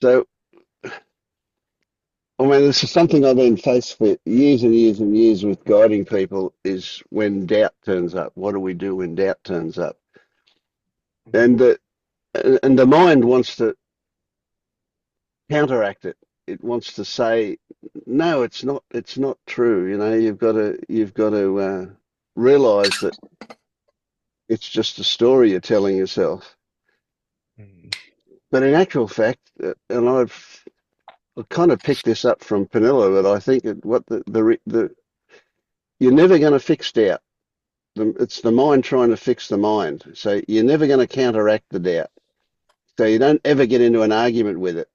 So, I mean, this is something I've been faced with years and years and years with guiding people is when doubt turns up. What do we do when doubt turns up? Mhm. And the mind wants to counteract it. It wants to say, no, it's not true. You know, you've got to realize that it's just a story you're telling yourself. Mhm. But in actual fact, and I kind of picked this up from Panilla, but I think what the you're never going to fix doubt. It's the mind trying to fix the mind. So you're never going to counteract the doubt. So you don't ever get into an argument with it.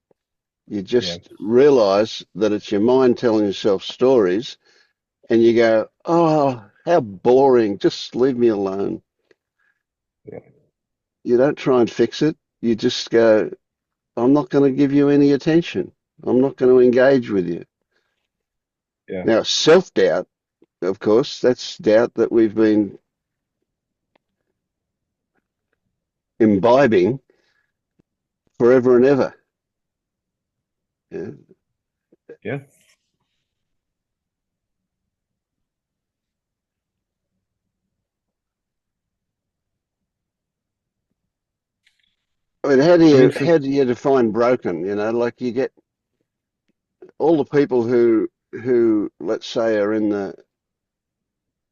You Yeah. just realize that it's your mind telling yourself stories, and you go, "Oh, how boring! Just leave me alone." Yeah. You don't try and fix it. You just go, "I'm not going to give you any attention. I'm not going to engage with you." Yeah. Now, self-doubt, of course, that's doubt that we've been imbibing forever and ever. Yeah. Yeah. I mean, I mean, for how do you define broken? You know, like you get all the people who let's say are in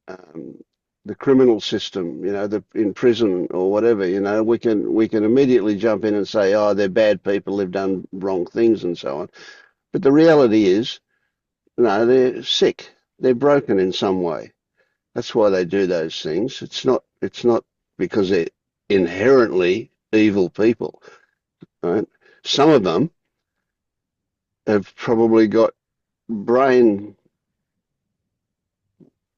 um, the criminal system, you know, in prison or whatever. You know, we can immediately jump in and say, oh, they're bad people, they've done wrong things and so on. But the reality is, no, they're sick, they're broken in some way. That's why they do those things. It's not because they're inherently evil people, right? Some of them have probably got brain,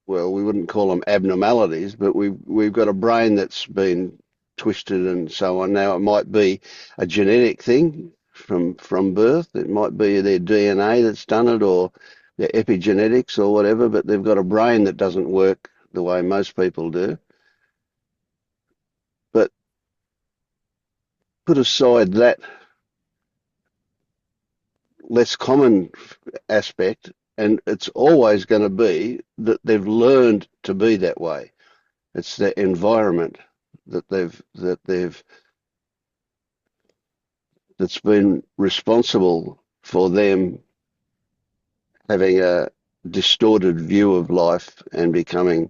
well, we wouldn't call them abnormalities, but we've got a brain that's been twisted and so on. Now it might be a genetic thing from birth. It might be their DNA that's done it, or their epigenetics or whatever. But they've got a brain that doesn't work the way most people do. But put aside that less common aspect, and it's always going to be that they've learned to be that way. It's the environment that they've that's been responsible for them having a distorted view of life and becoming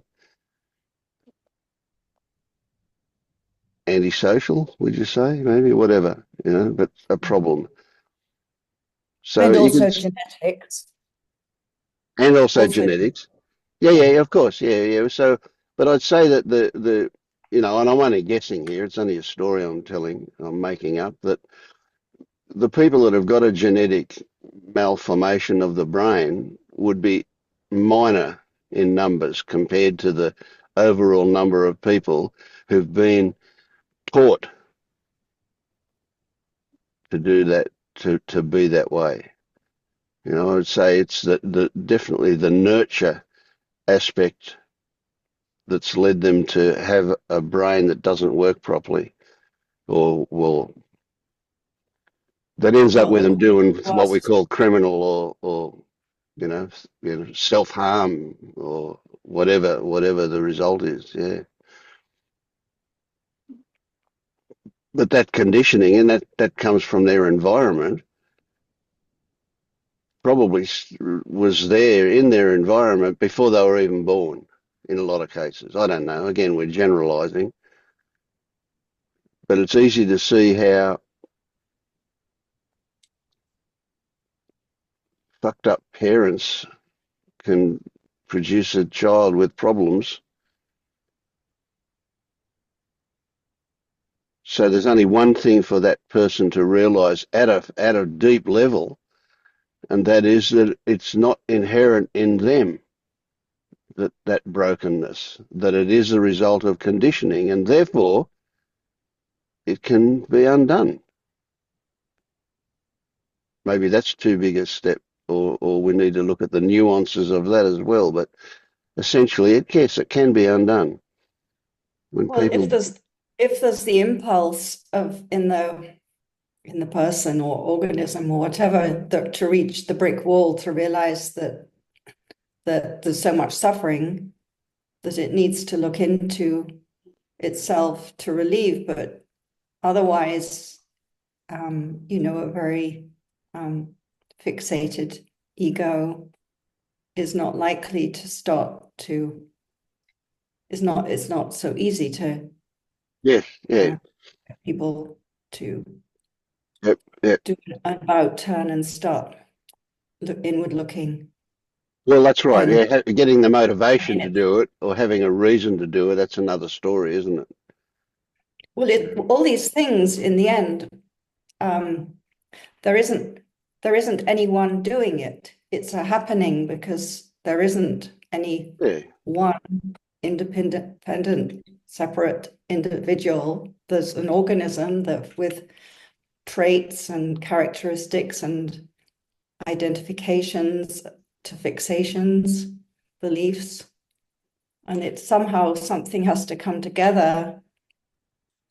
antisocial, would you say? Maybe whatever, you know, but a problem. So And you can, also genetics. and also Also, genetics. Yeah, yeah. yeah, of course. Yeah, yeah. So, but I'd say that you know, and I'm only guessing here, it's only a story I'm telling, I'm making up, that the people that have got a genetic malformation of the brain would be minor in numbers compared to the overall number of people who've been taught to do that, to be that way. You know, I would say it's the definitely the nurture aspect that's led them to have a brain that doesn't work properly, or well, that ends up Not with the them doing what we worst. call criminal or you know, self harm or whatever the result is. Yeah, but that conditioning and that comes from their environment. Probably was there in their environment before they were even born. In a lot of cases, I don't know. Again, we're generalising, but it's easy to see how fucked up parents can produce a child with problems. So there's only one thing for that person to realise at a deep level, and that is that it's not inherent in them, that brokenness, that it is a result of conditioning, and therefore it can be undone. Maybe that's too big a step, or we need to look at the nuances of that as well. But essentially, yes, it can be undone when Well, people. if there's the impulse of in the in the person or organism or whatever, to reach the brick wall, to realize that there's so much suffering that it needs to look into itself to relieve, but otherwise, a very fixated ego is not likely to start to, it's not so easy to Yes, yeah, people to yep, yep. do an about turn and start inward looking. Well, that's right. And Yeah, getting the I motivation mean, to do it or having a reason to do it, that's another story, isn't it? all these things in the end, um, there isn't anyone doing it. It's a happening because there isn't any Yeah, one independent, separate individual. There's an organism that with traits and characteristics and identifications to fixations, beliefs, and it's somehow something has to come together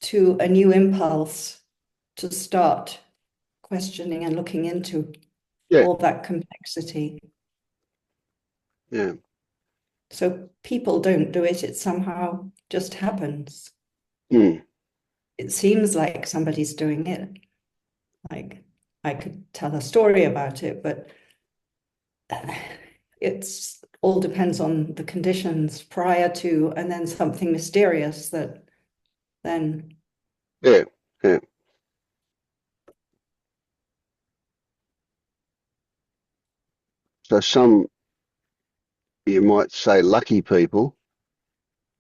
to a new impulse to start questioning and looking into yeah, all that complexity. yeah. So people don't do it, it somehow just happens. Hmm. It seems like somebody's doing it. Like I could tell a story about it, but it's all depends on the conditions prior to, and then something mysterious that then. Yeah, yeah. So some, you might say lucky people,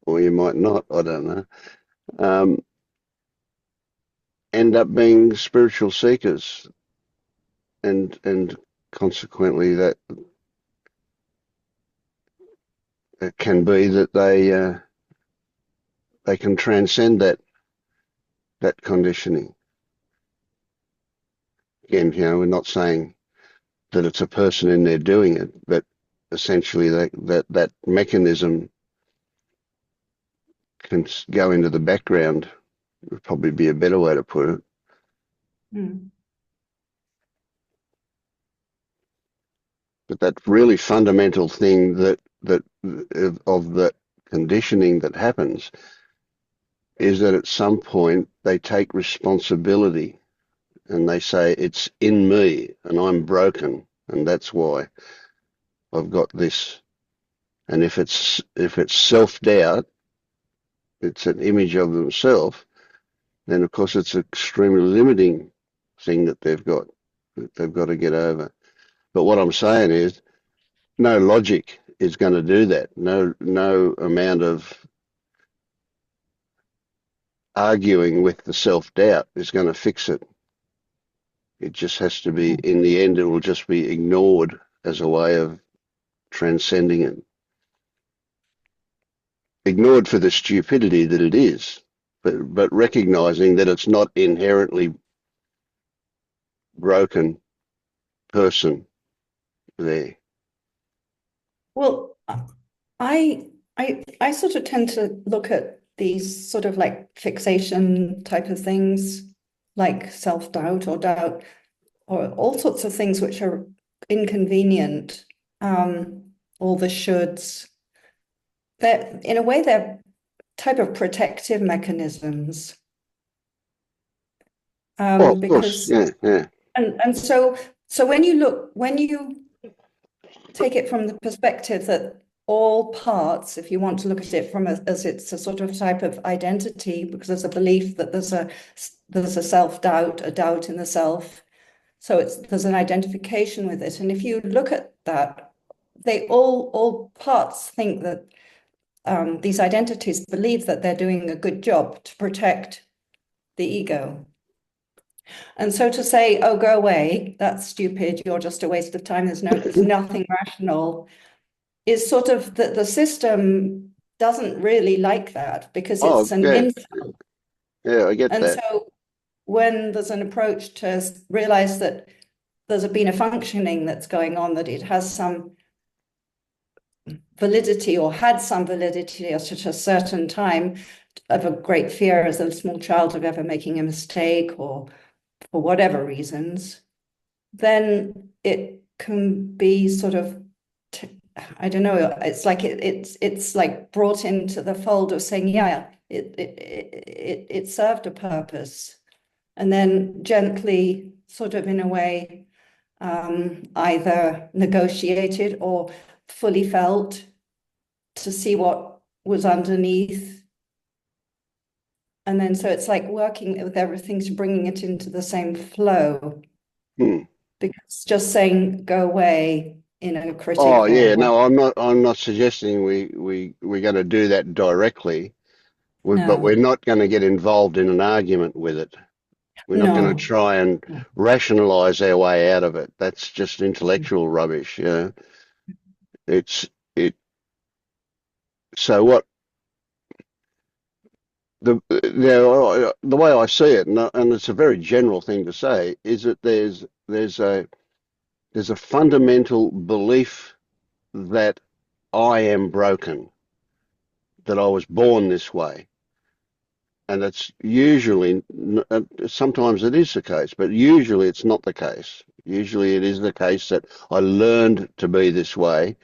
or you might not, I don't know, end up being spiritual seekers, and consequently that it can be that they can transcend that conditioning. Again, we're not saying that it's a person in there doing it, but essentially that mechanism can go into the background, would probably be a better way to put it. Mm. But that really fundamental thing that of the conditioning that happens is that at some point they take responsibility and they say it's in me and I'm broken and that's why I've got this. And if it's self-doubt, it's an image of themselves, then of course it's an extremely limiting thing that they've got to get over. But what I'm saying is no logic is going to do that. No amount of arguing with the self-doubt is going to fix it. It just has to be, in the end, it will just be ignored as a way of transcending it. Ignored for the stupidity that it is, but recognizing that it's not inherently broken person there. Well, I sort of tend to look at these sort of like fixation type of things, like self-doubt or doubt, or all sorts of things which are inconvenient, all the shoulds. They're, in a way, they're type of protective mechanisms. Oh, of course, Because yeah, yeah. and so when you take it from the perspective that all parts, if you want to look at it from as it's a sort of type of identity, because there's a belief that there's a self-doubt, a doubt in the self. So there's an identification with it. And if you look at that, they all parts think that these identities believe that they're doing a good job to protect the ego. And so to say, oh, go away, that's stupid, you're just a waste of time, there's nothing rational, is sort of that the system doesn't really like that because Oh, it's an yeah, insult. yeah, I get And that. so when there's an approach to realize that there's been a functioning that's going on, that it has some validity or had some validity at a certain time, of a great fear as a small child of ever making a mistake or for whatever reasons, then it can be sort of, I don't know, it's like it's like brought into the fold of saying, yeah, it served a purpose, and then gently, sort of in a way, either negotiated or fully felt to see what was underneath. And then so it's like working with everything to bringing it into the same flow, Hmm. because just saying go away in a Oh critical yeah, way. no, I'm not suggesting we're going to do that directly. But we're No, not going to get involved in an argument with it. We're not going to no. try and rationalize our way out of it. That's just intellectual rubbish. It's it. So what the way I see it, and it's a very general thing to say, is that there's a fundamental belief that I am broken, that I was born this way. And it's usually, sometimes it is the case, but usually it's not the case. Usually it is the case that I learned to be this way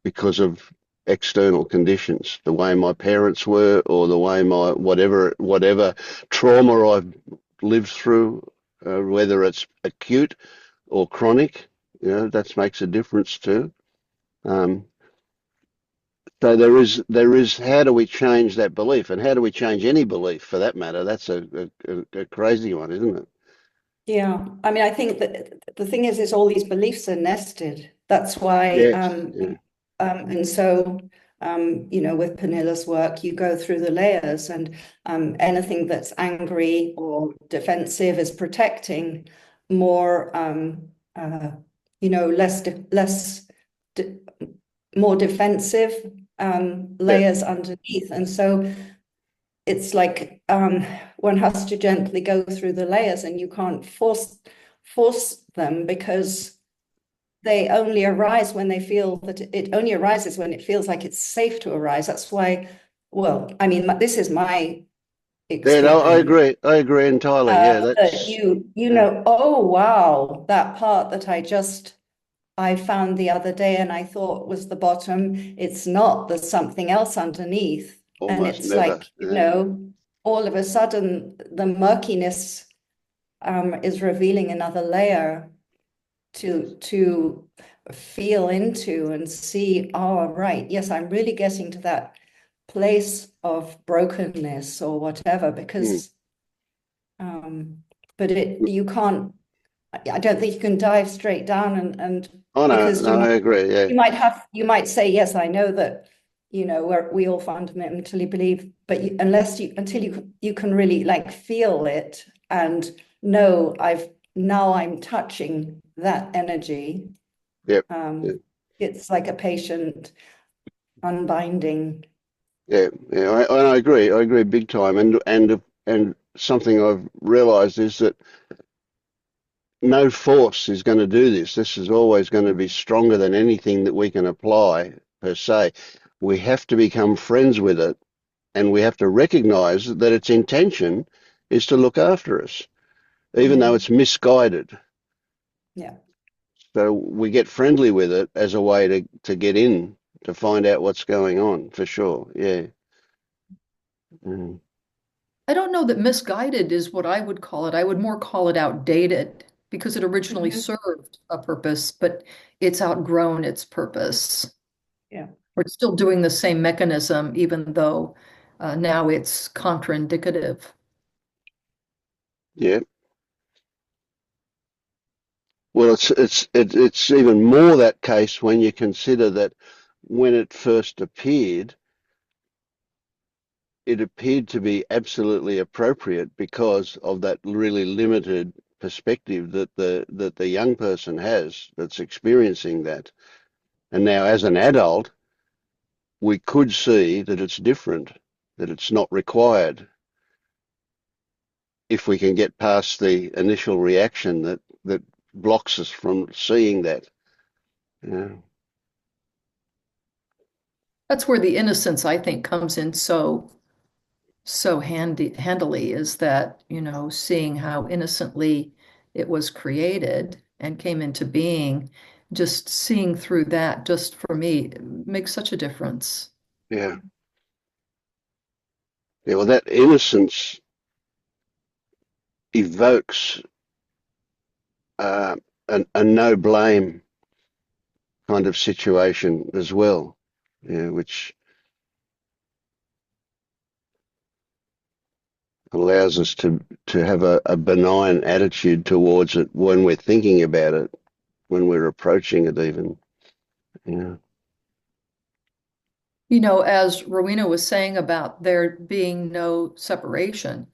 because of external conditions, the way my parents were, or the way my whatever trauma I've lived through, whether it's acute or chronic, that makes a difference too. Um, So there is how do we change that belief, and how do we change any belief for that matter? That's a crazy one, isn't it? Yeah, I mean, I think that the thing is all these beliefs are nested. That's why, Yes. Yeah. and so, with Penilla's work, you go through the layers, and anything that's angry or defensive is protecting more, less, de more defensive Yeah. layers underneath, and so it's like one has to gently go through the layers, and you can't force them, because they only arise when they feel that it only arises when it feels like it's safe to arise. That's why, well, I mean, this is my Yeah. No, I experience. agree. I agree entirely. Yeah. That That's. you Yeah. know, oh wow, that part that I found the other day and I thought was the bottom, it's not, there's something else underneath. And Almost it's never. like, Yeah. all of a sudden the murkiness is revealing another layer to feel into and see, oh, right, yes, I'm really getting to that place of brokenness or whatever, Mm. because but you can't, I don't think you can dive straight down and Oh no, because no, I agree. Yeah. you might say, yes, I know that, we all fundamentally believe, but until you can really like feel it and know I'm touching that energy. Yep. Yeah. um it's like a patient unbinding. Yeah. Yeah. I agree. I agree big time. And something I've realised is that no force is going to do this. This is always going to be stronger than anything that we can apply per se. We have to become friends with it, and we have to recognize that its intention is to look after us, even Yeah, though it's misguided. yeah. So we get friendly with it as a way to get in, to find out what's going on, for sure. Yeah. Mm. I don't know that misguided is what I would call it. I would more call it outdated because it originally Mhm. served a purpose, but it's outgrown its purpose. Yeah. Or it's still doing the same mechanism, even though now it's contraindicative. Yeah. Well, it's even more that case when you consider that when it first appeared, it appeared to be absolutely appropriate because of that really limited perspective that the young person has that's experiencing that. And now, as an adult, we could see that it's different, that it's not required if we can get past the initial reaction that blocks us from seeing that. Yeah. That's where the innocence, I think, comes in so so handily is that, seeing how innocently it was created and came into being, just seeing through that, just for me, makes such a difference. Yeah. Yeah, well, that innocence evokes uh, a no blame kind of situation as well, yeah, which allows us to have a benign attitude towards it when we're thinking about it, when we're approaching it even. Yeah. As Rowena was saying about there being no separation,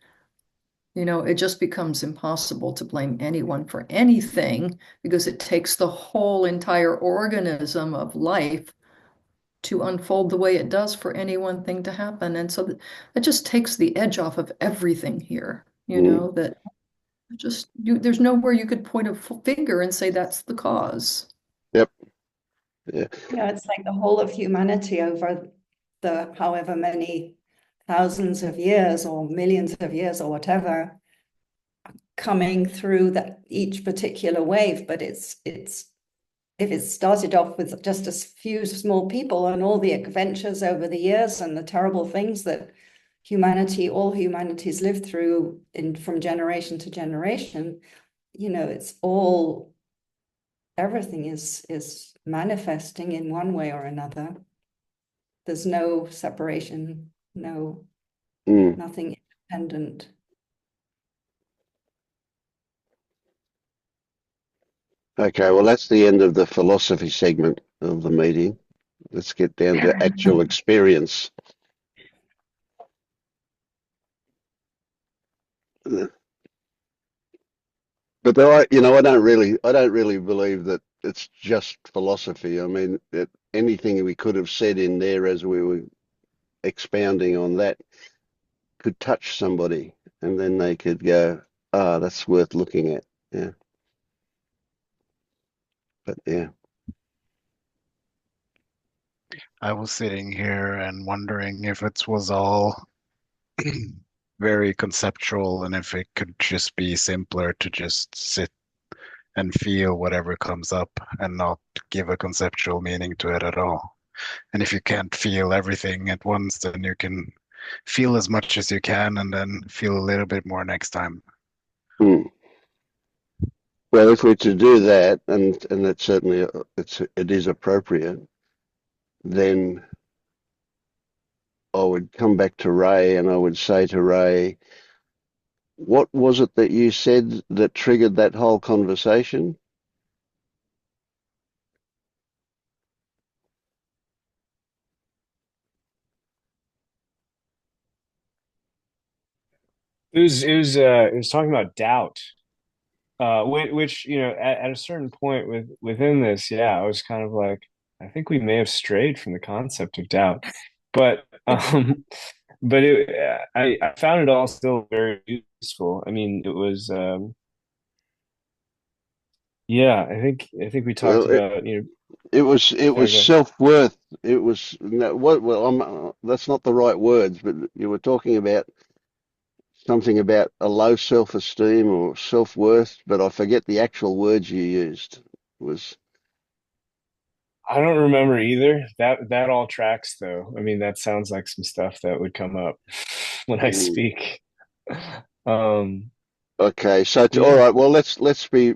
it just becomes impossible to blame anyone for anything because it takes the whole entire organism of life to unfold the way it does for any one thing to happen. And so that just takes the edge off of everything here, Mm. that there's nowhere you could point a finger and say that's the cause. Yep. Yeah. Yeah, it's like the whole of humanity over the however many thousands of years or millions of years or whatever coming through that each particular wave, but it's if it started off with just a few small people and all the adventures over the years and the terrible things that all humanities lived through from generation to generation, it's all everything is manifesting in one way or another. There's no separation, Mm. nothing independent. Okay, well, that's the end of the philosophy segment of the meeting. Let's get down to actual experience. But though I don't really believe that it's just philosophy. I mean, anything we could have said in there as we were expounding on that could touch somebody, and then they could go, "Ah, that's worth looking at." Yeah, but yeah. I was sitting here and wondering if it was all very conceptual and if it could just be simpler to just sit and feel whatever comes up and not give a conceptual meaning to it at all. And if you can't feel everything at once, then you can feel as much as you can and then feel a little bit more next time. Hmm. Well, if we're to do that, and that's certainly it is appropriate, then I would come back to Ray and I would say to Ray, what was it that you said that triggered that whole conversation? It was talking about doubt, which at a certain point within this, yeah, I was kind of like, I think we may have strayed from the concept of doubt, but but I found it all still very useful. I mean, it was yeah, I think we talked Well, about it was sorry, go ahead. self-worth. It was no, what? Well, that's not the right words, but you were talking about something about a low self-esteem or self-worth, but I forget the actual words you used. It was I don't remember either. That all tracks though. I mean, that sounds like some stuff that would come up when I mm, speak. Um, okay. So all yeah. right. Well, let's be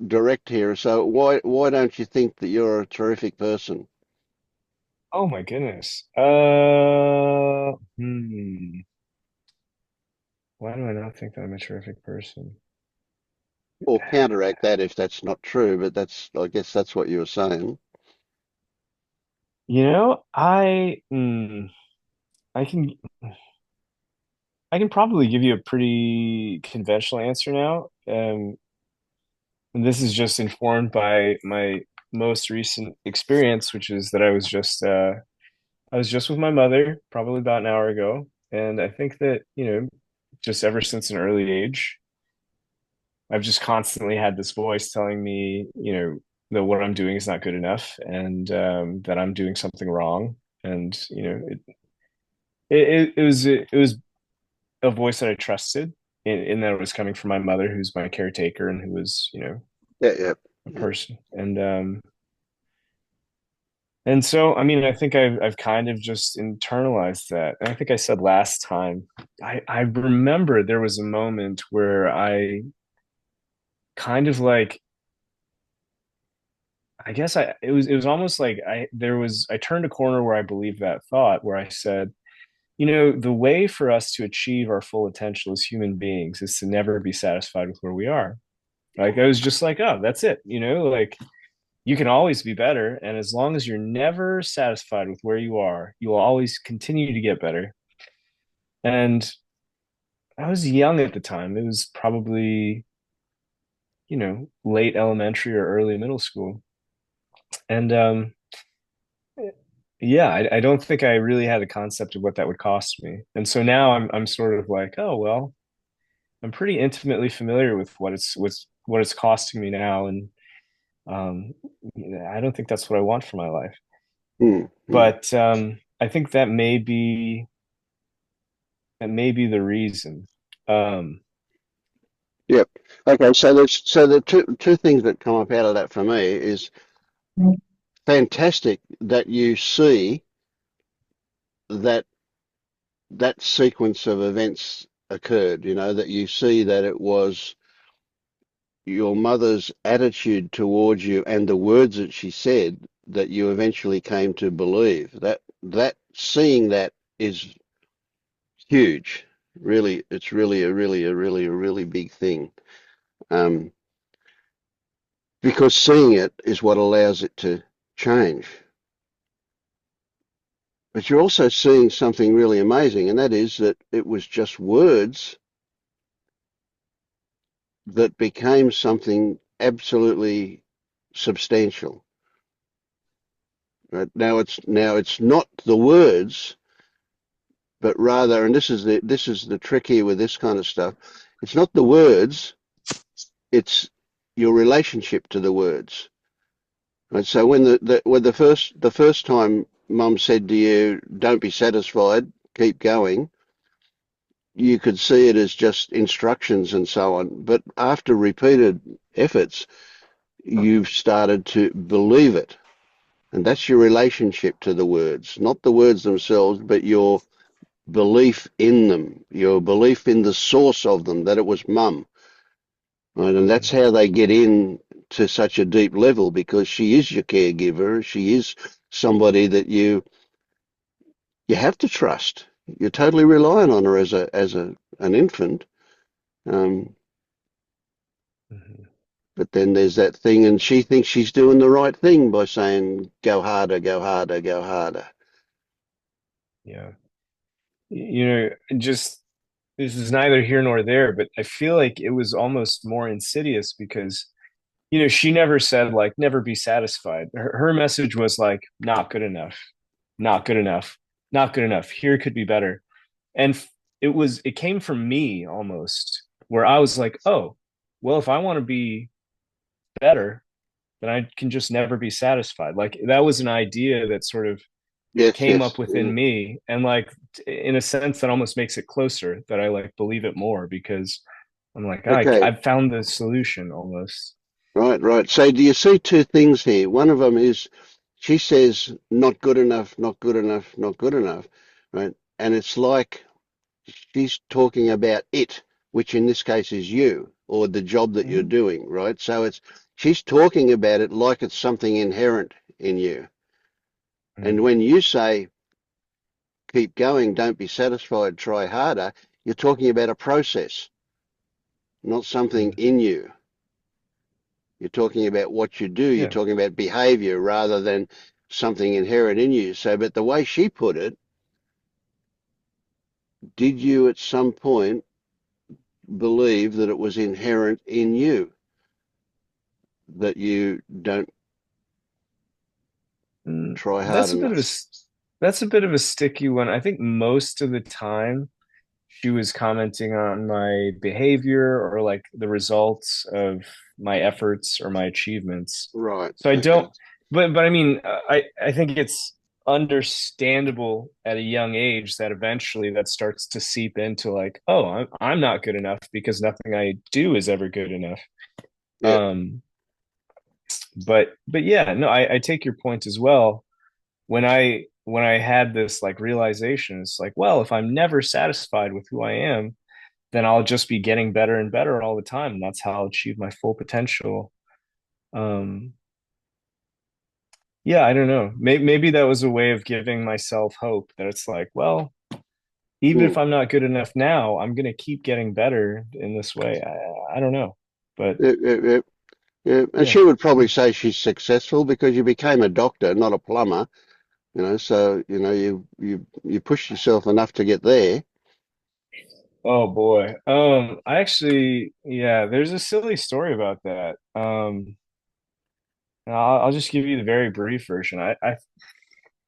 direct here. So why don't you think that you're a terrific person Oh my goodness. Why do I not think that I'm a terrific person? or counteract that if that's not true? But I guess that's what you were saying. I can probably give you a pretty conventional answer now. And this is just informed by my most recent experience, which is that I was just with my mother probably about an hour ago, and I think that, just ever since an early age, I've just constantly had this voice telling me, that what I'm doing is not good enough and that I'm doing something wrong. And, it was a voice that I trusted in that it was coming from my mother, who's my caretaker and who was, Yeah, yeah, a yeah. person. And so, I mean, I think I've kind of just internalized that. And I think I said last time, I remember there was a moment where I kind of like, I guess it was almost like I turned a corner where I believed that thought, where I said, the way for us to achieve our full potential as human beings is to never be satisfied with where we are. Like I was just like, oh, that's it, like you can always be better. And as long as you're never satisfied with where you are, you will always continue to get better. And I was young at the time. It was probably, late elementary or early middle school. And yeah, I don't think I really had a concept of what that would cost me. And so now I'm sort of like, oh well, I'm pretty intimately familiar with what it's costing me now. And um, I don't think that's what I want for my life. Mm, mm. But I think that may be the reason. Um, Yep. Okay, so the two things that come up out of that for me is fantastic that you see that that sequence of events occurred, that you see that it was your mother's attitude towards you and the words that she said that you eventually came to believe. That seeing that is huge. Really, it's really a really big thing. Um, because seeing it is what allows it to change. But you're also seeing something really amazing, and that is that it was just words that became something absolutely substantial. Right? Now it's not the words, but rather, and this is the trick here with this kind of stuff. It's not the words, it's your relationship to the words. Right? So when the first time Mum said to you, "Don't be satisfied, keep going," you could see it as just instructions and so on. But after repeated efforts, you've started to believe it. And that's your relationship to the words, not the words themselves, but your belief in them, your belief in the source of them, that it was Mum. Right? And that's how they get in to such a deep level, because she is your caregiver. She is somebody that you have to trust. You're totally reliant on her as an infant. Um, mhm. but then there's that thing, and she thinks she's doing the right thing by saying, "Go harder, go harder, go harder." Yeah. Just this is neither here nor there, but I feel like it was almost more insidious because, she never said like never be satisfied. Her message was like not good enough, not good enough, not good enough. Here could be better. And it came from me almost where I was like, oh, well, if I want to be better, then I can just never be satisfied. Like that was an idea that sort of Yes, came yes. up within me, and like in a sense that almost makes it closer that I like believe it more because I'm like, Okay, I've found the solution almost. right, right. So do you see two things here? One of them is she says, "Not good enough, not good enough, not good enough," right? And it's like she's talking about it, which in this case is you or the job that you're Mm-hmm. doing, right? So she's talking about it like it's something inherent in you. And Mm-hmm. when you say, "Keep going, don't be satisfied, try harder," you're talking about a process, not something Mm-hmm. in you. You're talking about what you do. You're Yeah. talking about behavior rather than something inherent in you. So, but the way she put it, did you at some point believe that it was inherent in you that you don't Mm, try hard that's a bit of a enough? that's a bit of a sticky one. I think most of the time she was commenting on my behavior or like the results of my efforts or my achievements. Right. So I Okay. don't, but I mean, I think it's understandable at a young age that eventually that starts to seep into like, oh, I'm not good enough because nothing I do is ever good enough. Yeah. Um, but yeah, no, I take your point as well. When I had this like realization, it's like, well, if I'm never satisfied with who I am, then I'll just be getting better and better all the time, and that's how I'll achieve my full potential. Um, yeah, I don't know. Maybe that was a way of giving myself hope that it's like, well, even if Mm. I'm not good enough now, I'm gonna keep getting better in this way. I don't know, but Yeah, yeah, yeah, yeah. And yeah. she would probably say she's successful because you became a doctor, not a plumber. So you pushed yourself enough to get there. Oh boy. I actually, yeah, there's a silly story about that. I'll just give you the very brief version.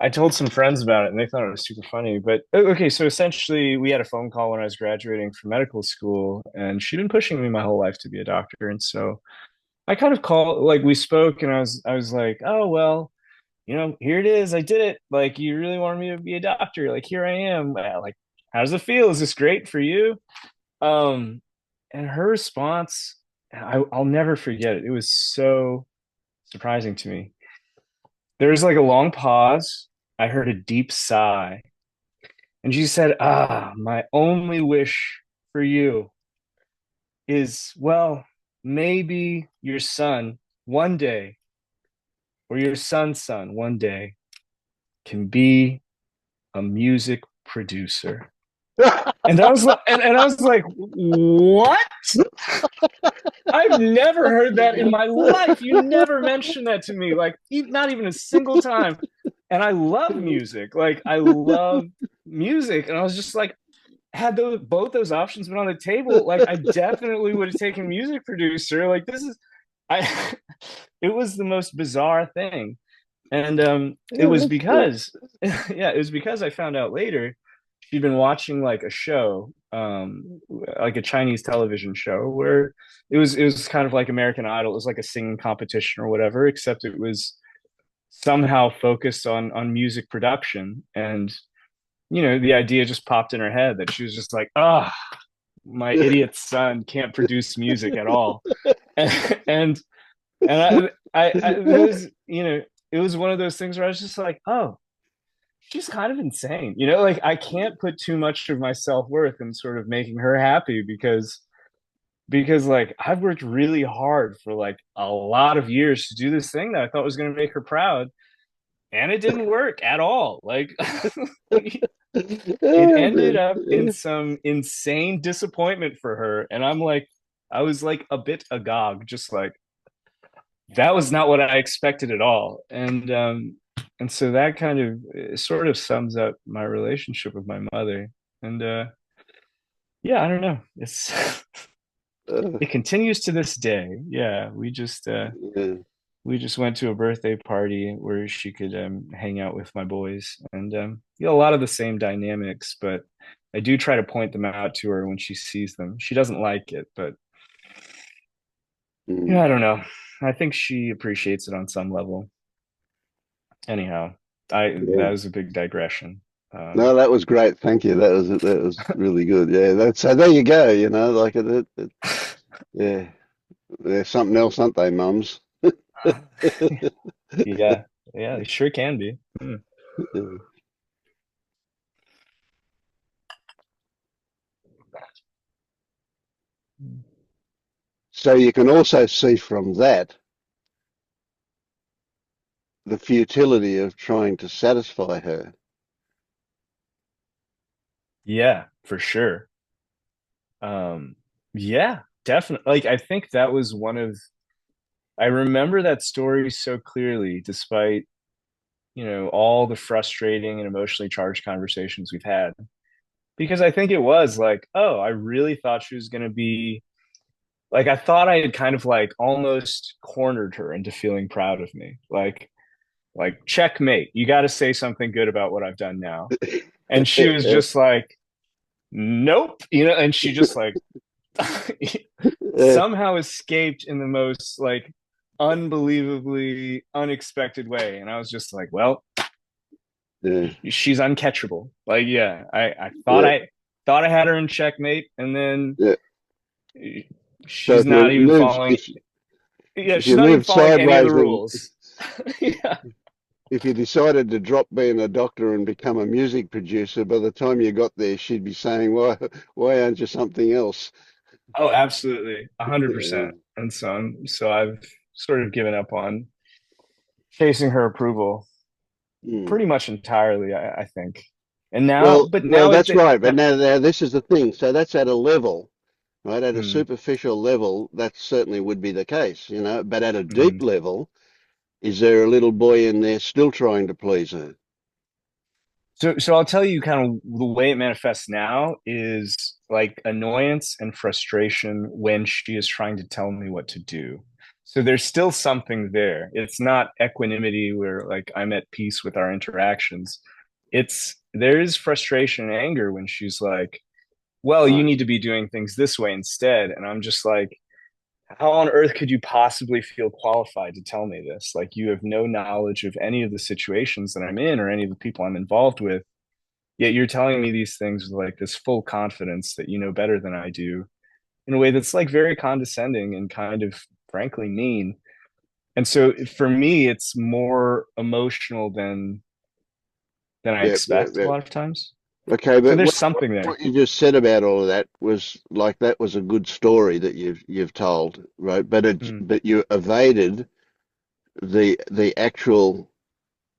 I told some friends about it and they thought it was super funny. But okay, so essentially we had a phone call when I was graduating from medical school, and she'd been pushing me my whole life to be a doctor. And so I kind of called, like we spoke, and I was like, oh well, here it is. I did it. Like, you really wanted me to be a doctor. Like, here I am. Like, how does it feel? Is this great for you? Um, and her response, I'll never forget it. It was so surprising to me. There was like a long pause. I heard a deep sigh. And she said, my only wish for you is, well, maybe your son one day, or your son's son one day, can be a music producer. And I was like, and I was like, what? I've never heard that in my life. You never mentioned that to me, like not even a single time. And I love music. Like, I love music. And I was just like, had both those options been on the table, like I definitely would have taken music producer. Like, this is I it was the most bizarre thing. And it Yeah, was that's cool. because yeah, it was because I found out later she'd been watching like a show, like a Chinese television show where it was kind of like American Idol. It was like a singing competition or whatever, except it was somehow focused on music production. And the idea just popped in her head that she was just like, my idiot son can't produce music at all. and and it was, it was one of those things where I was just like, oh, she's kind of insane. Like, I can't put too much of my self-worth in sort of making her happy, because like I've worked really hard for like a lot of years to do this thing that I thought was going to make her proud, and it didn't work at all. Like, it Oh, ended man. up in some insane disappointment for her, and I was like a bit agog, just like, that was not what I expected at all. And so that kind of sort of sums up my relationship with my mother. And yeah, I don't know. It's Uh, it continues to this day. Yeah, yeah. we just went to a birthday party where she could hang out with my boys, and a lot of the same dynamics, but I do try to point them out to her when she sees them. She doesn't like it, but yeah, Mm. I don't know. I think she appreciates it on some level. Anyhow, that Yeah. was a big digression. No, that was great. Thank you. That was really good. Yeah. So there you go. Like yeah. There's something else, aren't they, mums? Yeah, yeah, they sure can be. Hmm. So you can also see from that the futility of trying to satisfy her. Yeah, for sure. Um, yeah, definitely. Like, I think that was one of, I remember that story so clearly, despite, all the frustrating and emotionally charged conversations we've had. Because I think it was like, oh, I really thought she was going to be like, I thought I had kind of like almost cornered her into feeling proud of me. Like, checkmate. You got to say something good about what I've done now. And she was just like, nope, and she just like somehow escaped in the most like unbelievably unexpected way. And I was just like, well, Yeah. She's uncatchable. Like, yeah, I thought Yeah. I had her in checkmate, and then Yeah. So she's not even following. Yeah, if she's you not even move following any of the sideways and rules. Yeah. if you decided to drop being a doctor and become a music producer, by the time you got there, she'd be saying, why aren't you something else?" Oh, absolutely, Yeah. 100%. And so I've sort of given up on chasing her approval Mm. pretty much entirely, I think. And Well, now that's right. But now, now this is the thing. So that's at a level, right? At a hmm, superficial level, that certainly would be the case, you know. But at a hmm. deep level, is there a little boy in there still trying to please her? So I'll tell you kind of the way it manifests now is like annoyance and frustration when she is trying to tell me what to do. So there's still something there. It's not equanimity where like I'm at peace with our interactions. It's there is frustration and anger when she's like, "Well, you Right. need to be doing things this way instead." And I'm just like, how on earth could you possibly feel qualified to tell me this? Like, you have no knowledge of any of the situations that I'm in or any of the people I'm involved with. Yet you're telling me these things with like this full confidence that you know better than I do in a way that's like very condescending and kind of frankly mean. And so for me, it's more emotional than I Yeah, yeah, expect a yeah. lot of times. Okay, So but there's something there. what you just said about all of that was like that was a good story that you've told, right? Hmm. But you evaded the actual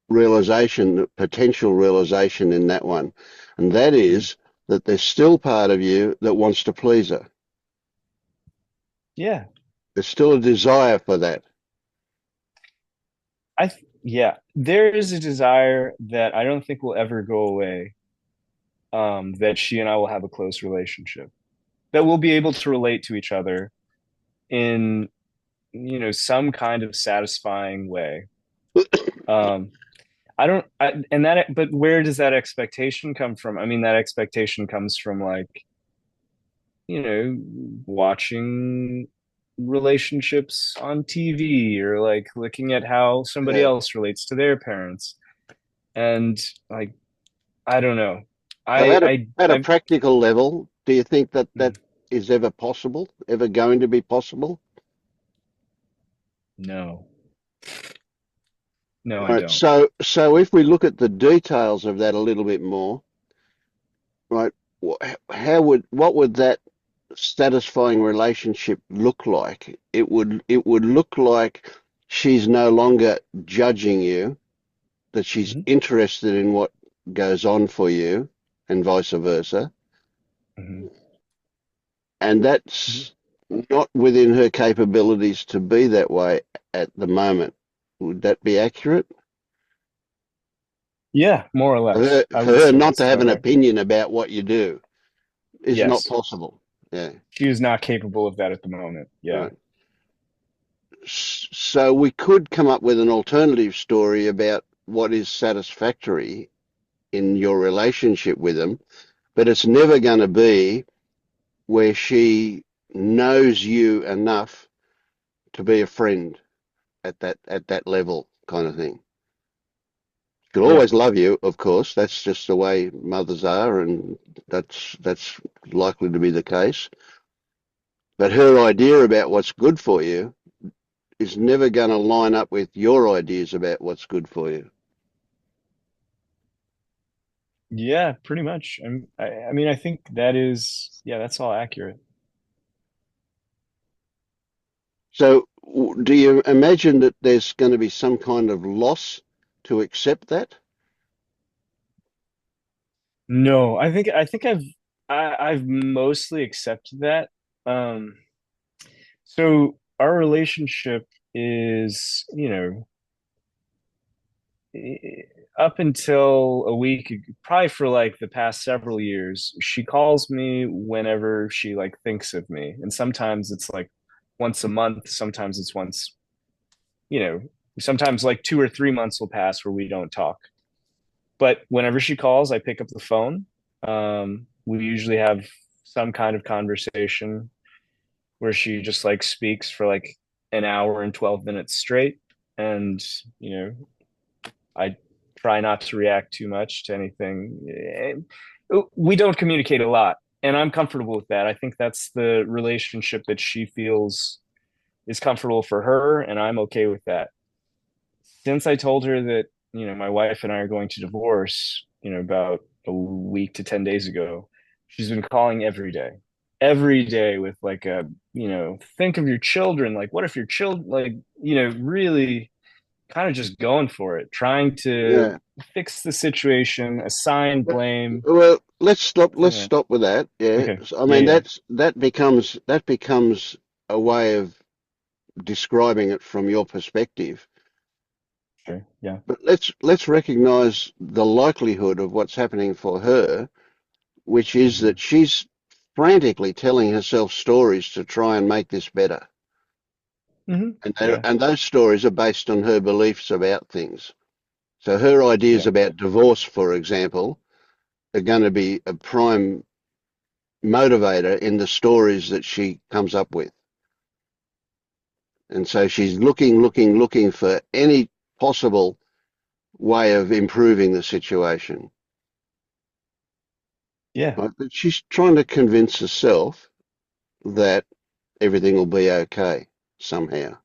realization, potential realization in that one, and that Hmm. is that there's still part of you that wants to please her. Yeah. There's still a desire for that. Yeah, there is a desire that I don't think will ever go away. That she and I will have a close relationship, that we'll be able to relate to each other in, some kind of satisfying way. Um, I don't, but where does that expectation come from? I mean, that expectation comes from like, watching relationships on TV or like looking at how somebody Yeah. else relates to their parents. And like, I don't know. So at a I, practical level, do you think that that is ever possible, ever going to be possible? no, no, I Right. don't. So if we look at the details of that a little bit more, right, what would that satisfying relationship look like? It would look like she's no longer judging you, that she's Hmm. interested in what goes on for you, and vice versa. Hmm. And that's not within her capabilities to be that way at the moment. Would that be accurate? Yeah, more or For her, less. I for would her say not to that's have about an right. opinion about what you do is not Yes. possible. Yeah, She is not capable of that at the moment. Yeah. right. So we could come up with an alternative story about what is satisfactory in your relationship with them, but it's never going to be where she knows you enough to be a friend at that level kind of thing. She'll Yeah. always love you, of course. That's just the way mothers are, and that's likely to be the case. But her idea about what's good for you is never going to line up with your ideas about what's good for you. Yeah, pretty much. I mean, I think yeah, that's all accurate. So, do you imagine that there's going to be some kind of loss to accept that? No, I think I've mostly accepted that. Um, so our relationship is, up until a week, probably for like the past several years, she calls me whenever she like thinks of me. And sometimes it's like once a month, sometimes it's once, you know, sometimes like 2 or 3 months will pass where we don't talk. But whenever she calls, I pick up the phone. We usually have some kind of conversation where she just like speaks for like an hour and 12 minutes straight. And, I try not to react too much to anything. We don't communicate a lot, and I'm comfortable with that. I think that's the relationship that she feels is comfortable for her, and I'm okay with that. Since I told her that, my wife and I are going to divorce, about a week to 10 days ago, she's been calling every day with like think of your children. Like, what if your children, like, really kind of just going for it, trying to Yeah. fix the situation, assign blame. Well, let's stop. Let's Yeah. stop with that. Yeah. Okay. I Yeah. mean, Yeah. that becomes a way of describing it from your perspective. Sure. Yeah. But let's recognize the likelihood of what's happening for her, which is Mm-hmm. that she's frantically telling herself stories to try and make this better. Mm-hmm. And Yeah. and those stories are based on her beliefs about things. So her ideas Yeah. about divorce, for example, are going to be a prime motivator in the stories that she comes up with. And so she's looking for any possible way of improving the situation. Yeah. Right? But she's trying to convince herself that everything will be okay somehow.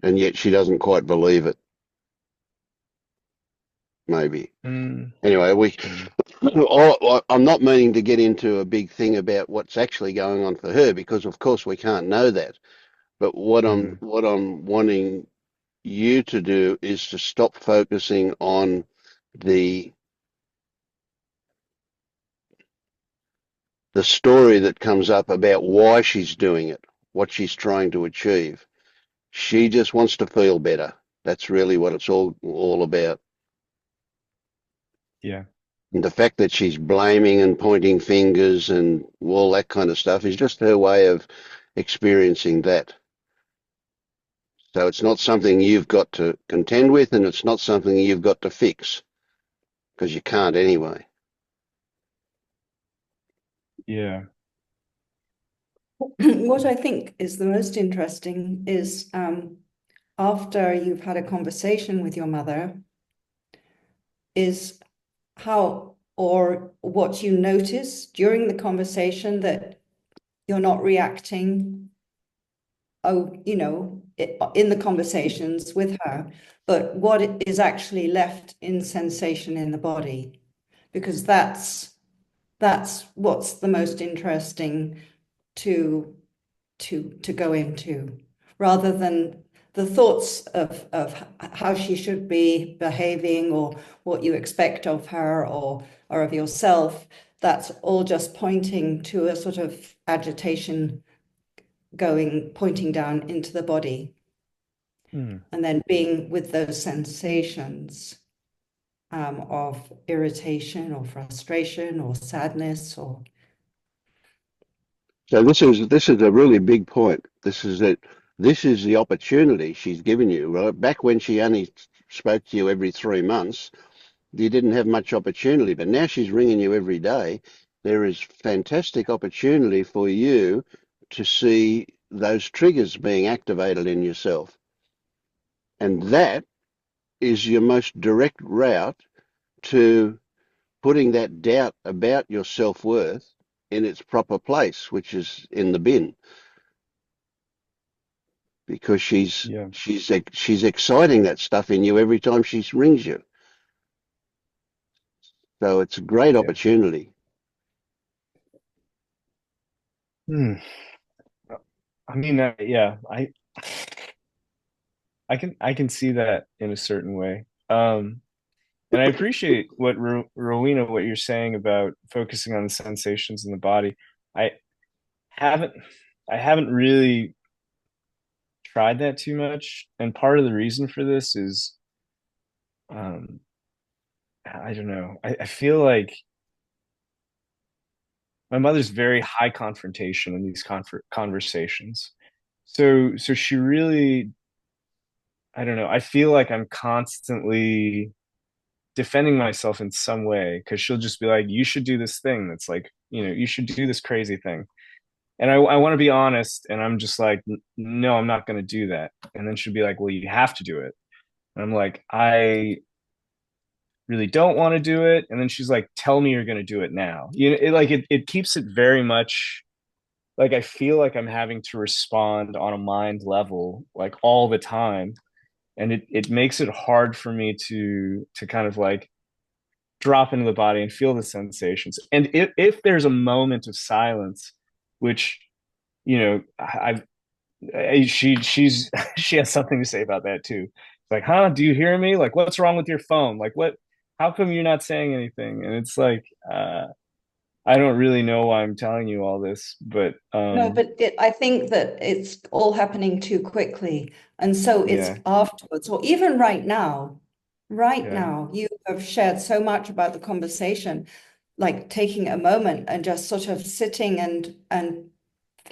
And yet she doesn't quite believe it, maybe. Mm. Anyway, Mm. I'm not meaning to get into a big thing about what's actually going on for her, because of course we can't know that. But Mm-hmm. what I'm wanting you to do is to stop focusing on the the story that comes up about why she's doing it, what she's trying to achieve. She just wants to feel better. That's really what it's all about. Yeah. And the fact that she's blaming and pointing fingers and all that kind of stuff is just her way of experiencing that. So it's not something you've got to contend with, and it's not something you've got to fix, because you can't anyway. Yeah. What I think is the most interesting is after you've had a conversation with your mother, is how or what you notice during the conversation that you're not reacting, in the conversations with her, but what is actually left in sensation in the body, because that's what's the most interesting to go into, rather than the thoughts of how she should be behaving or what you expect of her or of yourself. That's all just pointing to a sort of agitation pointing down into the body, Mm. and then being with those sensations of irritation or frustration or sadness or So this is a really big point. This is it. This is the opportunity she's given you, right? Back when she only spoke to you every 3 months, you didn't have much opportunity, but now she's ringing you every day. There is fantastic opportunity for you to see those triggers being activated in yourself. And that is your most direct route to putting that doubt about your self-worth in its proper place, which is in the bin, because Yeah. she's exciting that stuff in you every time she rings you. So it's a great Yeah. opportunity. Hmm. I mean, yeah, I can see that in a certain way. And I appreciate what Rowena, what you're saying about focusing on the sensations in the body. I haven't, I haven't really tried that too much, and part of the reason for this is, um, I don't know. I feel like my mother's very high confrontation in these conversations. So she really, I don't know. I feel like I'm constantly defending myself in some way, because she'll just be like, you should do this thing that's like, you should do this crazy thing. And I want to be honest. And I'm just like, no, I'm not going to do that. And then she'll be like, well, you have to do it. And I'm like, I really don't want to do it. And then she's like, tell me you're going to do it now. It keeps it very much like I feel like I'm having to respond on a mind level like all the time. And it makes it hard for me to kind of like drop into the body and feel the sensations. And if there's a moment of silence, which, you know, she's she has something to say about that too. It's like, huh? Do you hear me? Like, what's wrong with your phone? Like, what? How come you're not saying anything? And it's like, I don't really know why I'm telling you all this, but No, but I think that it's all happening too quickly. And so it's yeah, afterwards, or even right yeah, now, you have shared so much about the conversation, like taking a moment and just sort of sitting and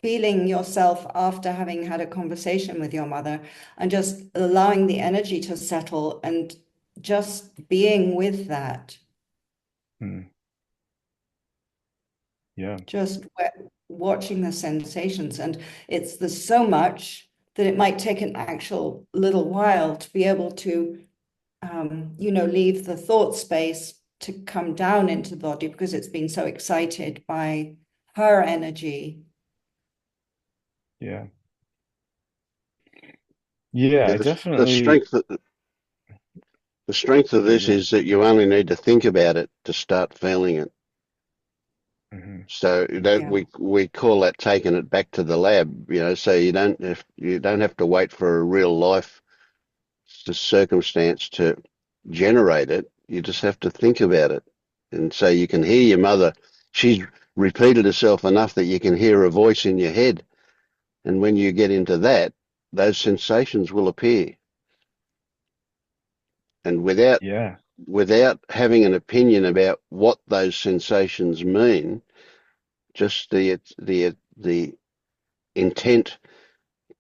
feeling yourself after having had a conversation with your mother and just allowing the energy to settle and just being with that. hmm, yeah, Just watching the sensations. And there's so much that it might take an actual little while to be able to, leave the thought space to come down into the body because it's been so excited by her energy. yeah, yeah. Yeah, I the definitely. strength the strength of Yeah, this is that you only need to think about it to start feeling it. mhm, So that Yeah. we call that taking it back to the lab, so you don't have to wait for a real life circumstance to generate it. You just have to think about it. And so you can hear your mother. She's repeated herself enough that you can hear a voice in your head. And when you get into that, those sensations will appear. And yeah, without having an opinion about what those sensations mean, just the intent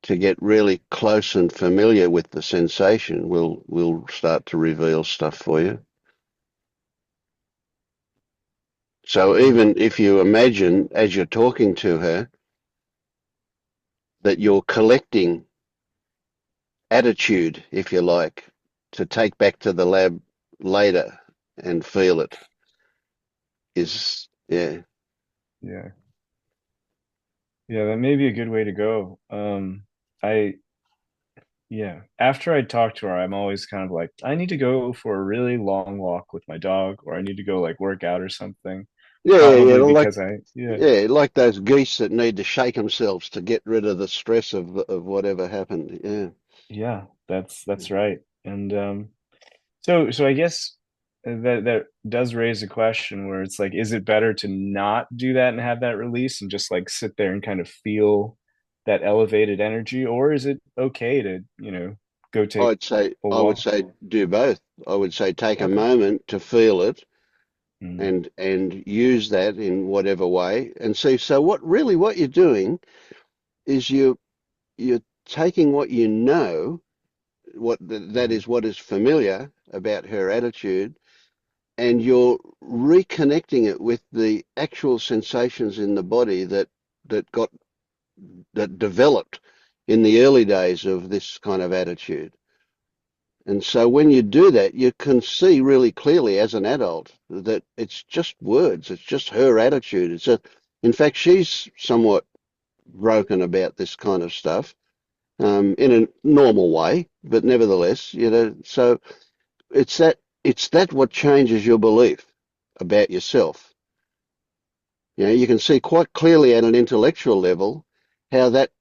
to get really close and familiar with the sensation will start to reveal stuff for you. So mhm, even if you imagine as you're talking to her that you're collecting attitude, if you like, to take back to the lab later and feel it is, yeah. yeah, yeah. That may be a good way to go. I Yeah. After I talk to her, I'm always kind of like, I need to go for a really long walk with my dog, or I need to go like work out or something. Yeah, Probably like because yeah, yeah, like those geese that need to shake themselves to get rid of the stress of whatever happened. Yeah. yeah, that's right. And so I guess that does raise a question where it's like, is it better to not do that and have that release and just like sit there and kind of feel that elevated energy, or is it okay to, go take a I would walk? say do both. I would say take a Okay. moment to feel it Mm, and use that in whatever way and see. So what you're doing is you're taking what you know, that mhm, is what is familiar about her attitude, and you're reconnecting it with the actual sensations in the body that got that developed in the early days of this kind of attitude. And so when you do that, you can see really clearly as an adult that it's just words. It's just her attitude. In fact, she's somewhat broken about this kind of stuff, in a normal way, but nevertheless, so it's that what changes your belief about yourself. You can see quite clearly at an intellectual level how that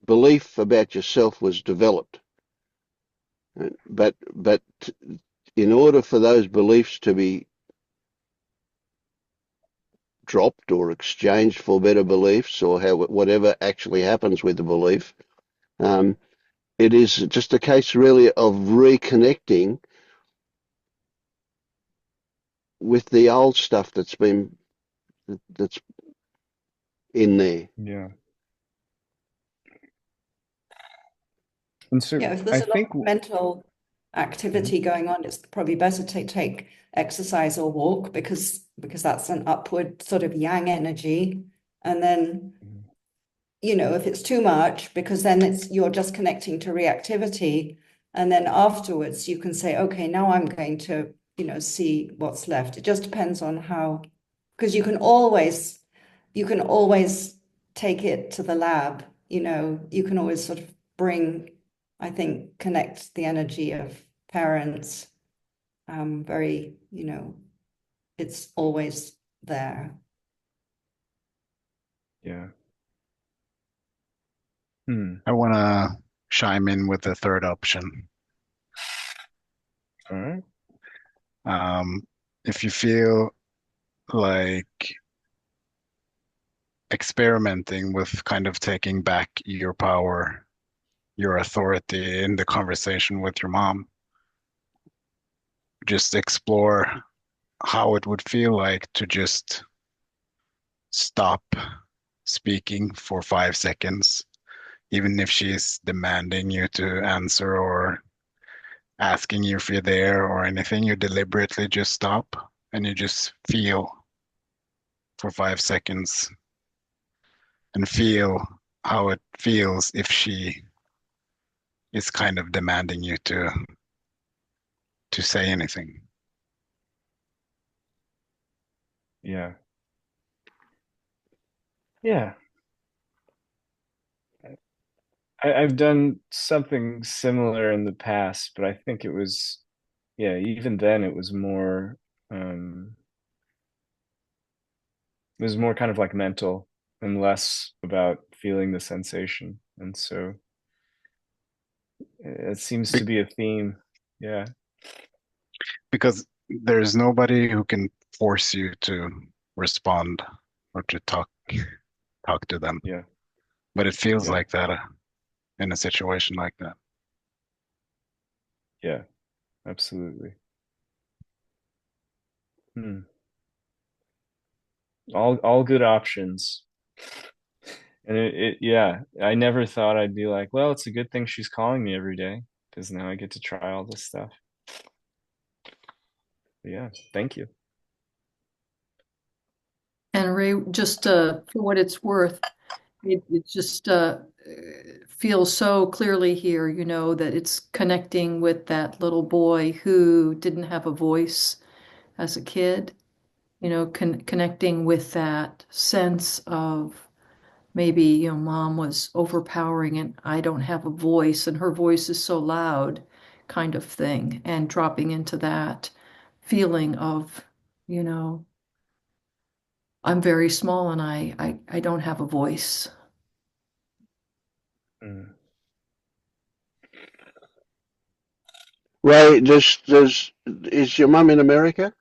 belief about yourself was developed. But in order for those beliefs to be dropped or exchanged for better beliefs, or whatever actually happens with the belief, um, it is just a case really of reconnecting with the old stuff that's in there. yeah. And so Yeah, if I there's a lot think, of mental mhm, activity going on, it's probably better to take exercise or walk because that's an upward sort of yang energy. And then, if it's too much, because then you're just connecting to reactivity, And then afterwards you can say, okay, now I'm going to, see what's left. It just depends on how, because you can always take it to the lab, you can always sort of connect the energy of parents, very, it's always there. Yeah. I want to chime in with the third option. All right. If you feel like experimenting with kind of taking back your power, your authority in the conversation with your mom, just explore how it would feel like to just stop speaking for 5 seconds, even if she's demanding you to answer or asking you if you're there or anything. You deliberately just stop and you just feel for 5 seconds and feel how it feels if she is kind of demanding you to say anything. Yeah. Yeah. I've done something similar in the past, but I think it was, yeah, even then um, it was more kind of like mental and less about feeling the sensation. And so it seems to Be- be a theme. Yeah. because there's nobody who can force you to respond or to talk to them. Yeah. But it feels Yeah. like that in a situation like that. Yeah. Absolutely. Hmm. All good options. And yeah, I never thought I'd be like, well, it's a good thing she's calling me every day because now I get to try all this stuff. But yeah, thank you. And Ray, just for what it's worth, it just feels so clearly here, that it's connecting with that little boy who didn't have a voice as a kid, connecting with that sense of maybe, mom was overpowering and I don't have a voice and her voice is so loud kind of thing, and dropping into that feeling of, you know, I'm very small and I don't have a voice. Mm. Ray, is your mum in America?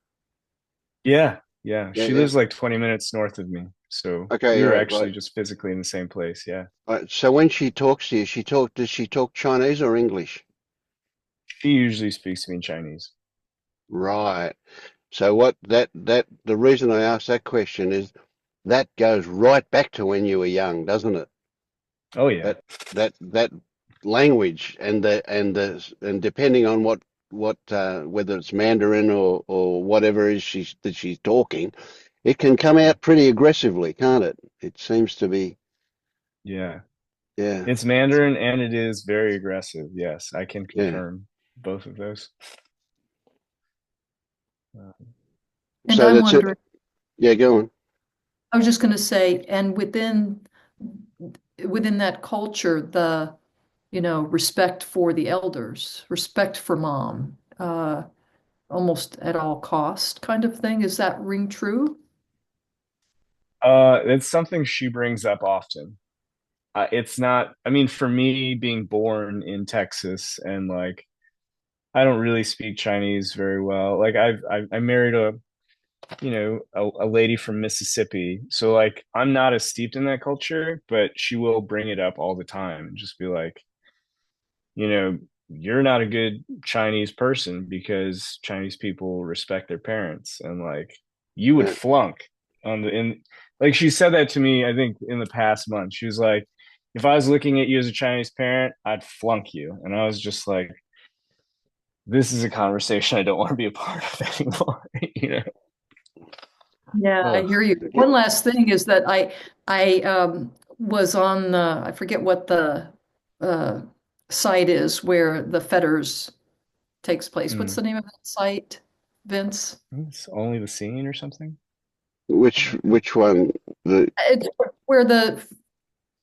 Yeah, yeah. Yeah, She yeah. lives like 20 minutes north of me. So Okay, we were right. actually just physically in the same place. Yeah. Right. So when she talks to you, does she talk Chinese or English? She usually speaks to me in Chinese. Right. So the reason I asked that question is that goes right back to when you were young, doesn't it? Oh, yeah. That language and depending on what whether it's Mandarin or whatever is she's talking, it can come Yeah. out pretty aggressively, can't it? It seems to be, Yeah. yeah, It's Mandarin and it is very aggressive. Yes, I can yeah. confirm both of those. Uh, And So I'm that's it. wondering, Yeah, go on. I was just going to say, and within that culture, the, respect for the elders, respect for mom, almost at all cost kind of thing. Is that ring true? it's something she brings up often. It's not, I mean, for me being born in Texas and like I don't really speak Chinese very well. Like I married a lady from Mississippi. So like I'm not as steeped in that culture, but she will bring it up all the time and just be like, you know, you're not a good Chinese person because Chinese people respect their parents and like you would Yeah, flunk on the in like she said that to me, I think in the past month. She was like, if I was looking at you as a Chinese parent, I'd flunk you. And I was just like, this is a conversation I don't want to be a part of anymore, you know. Yeah, I oh, hear you. One last thing is that I was on I forget what the uh site is where the fetters takes place. What's the Mm. name of that site, Vince? It's only the scene or something. Which one? The It's where the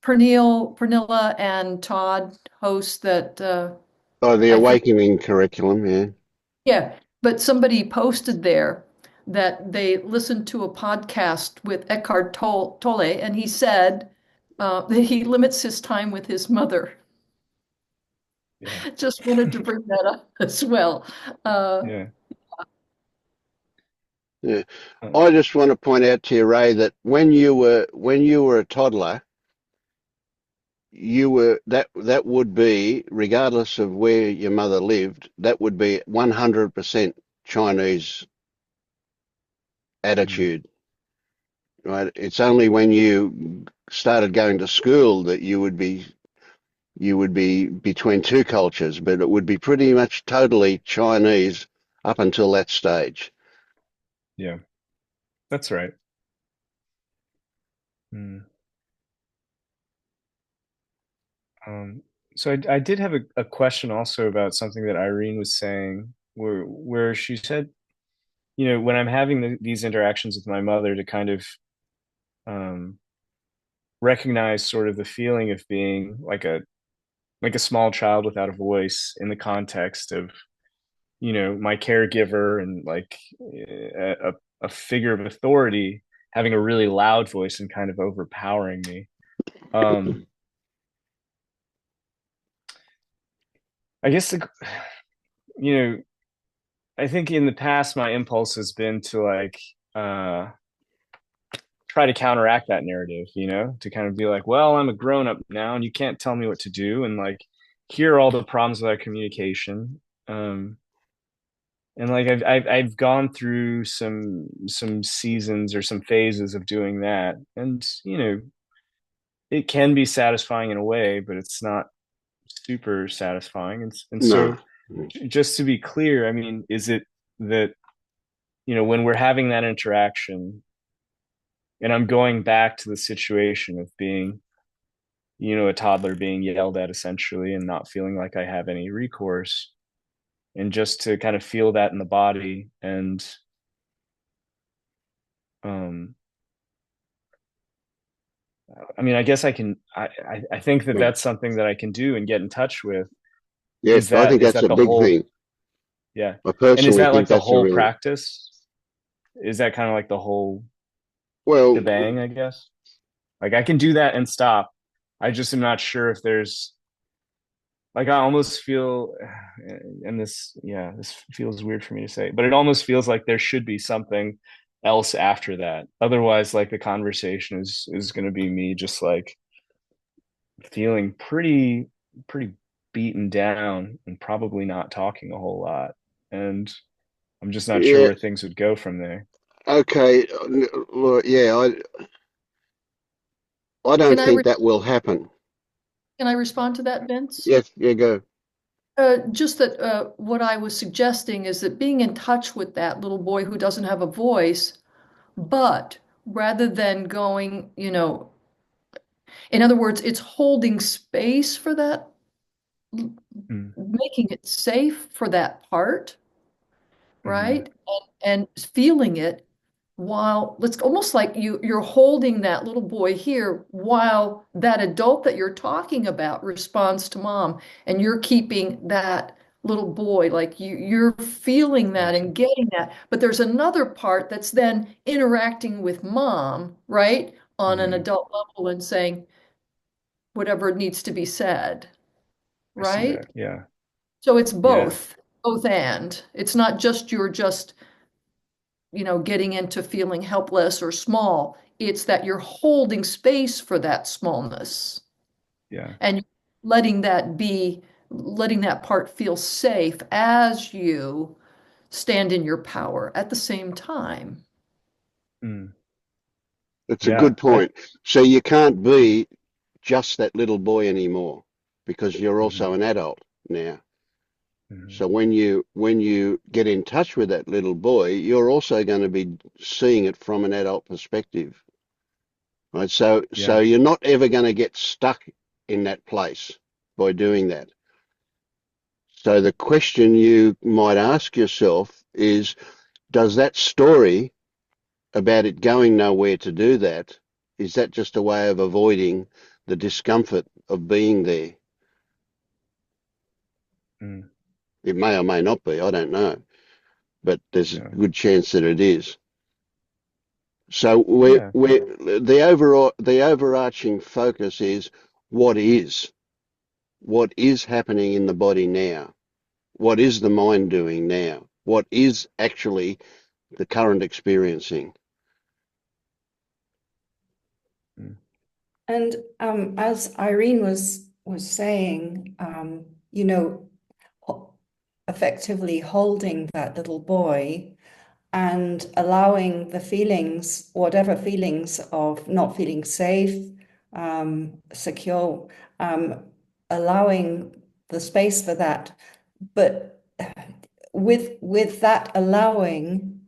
Pernilla and Todd host that the I think, awakening curriculum, yeah. yeah, but somebody posted there that they listened to a podcast with Eckhart Tolle, and he said that he limits his time with his mother. Yeah. Just wanted to bring that up as well. Yeah. Yeah. Uh, I just want to point out to you, Ray, that when you were a toddler, that would be, regardless of where your mother lived, that would be 100% Chinese mm, attitude, right? It's only when you started going to school that you would be between two cultures, but it would be pretty much totally Chinese up until that stage. yeah, that's right. Mm. Um, so I did have a question also about something that Irene was saying, where she said, when I'm having these interactions with my mother, to kind of um, recognize sort of the feeling of being like a small child without a voice in the context of my caregiver, and like a figure of authority having a really loud voice and kind of overpowering me. Um, I guess you know I think in the past my impulse has been to like uh try to counteract that narrative, to kind of be like, well, I'm a grown up now and you can't tell me what to do, and like here are all the problems with our communication. And like I've gone through some seasons or some phases of doing that, and it can be satisfying in a way, but it's not super satisfying. And No. so just to be clear, I mean, is it that when we're having that interaction and I'm going back to the situation of being a toddler being yelled at essentially and not feeling like I have any recourse, and just to kind of feel that in the body, and um I mean, I guess I think that Yeah. that's something that I can do and get in touch with. Yes, Is I that think is that's that a the big whole? thing. Yeah. I And is personally that think like the that's a whole real practice? Is that kind of like the whole well. shebang, I guess? Like I can do that and stop. I just am not sure if there's like, I almost feel, and this feels weird for me to say, but it almost feels like there should be something else after that. Otherwise, like the conversation is going to be me just like feeling pretty beaten down and probably not talking a whole lot. And I'm just not sure Yeah. where things would go from there. Okay. Look, yeah. I don't Can I think that will happen. can I respond to that, Vince? Yes. Yeah. Go. Just that what I was suggesting is that being in touch with that little boy who doesn't have a voice, but rather than going, in other words, it's holding space for that, Mm, making it safe for that part, mm, right? And feeling it while it's almost like you're holding that little boy here while that adult that you're talking about responds to mom, and you're keeping that little boy like you're feeling that gotcha. and getting that, but there's another part that's then interacting with mom, right, on an Mm, adult level and saying whatever needs to be said, I see right? that. Yeah. So it's Yeah. both and it's not just you're just getting into feeling helpless or small. It's that you're holding space for that smallness Yeah. and letting that part feel safe as you stand in your power at the same time. Mm, It's a yeah. good point. So you can't be just that little boy anymore because you're Mhm, also an adult now. mhm. So when you get in touch with that little boy, you're also going to be seeing it from an adult perspective, right? So Yeah. you're not ever going to get stuck in that place by doing that. So the question you might ask yourself is, does that story about it going nowhere to do that, is that just a way of avoiding the discomfort of being there? Mm. It may or may not be, I don't know, but there's a Yeah. good chance that it is. So Yeah. the overarching focus is what is. What is happening in the body now? What is the mind doing now? What is actually the current experiencing? Mm. And as Irene was saying, you know, effectively holding that little boy and allowing the feelings, whatever feelings of not feeling safe, secure, allowing the space for that, but with that allowing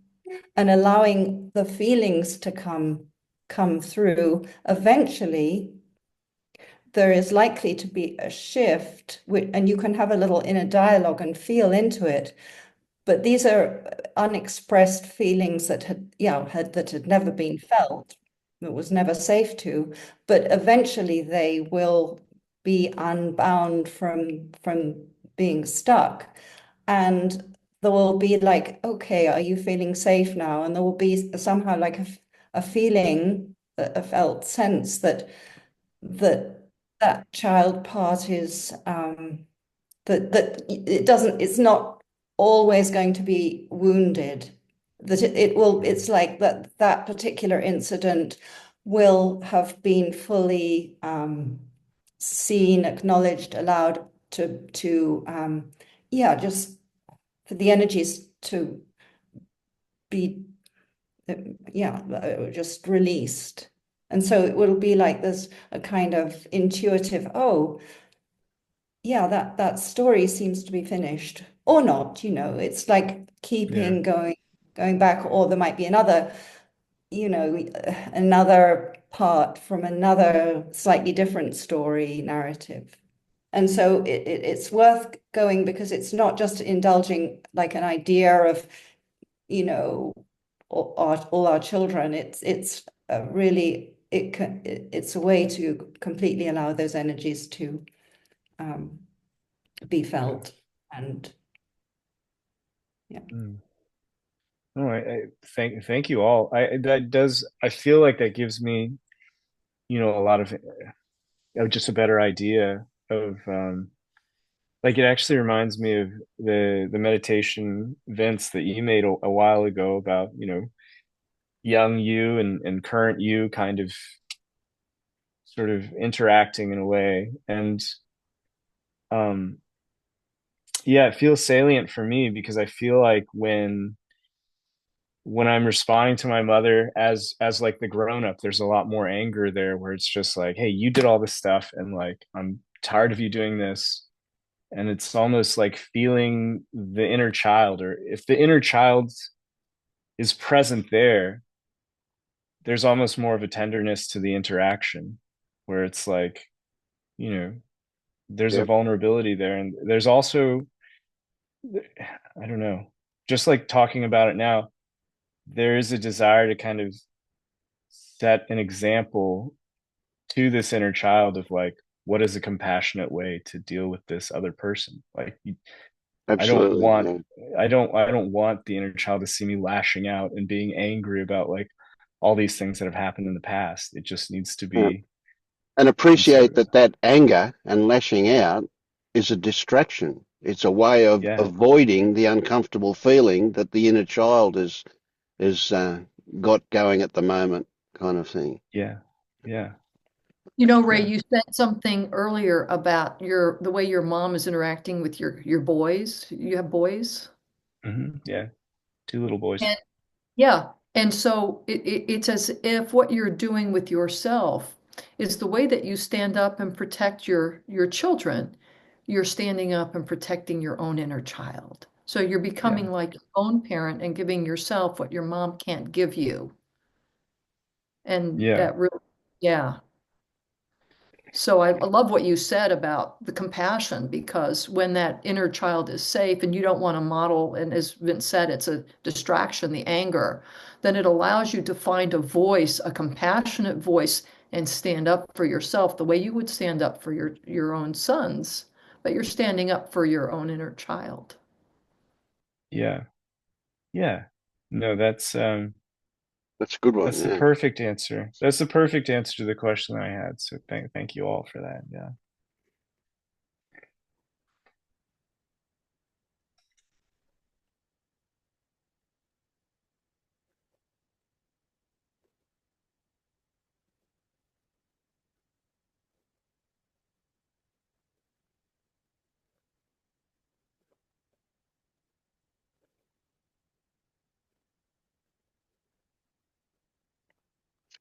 and allowing the feelings to come through, eventually there is likely to be a shift, and you can have a little inner dialogue and feel into it. But these are unexpressed feelings that had never been felt. It was never safe to, but eventually they will be unbound from being stuck. And there will be like, okay, are you feeling safe now? And there will be somehow like a feeling, a felt sense that child part is that it's not always going to be wounded, that it will, Mm. it's like that particular incident will have been fully seen, acknowledged, allowed to just for the energies to be just released. And so it will be like there's a kind of intuitive, oh, yeah, that story seems to be finished or not, it's like Yeah. keeping going back, or there might be another, another part from another slightly different story narrative. And so it's worth going, because it's not just indulging like an idea of, all our children. It's really, it's a way to completely allow those energies to be felt. And yeah. Mm. No, I thank you all. I feel like that gives me, a lot of just a better idea of like it actually reminds me of the meditation, Vince, that you made a while ago about, young you and current you kind of sort of interacting in a way. And um yeah, it feels salient for me because I feel like when I'm responding to my mother as like the grown up, there's a lot more anger there, where it's just like, hey, you did all this stuff and like I'm tired of you doing this. And it's almost like feeling the inner child, or if the inner child is present there, there's almost more of a tenderness to the interaction, where it's like, you know, there's a Yep, vulnerability there. And there's also, I don't know, just like talking about it now, there is a desire to kind of set an example to this inner child of like, what is a compassionate way to deal with this other person? Like, I don't absolutely. want, Yeah. I don't want the inner child to see me lashing out and being angry about like all these things that have happened in the past. It just needs to Yeah. be And some sort appreciate of, that anger and lashing out is a distraction. It's a way of yeah, avoiding the uncomfortable feeling that the inner child is got going at the moment, kind of thing. yeah, yeah, Ray, yeah. you said something earlier about the way your mom is interacting with your boys. You have boys? Yeah. Two little boys. And yeah. And so it's as if what you're doing with yourself is the way that you stand up and protect your children. You're standing up and protecting your own inner child. So you're Yeah, becoming like your own parent and giving yourself what your mom can't give you. And yeah. that really, yeah. So I love what you said about the compassion, because when that inner child is safe and you don't want to model, and as Vince said, it's a distraction, the anger, then it allows you to find a voice, a compassionate voice, and stand up for yourself the way you would stand up for your own sons, but you're standing up for your own inner child. Yeah. Yeah. No, That's a good one. that's the Yeah. perfect answer. That's the perfect answer to the question I had. So thank you all for that. Yeah.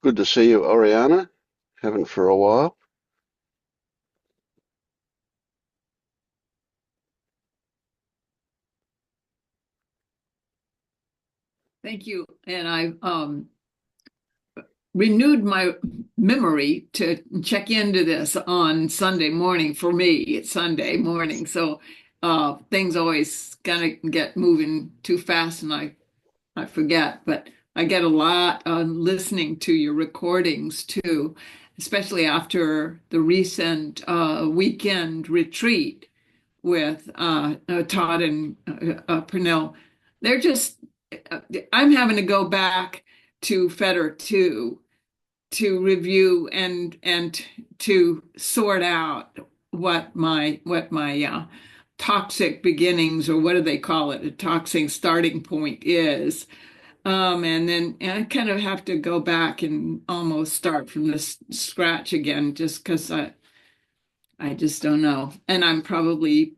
Good to see you, Oriana. Haven't for a while. Thank you. And I renewed my memory to check into this on Sunday morning. For me, it's Sunday morning. So things always kind of get moving too fast and I forget. But I get a lot on listening to your recordings too, especially after the recent weekend retreat with Todd and Pernell. They're just, I'm having to go back to Feder 2 to review and to sort out what my toxic beginnings, or what do they call it, a toxic starting point is. And then I kind of have to go back and almost start from the scratch again, just because I just don't know. And I'm probably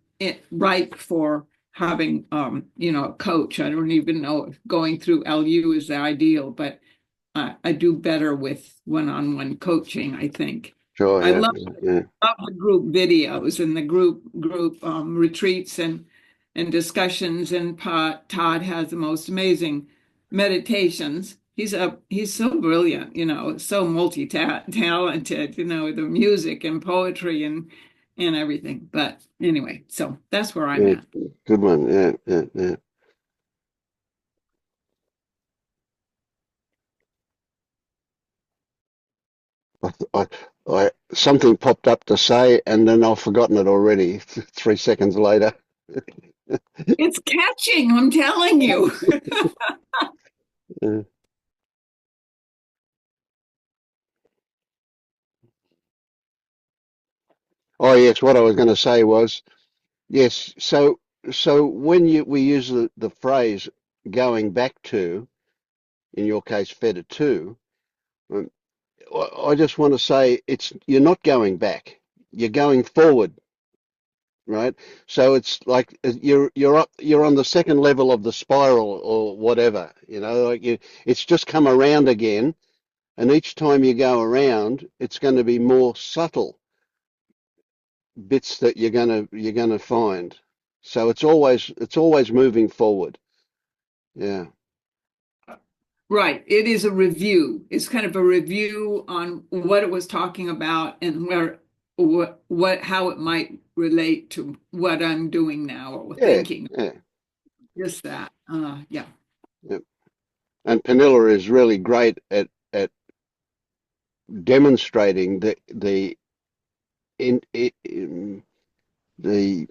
ripe for having, a coach. I don't even know if going through LU is the ideal, but I do better with one-on-one coaching, I think. Sure. I Yeah. love Yeah. love the group videos and the group retreats and discussions. And Todd has the most amazing meditations. He's so brilliant, so multi-talented, the music and poetry and everything. But anyway, so that's where I'm Yeah. at. Good one. Yeah. Yeah. Yeah. I, something popped up to say, and then I've forgotten it already. 3 seconds later. It's catching, I'm telling you. Yeah. Oh yes, what I was going to say was yes. So when we use the phrase going back to, in your case, Feta 2, um, I just want to say you're not going back. You're going forward, right? So it's like you're on the second level of the spiral or whatever, like it's just come around again, and each time you go around, it's going to be more subtle bits that you're gonna find. So it's always moving forward. Yeah. Right. It is a review. It's kind of a review on what it was talking about and how it might relate to what I'm doing now or Yeah. thinking. Yeah. Just that. Yeah. Yeah. And Panilla is really great at demonstrating in the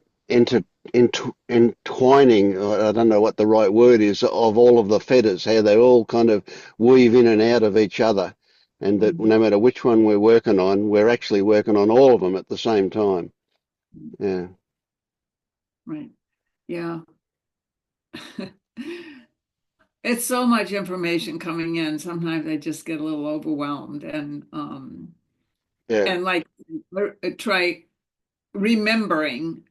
entwining, I don't know what the right word is, of all of the fetters, how they all kind of weave in and out of each other, and that no matter which one we're working on, we're actually working on all of them at the same time. Yeah. Right. Yeah. It's so much information coming in. Sometimes I just get a little overwhelmed Yeah. and like try remembering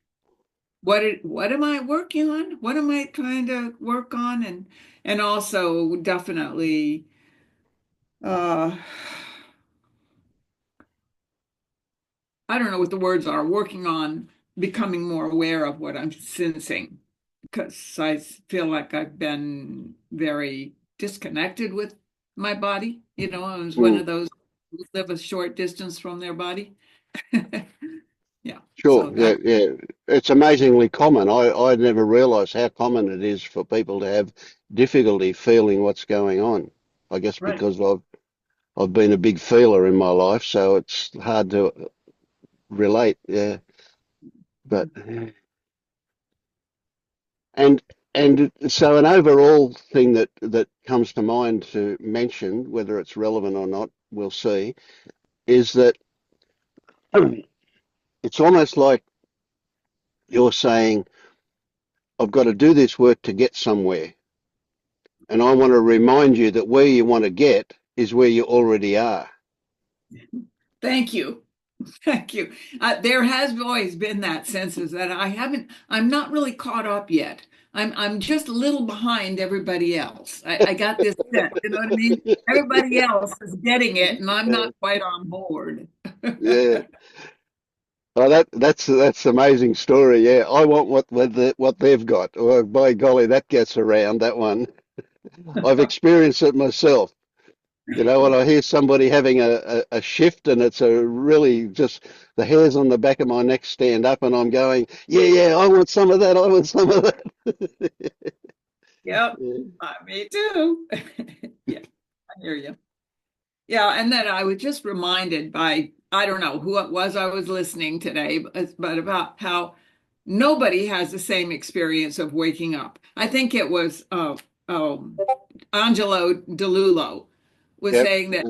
what am I working on? What am I trying to work on? And also definitely uh I don't know what the words are, working on becoming more aware of what I'm sensing, because I feel like I've been very disconnected with my body. I was one Mm. of those who live a short distance from their body. Yeah. Sure. So Yeah, that, yeah. It's amazingly common. I never realised how common it is for people to have difficulty feeling what's going on. I guess right. because I've been a big feeler in my life, so it's hard to relate. Yeah, but and so an overall thing that comes to mind to mention, whether it's relevant or not, we'll see, is that it's almost like you're saying, I've got to do this work to get somewhere. And I want to remind you that where you want to get is where you already are. Thank you. Thank you. There has always been that sense is that I'm not really caught up yet. I'm just a little behind everybody else. I got this sense, you know what I mean? Everybody else is getting it, and I'm Yeah, not quite on board. yeah. Oh, that's amazing story. Yeah, I want what they've got. Oh, by golly, that gets around that one. I've experienced it myself. You know, when I hear somebody having a shift and it's a really just the hairs on the back of my neck stand up and I'm going, yeah, yeah, I want some of that. I want some of that. Yep, Yeah. me too. Yeah, I hear you. Yeah, and then I was just reminded by, I don't know who it was I was listening today, but about how nobody has the same experience of waking up. I think it was Angelo DeLulo was Yep. saying that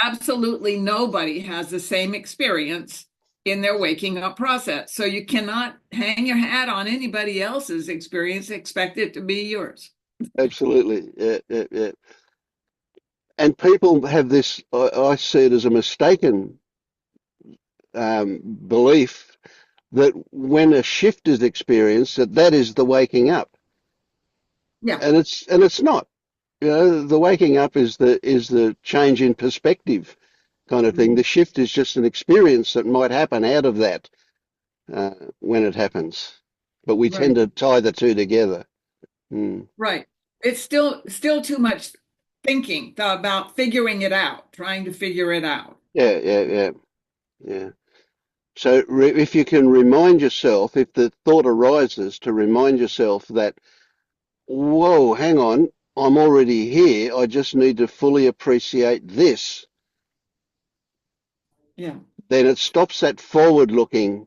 absolutely nobody has the same experience in their waking up process. So you cannot hang your hat on anybody else's experience, expect it to be yours. Absolutely. Yeah, yeah, yeah. And people have this, I see it as a mistaken belief that when a shift is experienced, that is the waking up. Yeah, And it's not. You know, the waking up is the change in perspective kind of thing. The shift is just an experience that might happen out of that when it happens. But we tend right, to tie the two together. Mm. right. It's still too much thinking about figuring it out, trying to figure it out. Yeah, yeah, yeah, yeah. So if you can remind yourself, if the thought arises, to remind yourself that, whoa, hang on, I'm already here. I just need to fully appreciate this. Yeah. Then it stops that forward-looking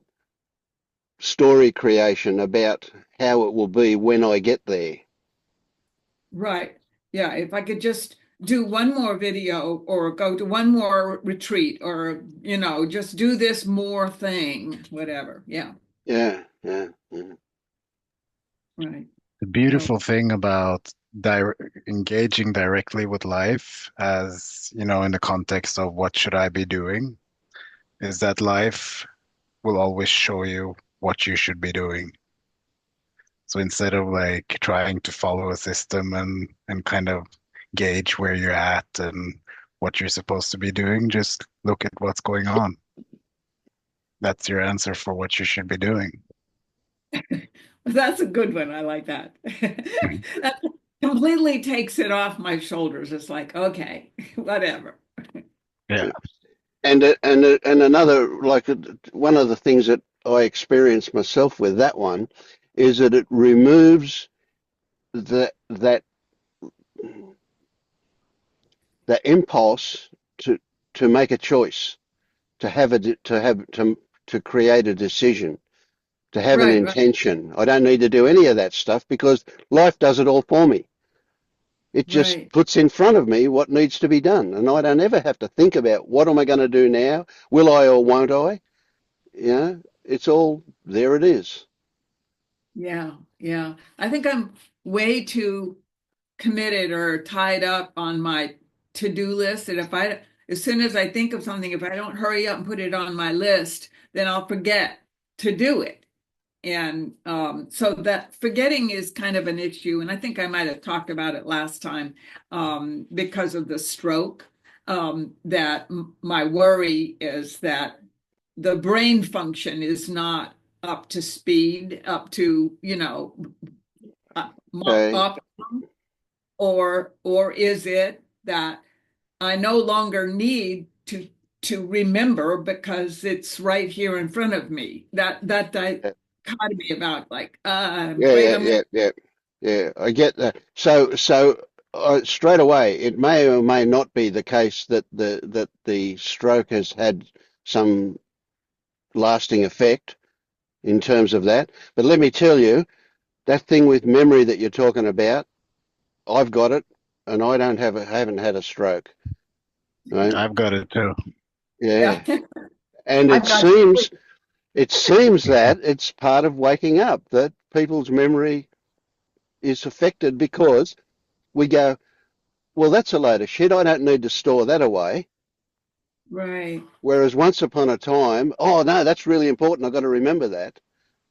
story creation about how it will be when I get there. Right. Yeah. If I could just do one more video or go to one more retreat or, just do this more thing, whatever. Yeah. Yeah, yeah, yeah. Right. The So, beautiful thing about engaging directly with life, as you know, in the context of what should I be doing, is that life will always show you what you should be doing. So instead of like trying to follow a system and kind of gauge where you're at and what you're supposed to be doing, just look at what's going on. That's your answer for what you should be doing. that's a good one. I like that. That completely takes it off my shoulders. It's like, okay, whatever. Yeah. And another like one of the things that I experienced myself with that one is that it removes that impulse to make a choice, to have a to have to create a decision, to have an Right, right, intention. I don't need to do any of that stuff because life does it all for me. It just right. puts in front of me what needs to be done, and I don't ever have to think about what am I going to do now? Will I or won't I? You know, it's all there. It is. Yeah, yeah. I think I'm way too committed or tied up on my to-do list. And as soon as I think of something, if I don't hurry up and put it on my list, then I'll forget to do it. And so that forgetting is kind of an issue. And I think I might have talked about it last time because of the stroke. That my worry is that the brain function is not up to speed, up to, Okay. optimum, or is it that I no longer need to remember because it's right here in front of me. That dichotomy about like, I'm Yeah, afraid yeah, I'm yeah, gonna. yeah, yeah. I get that. So straight away, it may or may not be the case that the stroke has had some lasting effect in terms of that. But let me tell you, that thing with memory that you're talking about, I've got it, and I don't have haven't had a stroke. Right? I've got it too. Yeah, Yeah. and I've got it seems that it's part of waking up that people's memory is affected because we go, well, that's a load of shit. I don't need to store that away. Right, Whereas once upon a time, oh no, that's really important. I've got to remember that.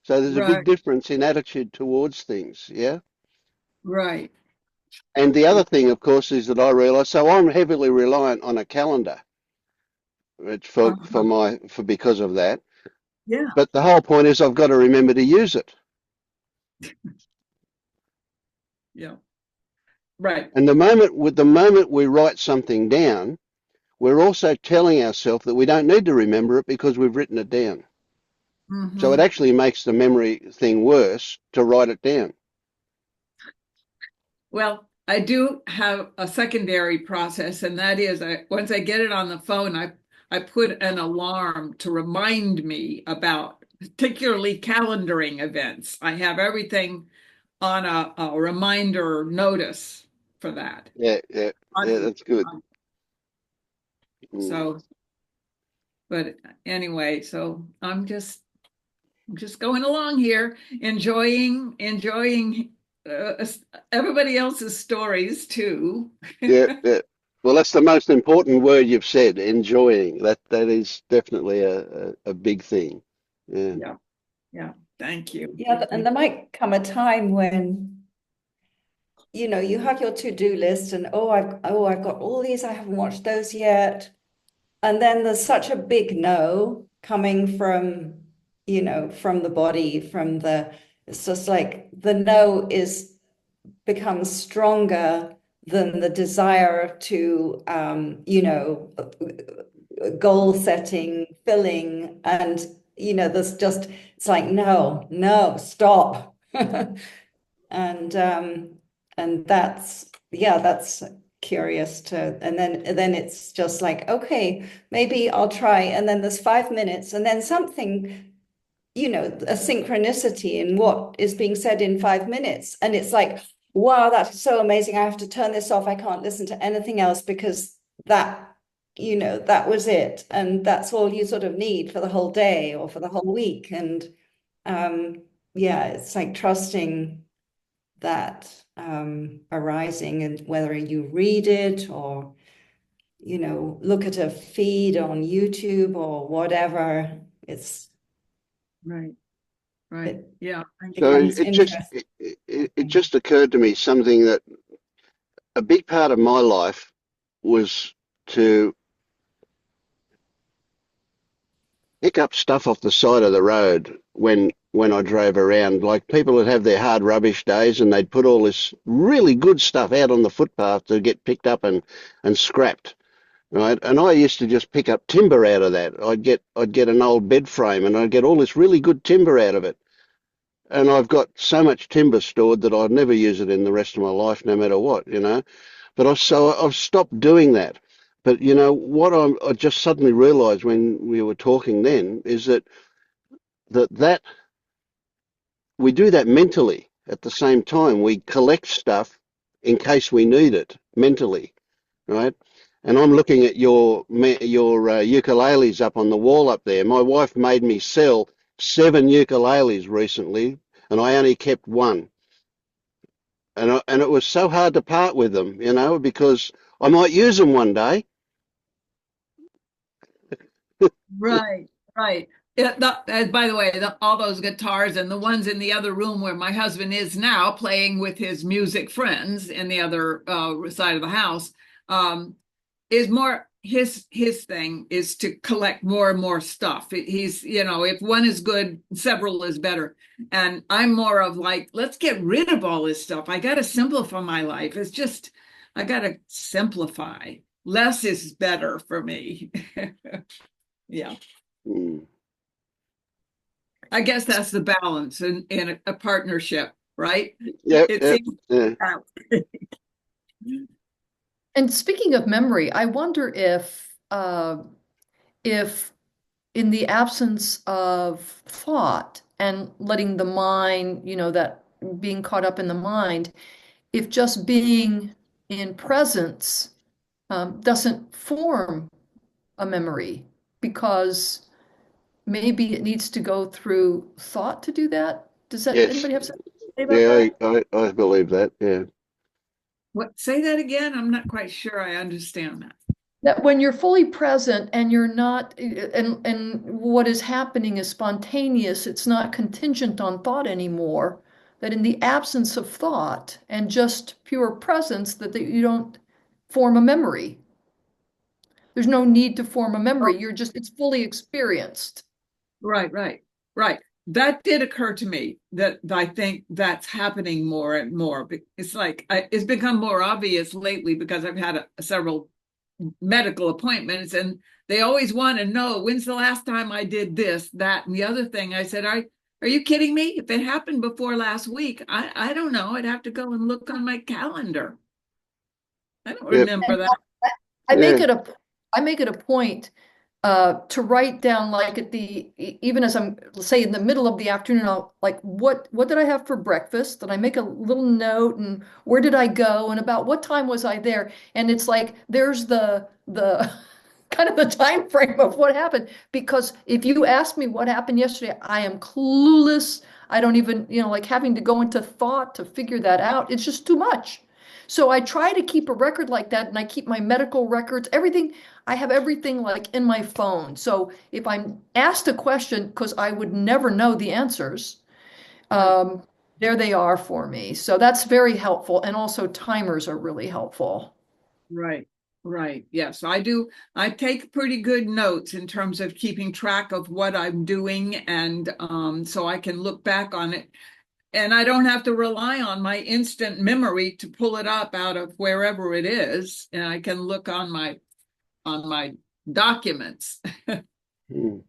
So there's a big right, difference in attitude towards things. Yeah. right. And the Yeah. other thing, of course, is that I realise, so I'm heavily reliant on a calendar. It's Uh-huh. for because of that. Yeah, But the whole point is I've got to remember to use it. yeah. Right. And the moment we write something down, we're also telling ourselves that we don't need to remember it because we've written it down. So it Hmm. actually makes the memory thing worse to write it down. Well, I do have a secondary process, and that is once I get it on the phone, I put an alarm to remind me about particularly calendaring events. I have everything on a reminder notice for that. Yeah, yeah, yeah, that's good. Mm. So, but anyway, so I'm just going along here, enjoying uh, everybody else's stories too. Yeah, yeah. Well, that's the most important word you've said, enjoying. That is definitely a big thing. Yeah. Yeah, yeah. Thank you. Yeah, and there might come a time when, you have your to-do list and I've got all these, I haven't watched those yet. And then there's such a big no coming from, from the body, it's just like the no becomes stronger than the desire to, goal setting, filling, and, it's like, no, no, stop. And that's curious and then it's just like, okay, maybe I'll try, and then there's 5 minutes and then something, a synchronicity in what is being said in 5 minutes, and it's like, wow, that's so amazing, I have to turn this off, I can't listen to anything else because that was it, and that's all you sort of need for the whole day or for the whole week. And yeah, it's like trusting that arising, and whether you read it or look at a feed on YouTube or whatever, Right, right. it Yeah, thank So you. becomes interesting. it just occurred to me something that a big part of my life was to pick up stuff off the side of the road when I drove around. Like people would have their hard rubbish days and they'd put all this really good stuff out on the footpath to get picked up and scrapped. Right. And I used to just pick up timber out of that. I'd get an old bed frame and I'd get all this really good timber out of it. And I've got so much timber stored that I'd never use it in the rest of my life, no matter what. But I've stopped doing that. But what I just suddenly realised when we were talking then is that we do that mentally at the same time. We collect stuff in case we need it mentally, right? And I'm looking at your ukuleles up on the wall up there. My wife made me sell 7 ukuleles recently, and I only kept one. And it was so hard to part with them, because I might use them one day. Right, right. Yeah, by the way, all those guitars and the ones in the other room where my husband is now playing with his music friends in the other side of the house, is more his thing is to collect more and more stuff. He's, if one is good, several is better. And I'm more of like, let's get rid of all this stuff. I got to simplify my life. I got to simplify. less is better for me. Yeah. Mm. I guess that's the balance in a partnership, right? Yep, It yep, seems. yeah. And speaking of memory, I wonder if in the absence of thought and letting the mind, that being caught up in the mind, if just being in presence doesn't form a memory, because maybe it needs to go through thought to do that. Does that Yes. anybody have something to say about Yeah, that? I believe that. Yeah. What? Say that again. I'm not quite sure I understand that. That when you're fully present and you're not, and what is happening is spontaneous, it's not contingent on thought anymore, that in the absence of thought and just pure presence, that you don't form a memory. There's no need to form a memory. It's fully experienced. Right, right, right. That did occur to me that I think that's happening more and more. It's like it's become more obvious lately because I've had several medical appointments, and they always want to know when's the last time I did this, that, and the other thing. I said, are you kidding me? If it happened before last week, I don't know. I'd have to go and look on my calendar. I don't Yep. remember that. I make Yeah. it a I make it a point to write down, like even as I'm, say, in the middle of the afternoon, I'll like, what did I have for breakfast? And I make a little note, and where did I go, and about what time was I there? And it's like there's the kind of the time frame of what happened. Because if you ask me what happened yesterday, I am clueless. I don't even, like having to go into thought to figure that out. It's just too much. So I try to keep a record like that, and I keep my medical records, everything. I have everything like in my phone. So if I'm asked a question, because I would never know the answers, Right. there they are for me. So that's very helpful. And also timers are really helpful. Right, right. Yes, I do. I take pretty good notes in terms of keeping track of what I'm doing, and so I can look back on it. And I don't have to rely on my instant memory to pull it up out of wherever it is. And I can look on my documents. Mm.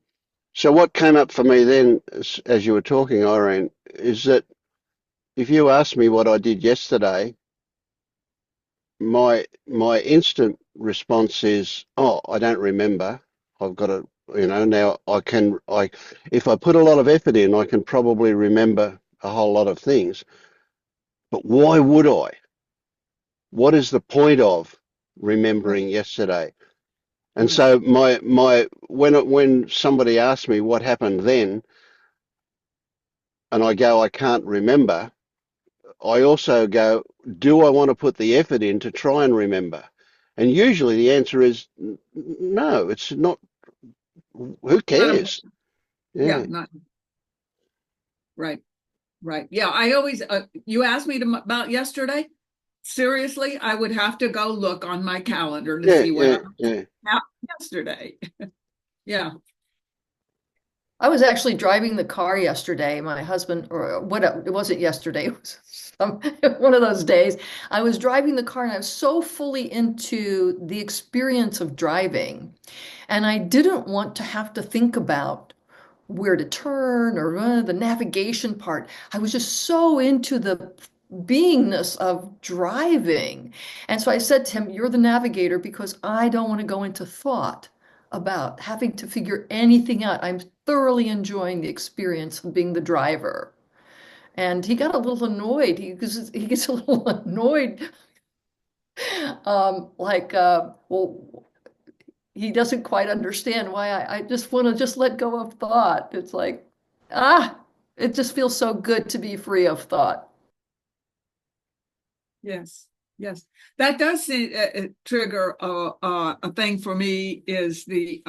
So what came up for me then, as you were talking, Irene, is that if you asked me what I did yesterday, my instant response is, oh, I don't remember. I've got to, now if I put a lot of effort in, I can probably remember a whole lot of things. But why would I? What is the point of remembering yesterday? And Right. so when somebody asks me what happened then, and I go, I can't remember, I also go, do I want to put the effort in to try and remember? And usually the answer is no, it's not. Who cares? Yeah, Yeah, not right. Right. Yeah, I always, you asked me about yesterday. Seriously, I would have to go look on my calendar to yeah, see what yeah, I yeah. had yesterday. Yeah. I was actually driving the car yesterday. My husband, or what, it wasn't yesterday, it was one of those days. I was driving the car, and I was so fully into the experience of driving. And I didn't want to have to think about where to turn or the navigation part. I was just so into the beingness of driving. And so I said to him, "You're the navigator, because I don't want to go into thought about having to figure anything out. I'm thoroughly enjoying the experience of being the driver." And he got a little annoyed. He gets a little annoyed, well, he doesn't quite understand why I just want to just let go of thought. It's like, ah, it just feels so good to be free of thought. Yes. Yes. That does trigger a thing for me, is the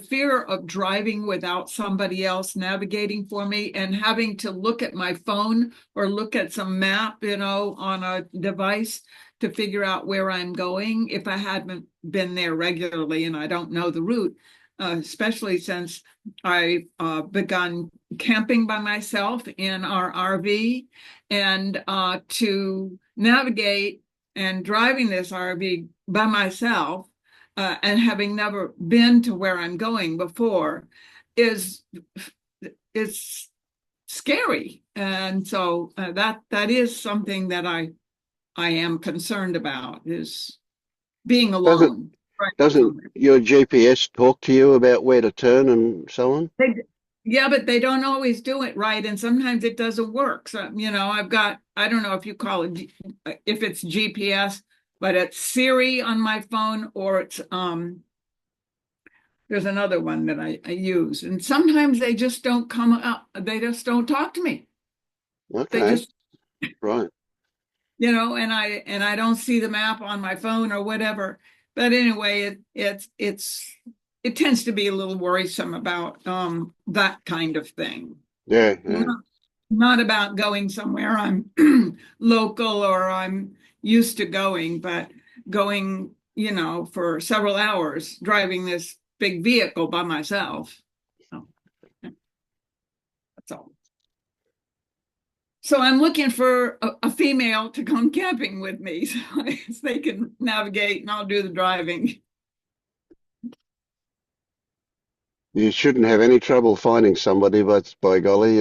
fear of driving without somebody else navigating for me and having to look at my phone or look at some map, on a device to figure out where I'm going if I hadn't been there regularly and I don't know the route, especially since I've begun camping by myself in our RV, and to navigate and driving this RV by myself, and having never been to where I'm going before is scary. And so that is something that I am concerned about, is being Doesn't alone. doesn't your GPS talk to you about where to turn and so on? Yeah, but they don't always do it right, and sometimes it doesn't work. So, I've got, I don't know if you call it, if it's GPS, but it's Siri on my phone, or it's there's another one that I use, and sometimes they just don't come up. They just don't talk to me. They Okay, just, right. and I don't see the map on my phone or whatever. But anyway, it tends to be a little worrisome about that kind of thing. Yeah, yeah. Not about going somewhere I'm local or I'm used to going, but going, for several hours driving this big vehicle by myself. So that's all. So I'm looking for a female to come camping with me so they can navigate and I'll do the driving. You shouldn't have any trouble finding somebody, but by golly,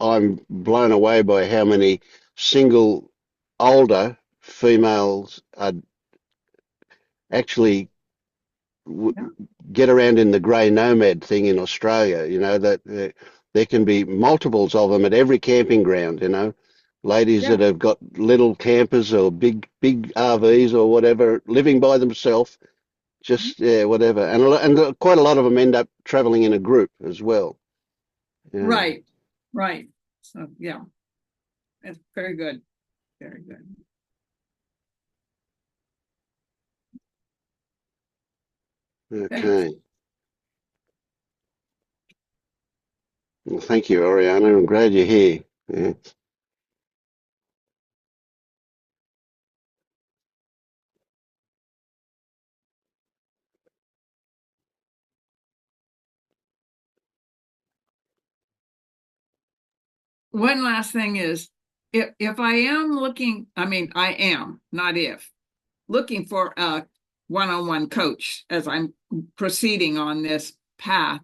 I'm blown away by how many single older females are actually Yeah. get around in the grey nomad thing in Australia. That there can be multiples of them at every camping ground. Ladies Yeah. that have got little campers or big RVs or whatever, living by themselves. Just yeah, whatever, and quite a lot of them end up traveling in a group as well. Yeah. Right. So yeah, it's very good. Very good. Thanks. Okay. Well, thank you, Oriana. I'm glad you're here. Yeah. One last thing is, if I am looking, I mean, I am, not if, looking for a one-on-one coach as I'm proceeding on this path,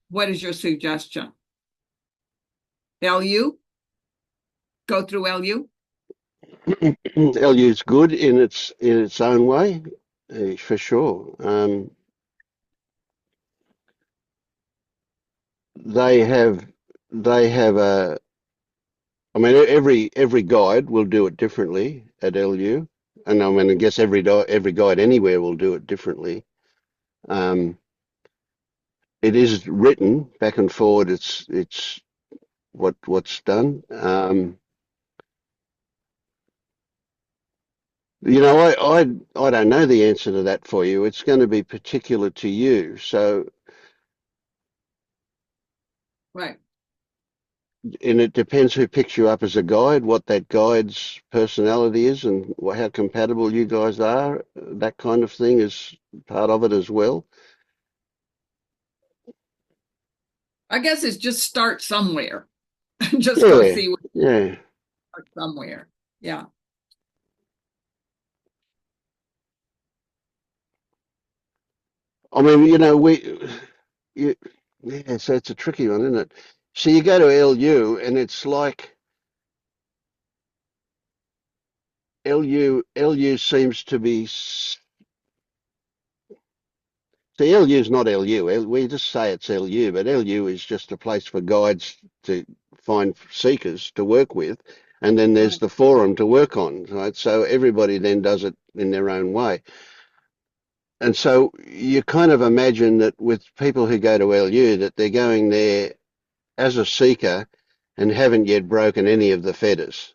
what is your suggestion? LU? Go through LU? LU is good in its own way, for sure. They have a. I mean, every guide will do it differently at LU, and I mean, I guess every guide anywhere will do it differently. Um, it is written back and forward. It's what's done. I don't know the answer to that for you. It's going to be particular to you. So, Right. and it depends who picks you up as a guide, what that guide's personality is, and how compatible you guys are. That kind of thing is part of it as well. I guess it's just start somewhere. Just go Yeah, see what yeah. somewhere. Yeah. I mean, you, yeah. So it's a tricky one, isn't it? So you go to LU, and it's like LU seems to be. See, LU is not LU. We just say it's LU, but LU is just a place for guides to find seekers to work with, and then there's Right. the forum to work on, right? So everybody then does it in their own way. And so you kind of imagine that with people who go to LU, that they're going there as a seeker and haven't yet broken any of the fetters,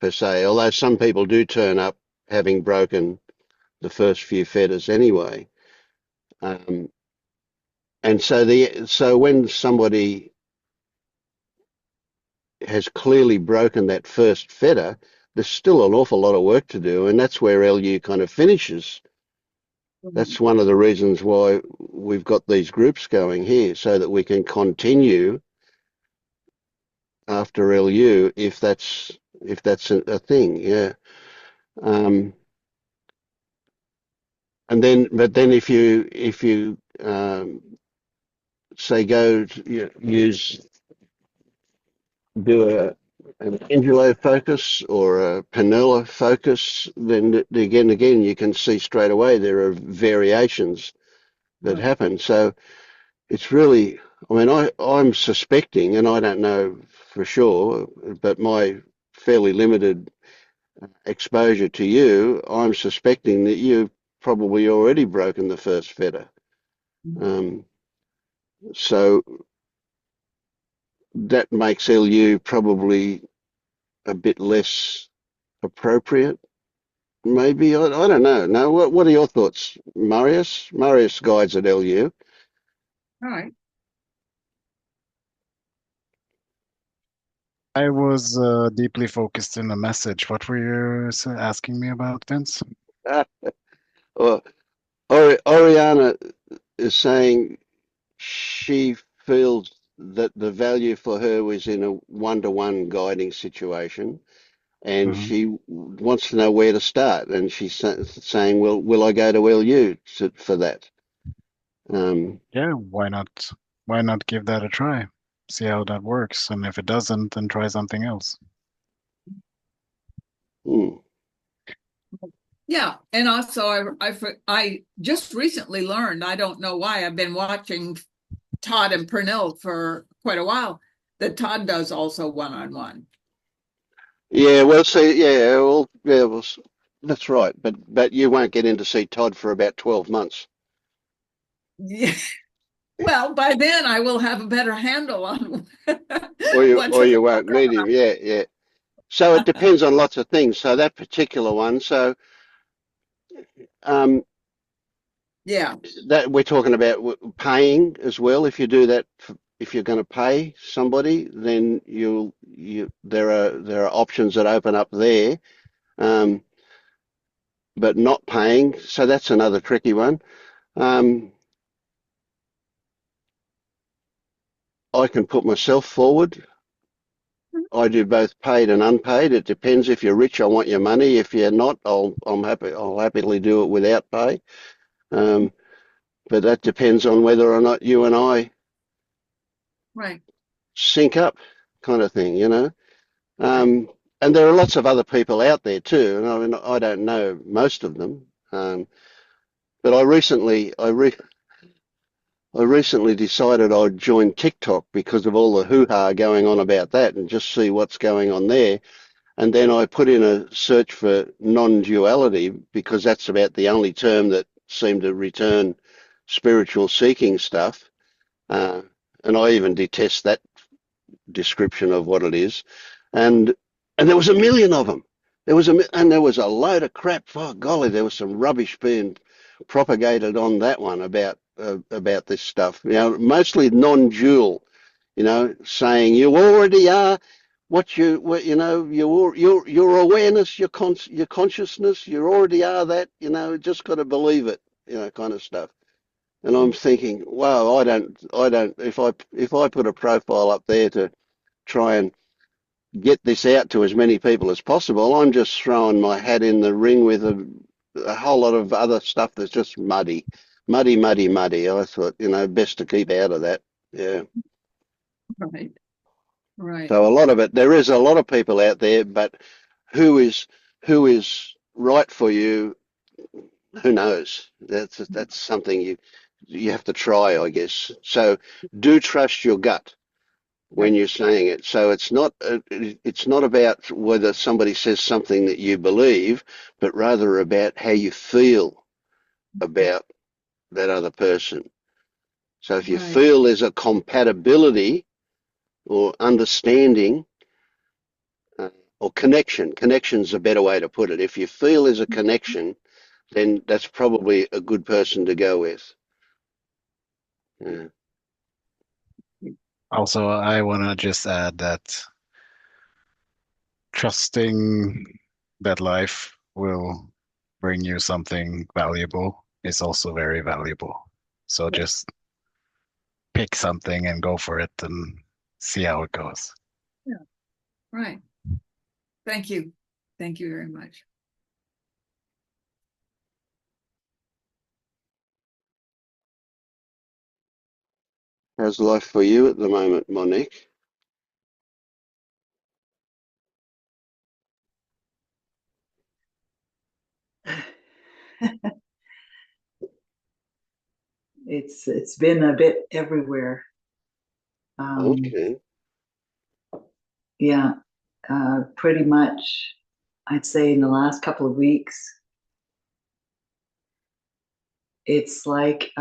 per se, although some people do turn up having broken the first few fetters anyway. Um, And so when somebody has clearly broken that first fetter, there's still an awful lot of work to do, and that's where LU kind of finishes. That's one of the reasons why we've got these groups going here, so that we can continue after LU if that's a thing. Yeah. Um, but then if you say do an angular focus or a pennular focus, then again you can see straight away there are variations that happen. So it's really, I mean, I'm suspecting, and I don't know for sure, but my fairly limited exposure to you, I'm suspecting that you've probably already broken the first fetter. So that makes LU probably a bit less appropriate. Maybe I don't know. No, what are your thoughts, Marius? Marius guides at LU. All right. I was deeply focused in a message. What were you asking me about, Vince? Well, Oriana is saying she feels that the value for her was in a one-to-one guiding situation, and she wants to know where to start. And she's saying, "Well, will I go to LU for that?" Yeah, why not? Why not give that a try? See how that works, and if it doesn't, then try something else. Hmm. Yeah, and also I just recently learned, I don't know why, I've been watching Todd and Pernell for quite a while, that Todd does also one-on-one. Yeah, well, see, well, that's right. But you won't get in to see Todd for about 12 months. Yeah. Well, by then I will have a better handle on Or what you won't meet him. Yeah, yeah. So it depends on lots of things. So that particular one, so um, yeah, that we're talking about paying as well. If you do that, if you're going to pay somebody, then there are options that open up there. Um, but not paying, so that's another tricky one. I can put myself forward. I do both paid and unpaid. It depends. If you're rich, I want your money. If you're not, I'll happily do it without pay. Um, but that depends on whether or not you and I right. sync up, kind of thing, you know. Right. And there are lots of other people out there too. And I mean, I don't know most of them. But I recently decided I'd join TikTok because of all the hoo-ha going on about that and just see what's going on there. And then I put in a search for non-duality because that's about the only term that seemed to return spiritual seeking stuff. And I even detest that description of what it is. And there was a million of them. And there was a load of crap. Oh golly, there was some rubbish being propagated on that one about this stuff. You know, mostly non-dual. You know, saying you already are you know, your awareness, your consciousness, you already are that. You know, just got to believe it. You know, kind of stuff. And I'm thinking, wow, I don't. If I put a profile up there to try and get this out to as many people as possible, I'm just throwing my hat in the ring with a whole lot of other stuff that's just muddy. I thought, you know, best to keep out of that. Yeah. Right. Right. So a lot of it, there is a lot of people out there, but who is right for you? Who knows? That's something you have to try, I guess. So do trust your gut when you're saying it. So it's not about whether somebody says something that you believe, but rather about how you feel about that other person. So if you Right. feel there's a compatibility or understanding uh, or connection's a better way to put it. If you feel there's a connection, then that's probably a good person to go with. Yeah. Also, I want to just add that trusting that life will bring you something valuable is also very valuable. So just pick something and go for it and see how it goes. Yeah. Right. Thank you. Thank you very much. How's life for you at the moment, Monique? It's been a bit everywhere. Okay. Yeah, pretty much. I'd say in the last couple of weeks, it's like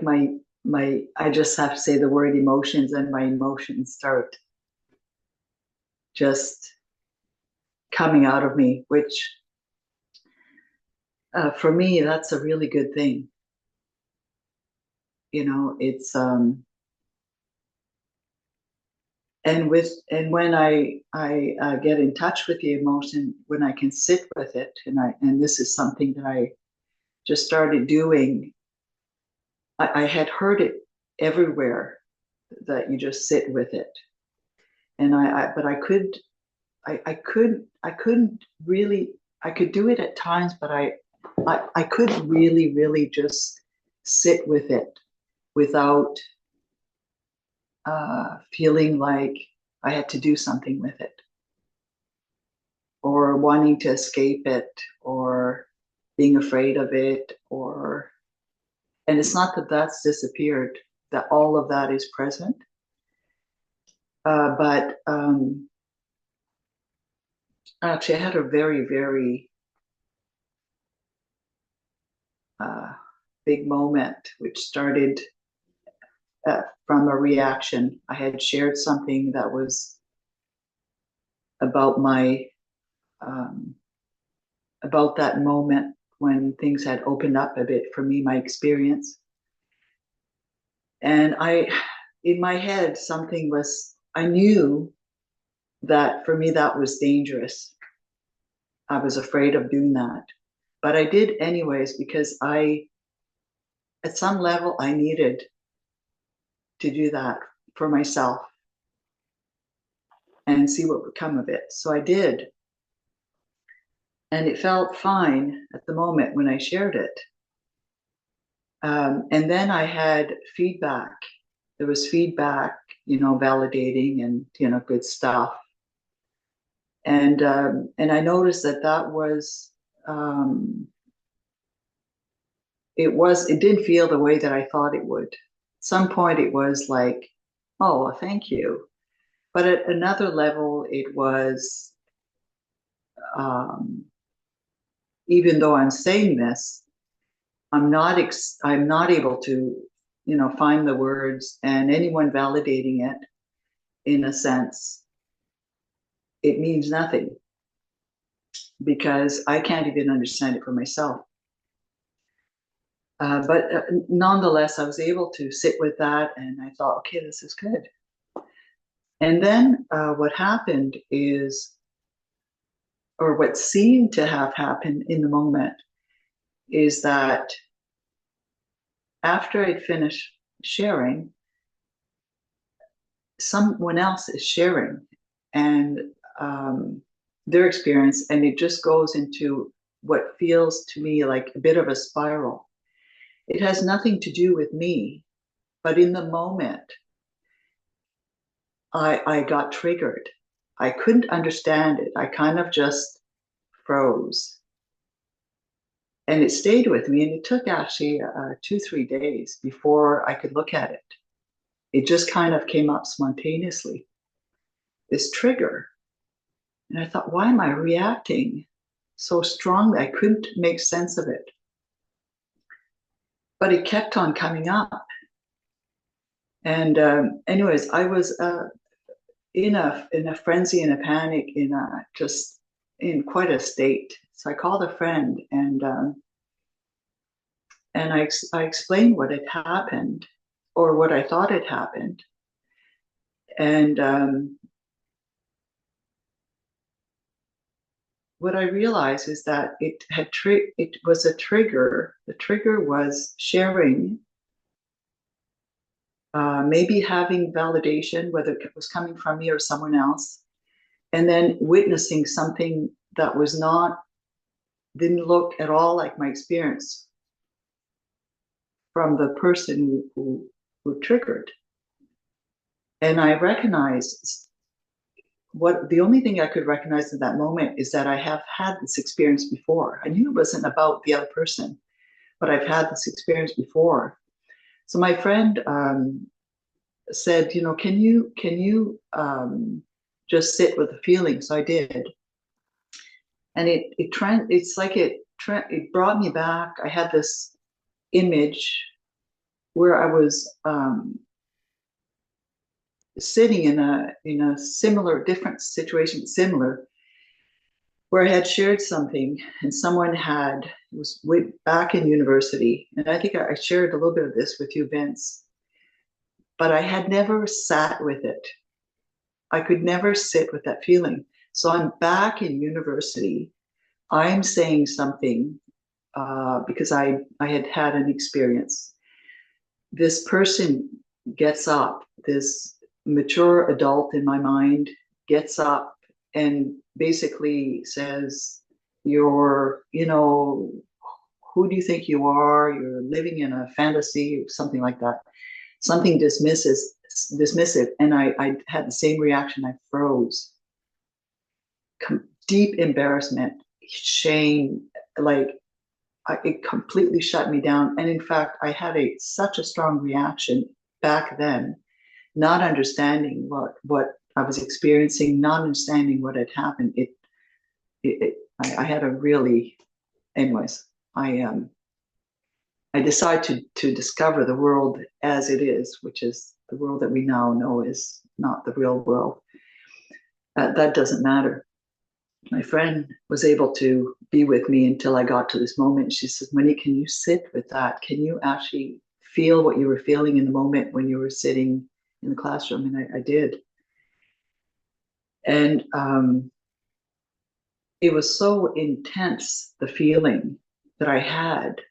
my I just have to say the word emotions, and my emotions start just coming out of me, which for me, that's a really good thing. You know, it's and when I get in touch with the emotion, when I can sit with it, and this is something that I just started doing. I had heard it everywhere that you just sit with it, and but I couldn't really. I could do it at times, but I couldn't really just sit with it without feeling like I had to do something with it, or wanting to escape it, or being afraid of it, or, and it's not that that's disappeared, that all of that is present. But actually, I had a very, very big moment, which started from a reaction. I had shared something that was about my about that moment when things had opened up a bit for me, my experience. And in my head, something was, I knew that for me, that was dangerous. I was afraid of doing that. But I did anyways, because at some level, I needed to do that for myself and see what would come of it. So I did. And it felt fine at the moment when I shared it. And then I had feedback. There was feedback, validating and, good stuff. And I noticed that was, it didn't feel the way that I thought it would. At some point it was like, oh, well, thank you. But at another level, it was, even though I'm saying this, I'm not able to, find the words, and anyone validating it, in a sense, it means nothing, because I can't even understand it for myself. But nonetheless, I was able to sit with that, and I thought, okay, this is good. And then what happened is, or what seemed to have happened in the moment, is that after I'd finished sharing, someone else is sharing, and their experience, and it just goes into what feels to me like a bit of a spiral. It has nothing to do with me, but in the moment, I got triggered. I couldn't understand it. I kind of just froze. And it stayed with me, and it took actually 2-3 days before I could look at it. It just kind of came up spontaneously, this trigger. And I thought, why am I reacting so strongly? I couldn't make sense of it. But it kept on coming up. And anyways, I was in a frenzy, in a panic, just in quite a state. So I called a friend, and I explained what had happened, or what I thought had happened. And what I realized is that it was a trigger. The trigger was sharing, maybe having validation, whether it was coming from me or someone else, and then witnessing something that didn't look at all like my experience from the person who triggered. And I recognized the only thing I could recognize in that moment is that I have had this experience before. I knew it wasn't about the other person, but I've had this experience before. So my friend said, can you just sit with the feeling? So I did, and it brought me back. I had this image where I was sitting in a similar, different situation, similar, where I had shared something, and someone was way back in university, and I think I shared a little bit of this with you, Vince, but I had never sat with it. I could never sit with that feeling. So I'm back in university. I'm saying something because I had had an experience. This person gets up, this mature adult in my mind gets up and basically says, who do you think you are? You're living in a fantasy, something like that. Something dismissive. And I had the same reaction. I froze. Deep embarrassment, shame, it completely shut me down. And in fact, I had such a strong reaction back then, not understanding what I was experiencing, not understanding what had happened. I had a really, anyways, I decided to discover the world as it is, which is the world that we now know is not the real world. That doesn't matter. My friend was able to be with me until I got to this moment. She said, Winnie, can you sit with that? Can you actually feel what you were feeling in the moment when you were sitting in the classroom? And I did. And it was so intense, the feeling that I had,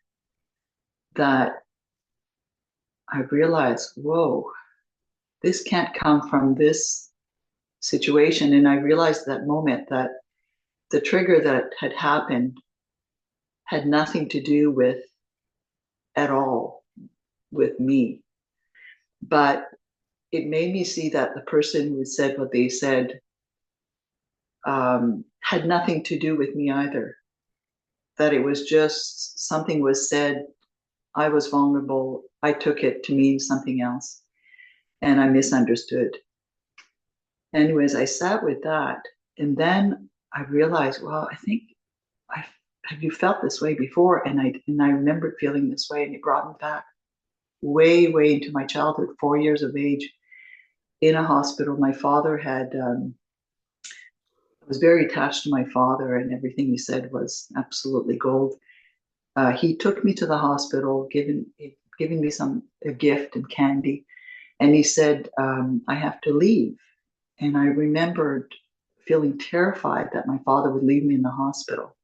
that I realized, whoa, this can't come from this situation. And I realized at that moment that the trigger that had happened had nothing to do with at all with me. But it made me see that the person who said what they said had nothing to do with me either. That it was just something was said, I was vulnerable, I took it to mean something else, and I misunderstood. Anyways, I sat with that, and then I realized, well, I think have you felt this way before? And I remembered feeling this way, and it brought me back way into my childhood, 4 years of age, in a hospital. My father was very attached to my father, and everything he said was absolutely gold. He took me to the hospital, giving me a gift and candy, and he said, I have to leave. And I remembered feeling terrified that my father would leave me in the hospital.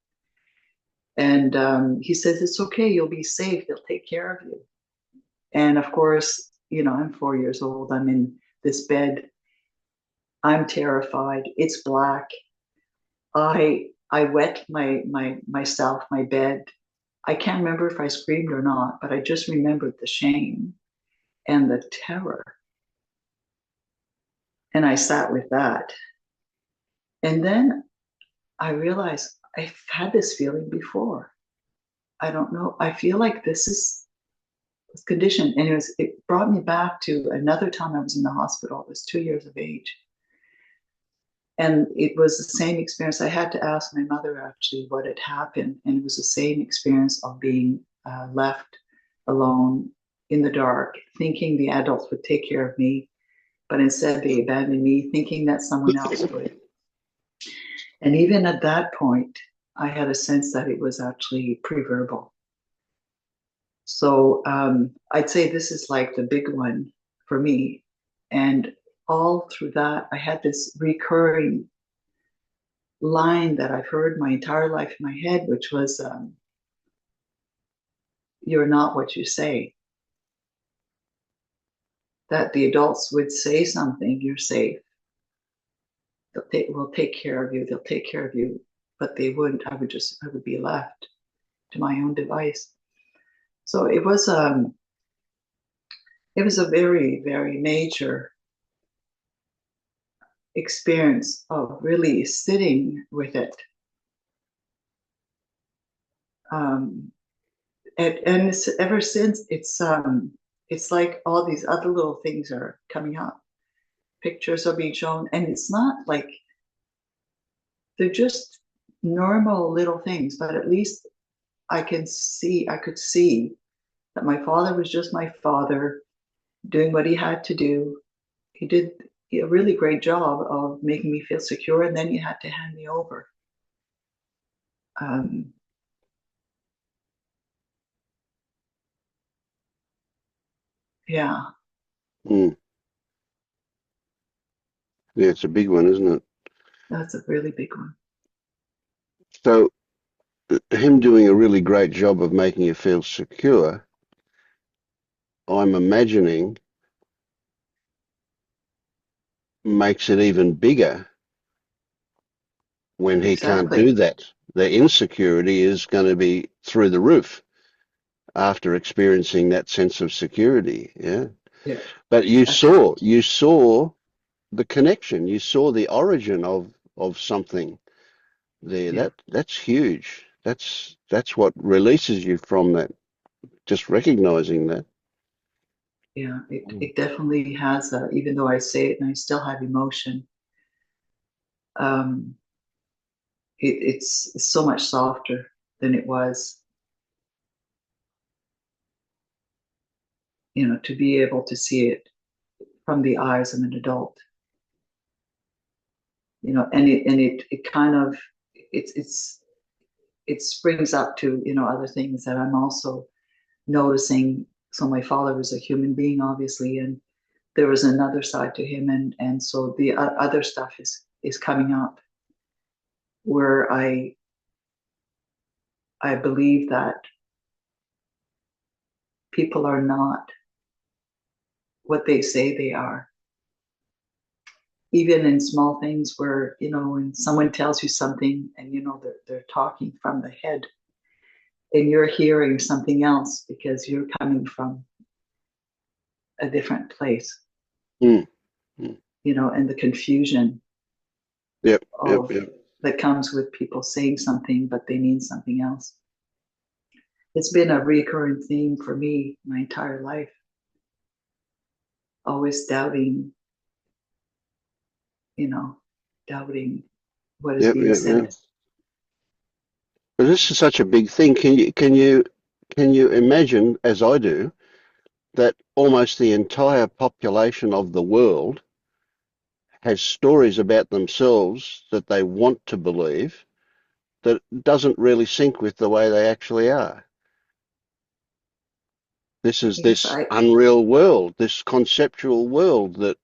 And he says, it's okay, you'll be safe, they'll take care of you. And of course, I'm 4 years old, I'm in this bed, I'm terrified, it's black. I wet myself, my bed. I can't remember if I screamed or not, but I just remembered the shame and the terror. And I sat with that. And then I realized I've had this feeling before. I don't know. I feel like this is conditioned. And it brought me back to another time I was in the hospital. I was 2 years of age. And it was the same experience. I had to ask my mother actually what had happened. And it was the same experience of being left alone in the dark, thinking the adults would take care of me. But instead they abandoned me, thinking that someone else would. And even at that point, I had a sense that it was actually pre-verbal. So I'd say this is like the big one for me. And all through that, I had this recurring line that I've heard my entire life in my head, which was, you're not what you say. That the adults would say something, you're safe. They will take care of you, they'll take care of you, but they wouldn't. I would be left to my own device. So it was it was a very, very major experience of really sitting with it. And ever since, it's like all these other little things are coming up. Pictures are being shown, and it's not like they're just normal little things, but at least I could see that my father was just my father, doing what he had to do. He did a really great job of making me feel secure, and then he had to hand me over. Yeah. Mm. Yeah, it's a big one, isn't it? That's a really big one. So him doing a really great job of making you feel secure, I'm imagining makes it even bigger when he can't Exactly. do that. The insecurity is going to be through the roof after experiencing that sense of security. Yeah. Yeah. But you Absolutely. saw the connection, you saw the origin of something there. Yeah. That's huge. That's what releases you from that. Just recognizing that. Yeah. It definitely has, even though I say it and I still have emotion, um, it's so much softer than it was, to be able to see it from the eyes of an adult, and it kind of, it's it springs up to, other things that I'm also noticing. So my father was a human being, obviously, and there was another side to him, and so the other stuff is coming up, where I believe that people are not what they say they are, even in small things where, when someone tells you something and they're talking from the head, and you're hearing something else because you're coming from a different place, Mm. Mm. and the confusion Yep, yep, of yep. that comes with people saying something but they mean something else. It's been a recurring theme for me my entire life, always doubting, doubting what is Yep, being yep, said. yep. But this is such a big thing. Can you imagine, as I do, that almost the entire population of the world has stories about themselves that they want to believe that doesn't really sync with the way they actually are. This is Yes, this unreal world, this conceptual world that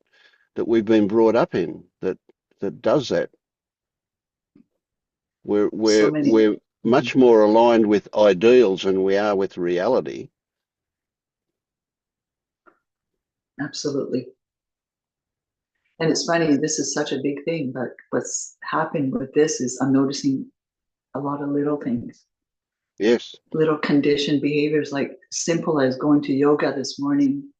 we've been brought up in that does that. We're so we're many. we're much more aligned with ideals than we are with reality. Absolutely. And it's funny, this is such a big thing, but what's happened with this is I'm noticing a lot of little things, Yes. little conditioned behaviors, like simple as going to yoga this morning.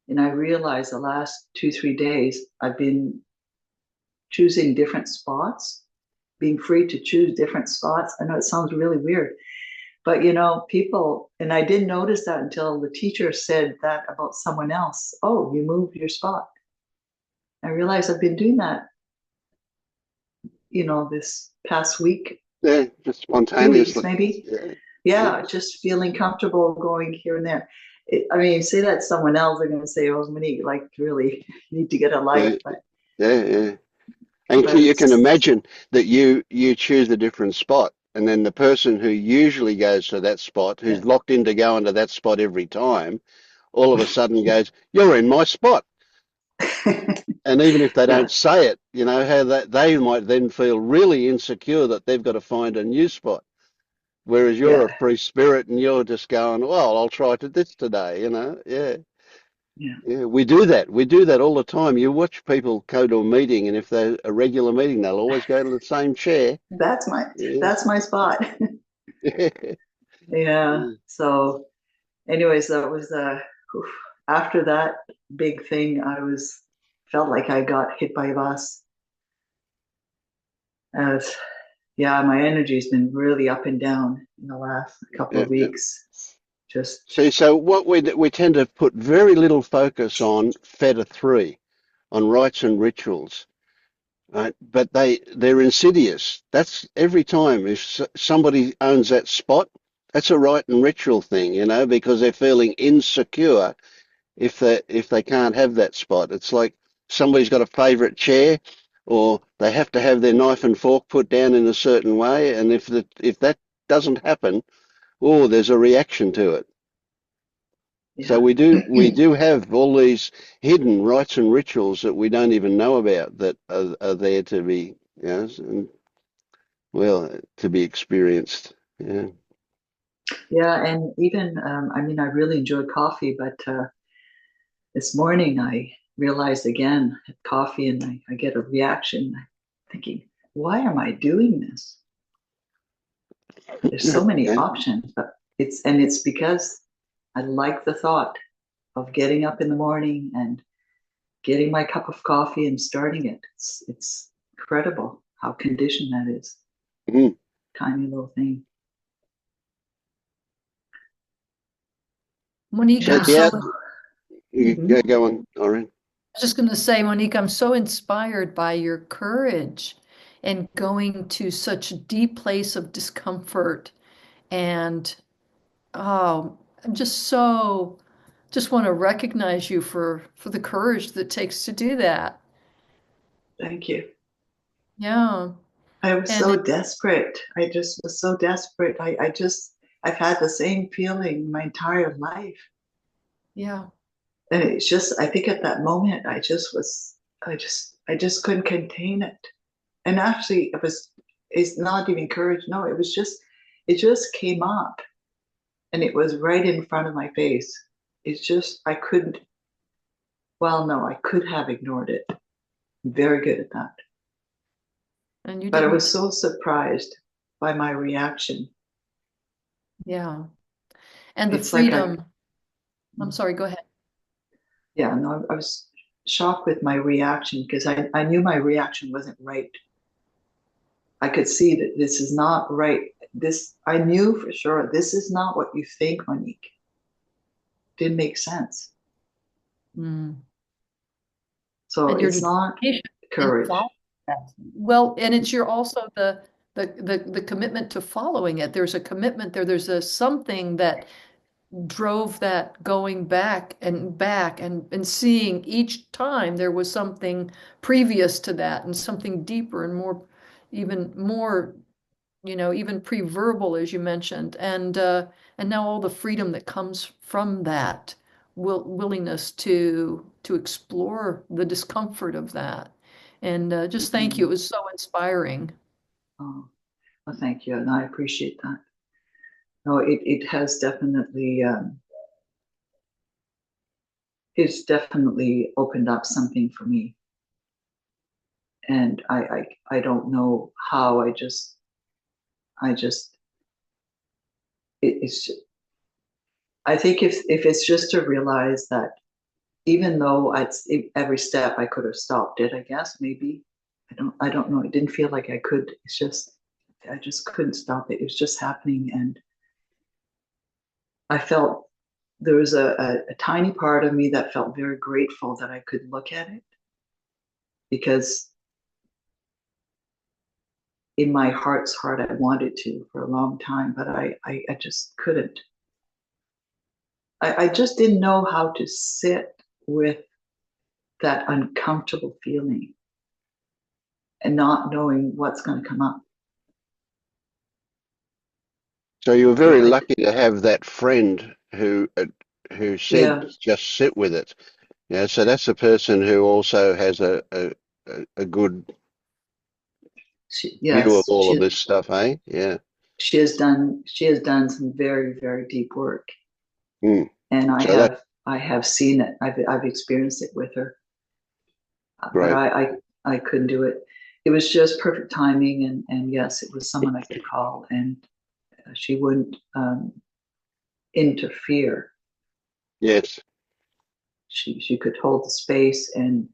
And I realized the last 2, 3 days I've been choosing different spots, being free to choose different spots. I know it sounds really weird, but people, and I didn't notice that until the teacher said that about someone else. Oh, you moved your spot. I realized I've been doing that, this past week, Yeah, just 2 weeks spontaneously. maybe. Yeah. Yeah. Yeah, just feeling comfortable going here and there. I mean, say that to someone else, they're going to say, "Oh, Monique, like really, you need to get a life." Yeah. But Yeah. Yeah. And but you can it's imagine that you choose a different spot, and then the person who usually goes to that spot, yeah. who's locked into going to that spot every time, all of a sudden goes, "You're in my spot." And even if they Yeah, don't say it, how that they might then feel really insecure that they've got to find a new spot. Whereas you're a yeah, free spirit and you're just going, well, I'll try to this today. Yeah. yeah. Yeah, we do that. We do that all the time. You watch people go to a meeting, and if they're a regular meeting, they'll always go to the same chair. That's my Yeah. that's my spot. Yeah. So, anyways, that was oof. after that big thing, felt like I got hit by a bus. As yeah, my energy's been really up and down in the last couple Yeah, of yeah. weeks. Just See, so what we tend to put very little focus on Feta 3, on rites and rituals, right? But they're insidious. That's every time if somebody owns that spot, that's a rite and ritual thing, you know, because they're feeling insecure if they can't have that spot. It's like somebody's got a favourite chair, or they have to have their knife and fork put down in a certain way, and if that doesn't happen, oh, there's a reaction to it. So yeah. we do have all these hidden rites and rituals that we don't even know about that are there to be, you know, well, to be experienced. Yeah. Yeah, and even I mean, I really enjoy coffee, but this morning I realized again, I had coffee and I get a reaction. I'm thinking, why am I doing this? There's so many Yeah. options, but it's because I like the thought of getting up in the morning and getting my cup of coffee and starting it. It's incredible how conditioned that is. Mm. Tiny little thing. Monique, So I'm the so, out, I yeah, go on, Irene. was just going to say, Monique, I'm so inspired by your courage and going to such a deep place of discomfort. And oh, I'm just want to recognize you for the courage that it takes to do that. Thank you. Yeah. I was And so it, desperate. I just was so desperate. I've had the same feeling my entire life. yeah. And it's just, I think at that moment, I just couldn't contain it. And actually, it's not even courage. No, it just came up and it was right in front of my face. It's just, I couldn't, well, no, I could have ignored it. I'm very good at that. And you But I was didn't. so surprised by my reaction. Yeah. And the It's like freedom. I'm sorry, go ahead. yeah, no, I was shocked with my reaction because I knew my reaction wasn't right. I could see that this is not right. I knew for sure this is not what you think, Monique. Didn't make sense. Mm. So And your it's not determination in courage. following that. Well, and it's your also the commitment to following it. There's a commitment there. There's a something that drove that going back and seeing each time there was something previous to that and something deeper and more, even more, even pre-verbal, as you mentioned, and now all the freedom that comes from that willingness to explore the discomfort of that. And just thank you. It Mm. was so inspiring. Oh, well, thank you, and I appreciate that. No, it has definitely it's definitely opened up something for me, and I don't know how. I just it's I think if it's just to realize that even though every step I could have stopped it, I guess maybe I don't know. It didn't feel like I could. It's just I just couldn't stop it. It was just happening, and I felt there was a tiny part of me that felt very grateful that I could look at it because in my heart's heart I wanted to for a long time, but I just couldn't. I just didn't know how to sit with that uncomfortable feeling and not knowing what's going to come up. So you were So very lucky to have that friend who said yeah, just sit with it. Yeah, so that's a person who also has a good view of yes, all of this stuff, eh? Yeah. she has done some very, very deep work. Mm. And So that's I have seen it. I've experienced it with her. But great. I couldn't do it. It was just perfect timing and yes, it was someone I could call and she wouldn't interfere. Yes. she could hold the space, and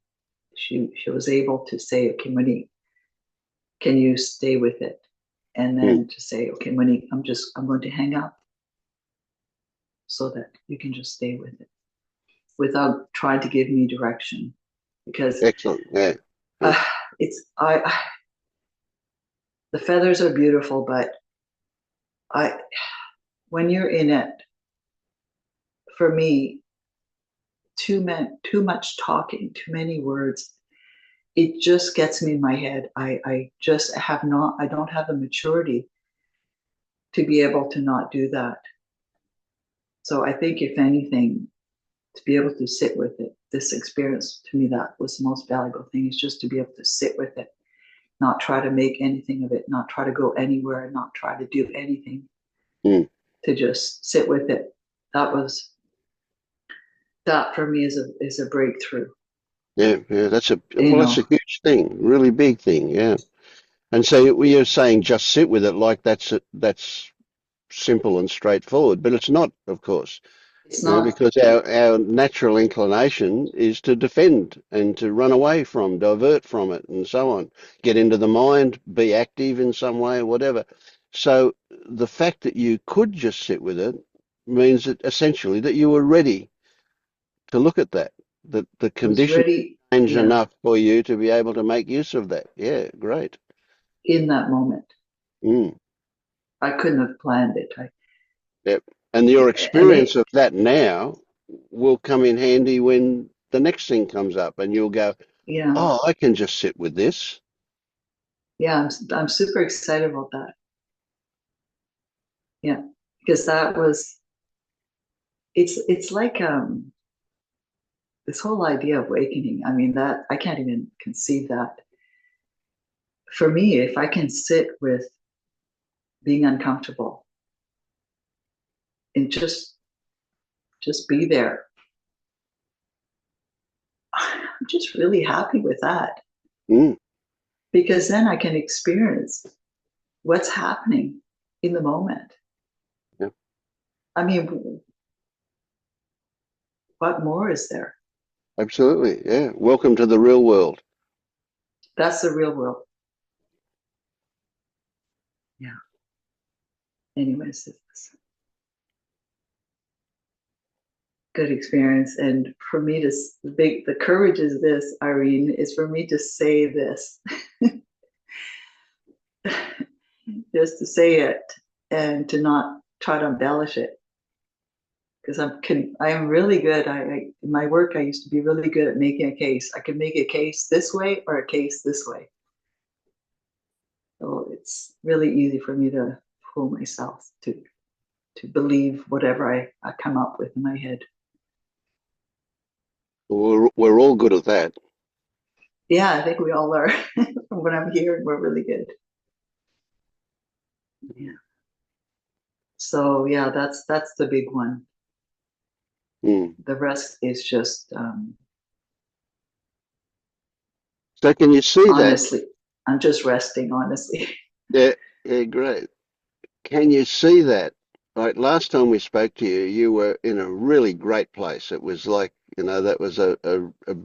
she was able to say, okay, Monique, can you stay with it? And then to say, okay, Monique, I'm going to hang up so that you can just stay with it without trying to give me direction, because Excellent. Yeah. it's the feathers are beautiful, but when you're in it, for me, too much talking, too many words, it just gets me in my head. I don't have the maturity to be able to not do that. So I think, if anything, to be able to sit with it, this experience, to me, that was the most valuable thing, is just to be able to sit with it, not try to make anything of it, not try to go anywhere, not try to do anything, to just sit with it. That for me is a breakthrough. Yeah, that's a huge thing, really big thing. Yeah. And so you're saying just sit with it, like that's simple and straightforward, but it's not, of course. It's not. Because our natural inclination is to defend and to run away from, divert from it, and so on. Get into the mind, be active in some way, whatever. So the fact that you could just sit with it means that essentially that you were ready to look at that, that the conditions change enough for you to be able to make use of that. Yeah, great. In that moment. I couldn't have planned it. Yep. And your experience of that now will come in handy when the next thing comes up, and you'll go, oh, I can just sit with this. Yeah, I'm super excited about that. Yeah, because that was, it's like this whole idea of awakening. I mean, that I can't even conceive that. For me, if I can sit with being uncomfortable and just be there, I'm just really happy with that. Because then I can experience what's happening in the moment. Yeah. I mean, what more is there? Absolutely. Yeah. Welcome to the real world. That's the real world. Yeah. Anyways, it's good experience. And for me to the courage is this, Irene, is for me to say this. Just to say it and to not try to embellish it. Because I am really good. In my work, I used to be really good at making a case. I can make a case this way or a case this way. So it's really easy for me to fool myself, to believe whatever I come up with in my head. We're all good at that. Yeah, I think we all are. From what I'm hearing, we're really good. Yeah. So yeah, that's the big one. The rest is just so can you see honestly, that? I'm just resting, honestly. Yeah, great. Can you see that? Like last time we spoke to you, you were in a really great place. It was like, that was a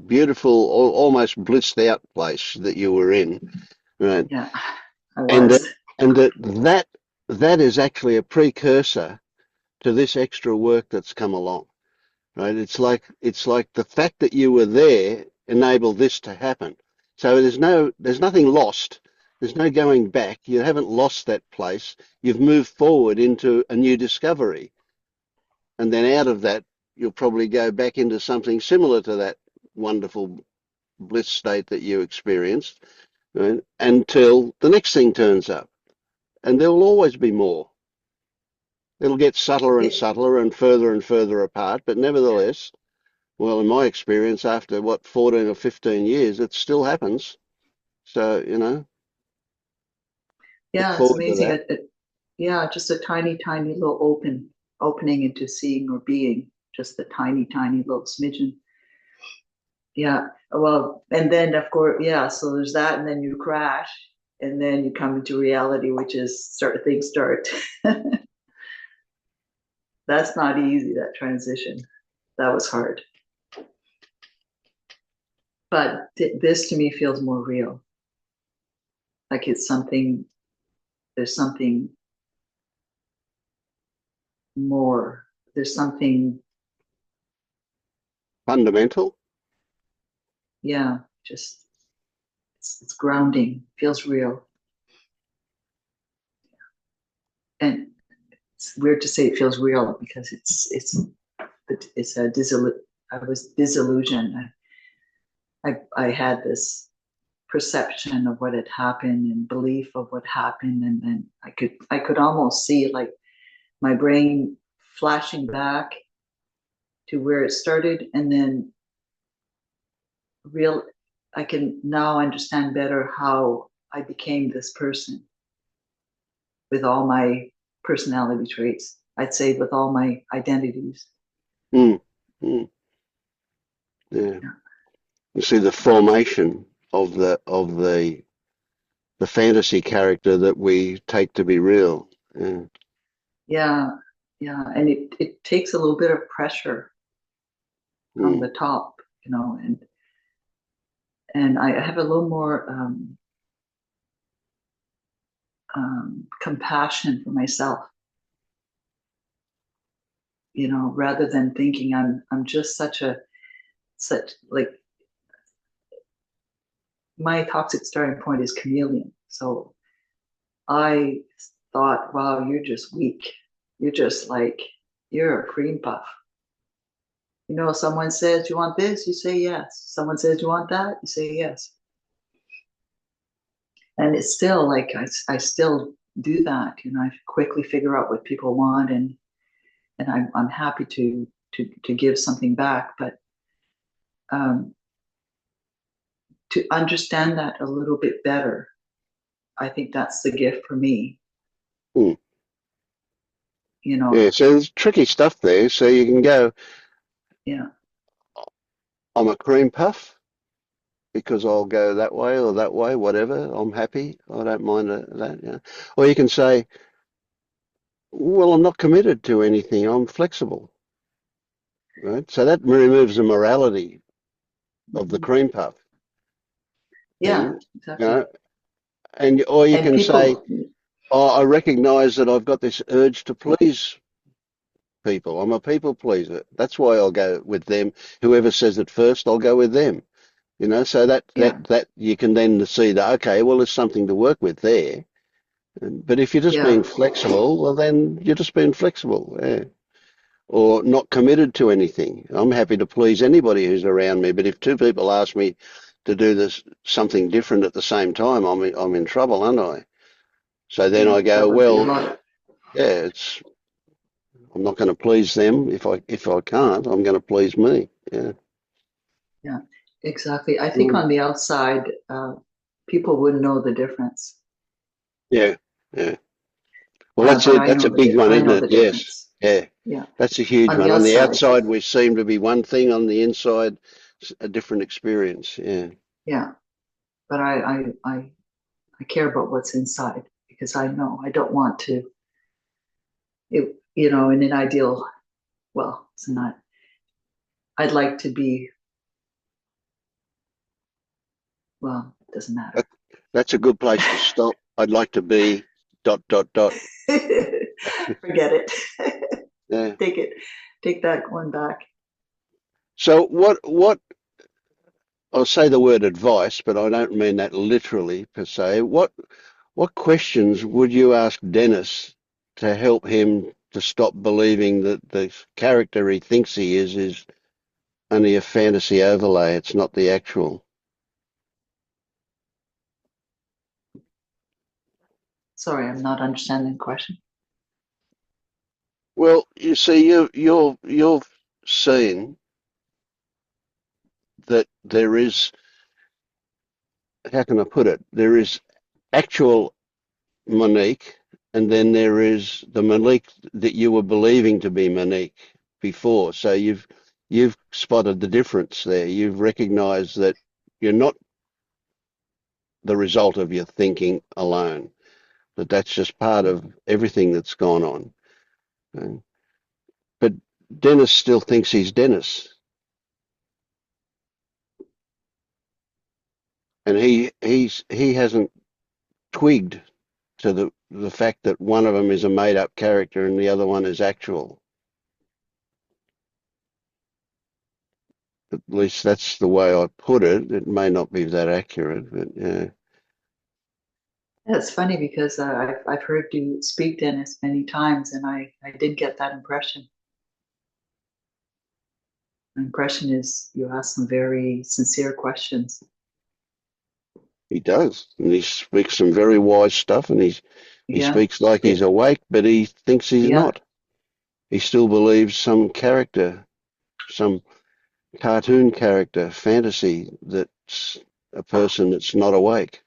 beautiful, almost blissed out place that you were in, right? Yeah, I was. And that is actually a precursor to this extra work that's come along, right? It's like the fact that you were there enabled this to happen. So there's nothing lost. There's no going back. You haven't lost that place. You've moved forward into a new discovery. And then out of that, you'll probably go back into something similar to that wonderful bliss state that you experienced, right? Until the next thing turns up. And there will always be more. It'll get subtler and subtler and further apart, but nevertheless, well, in my experience, after 14 or 15 years, it still happens. So, Yeah, look it's forward to amazing. that. Yeah, just a tiny little opening into seeing or being, just a tiny little smidgen. Yeah, well, and then of course, yeah, so there's that, and then you crash, and then you come into reality, which is things start. That's not easy, that transition. That was hard. But this to me feels more real. Like it's something, there's something more. There's something, Fundamental. yeah, just it's grounding, feels real. And it's weird to say it feels real because it's a I was disillusioned. I had this perception of what had happened and belief of what happened, and then I could almost see like my brain flashing back to where it started, and then real I can now understand better how I became this person with all my personality traits. I'd say with all my identities. Mm, mm, yeah. You see the formation of the fantasy character that we take to be real. Yeah. Yeah, yeah. And it takes a little bit of pressure from Mm, the top, and I have a little more compassion for myself, rather than thinking I'm just such like my toxic starting point is chameleon. So I thought, wow, you're just weak. You're just like, you're a cream puff. Someone says, you want this? You say yes. Someone says, you want that? You say yes. And it's still like, I still do that. I quickly figure out what people want, and I'm happy to give something back. But um, to understand that a little bit better, I think that's the gift for me. mm. You know, Yeah, so there's tricky stuff there. So you can go, yeah, I'm a cream puff because I'll go that way or that way, whatever. I'm happy. I don't mind that. Yeah. Or you can say, well, I'm not committed to anything. I'm flexible, right? So that removes the morality of the mhm. cream puff Yeah, thing, you exactly. know. And or you And can say, people, oh, I recognise that I've got this urge to please people. I'm a people pleaser. That's why I'll go with them. Whoever says it first, I'll go with them. So yeah, that you can then see that, okay, well, there's something to work with there. But if you're just being yeah, flexible, well, then you're just being flexible, yeah. Or not committed to anything. I'm happy to please anybody who's around me, but if two people ask me to do this something different at the same time, I'm in trouble, aren't I? So then yeah. I That go, would be a well, lot. yeah, I'm not going to please them if I can't. I'm going to please me. Yeah. Yeah, exactly. I think Mm. on the outside, people wouldn't know the difference, Yeah. Yeah. Well, that's but it. That's a big one, I isn't know it? the Yes. difference. Yeah. Yeah, That's a huge on the one. On the outside. outside, we seem to be one thing. On the inside, a different experience. Yeah. Yeah, but I care about what's inside because I know I don't want to. In an ideal, well, it's not. I'd like to be. Well, it doesn't matter. That, that's a good place to stop. I'd like to be dot dot dot. Forget it. Yeah. Take that one back. So what I'll say the word advice, but I don't mean that literally per se. What questions would you ask Dennis to help him to stop believing that the character he thinks he is only a fantasy overlay? It's not the actual. Sorry, I'm not understanding the question. Well, you see, you've seen that there is, how can I put it? There is actual Monique, and then there is the Monique that you were believing to be Monique before. So you've spotted the difference there. You've recognised that you're not the result of your thinking alone. That's just part of everything that's gone on. And- But Dennis still thinks he's Dennis. And he hasn't twigged to the fact that one of them is a made up character and the other one is actual. At least that's the way I put it. It may not be that accurate, but yeah. It's funny because I've heard you speak, Dennis, many times, and I did get that impression. The impression is you ask some very sincere questions. He does, and he speaks some very wise stuff, and he Yeah, speaks like he's awake, but he thinks he's yeah, not. He still believes some character, some cartoon character, fantasy that's a person that's not awake.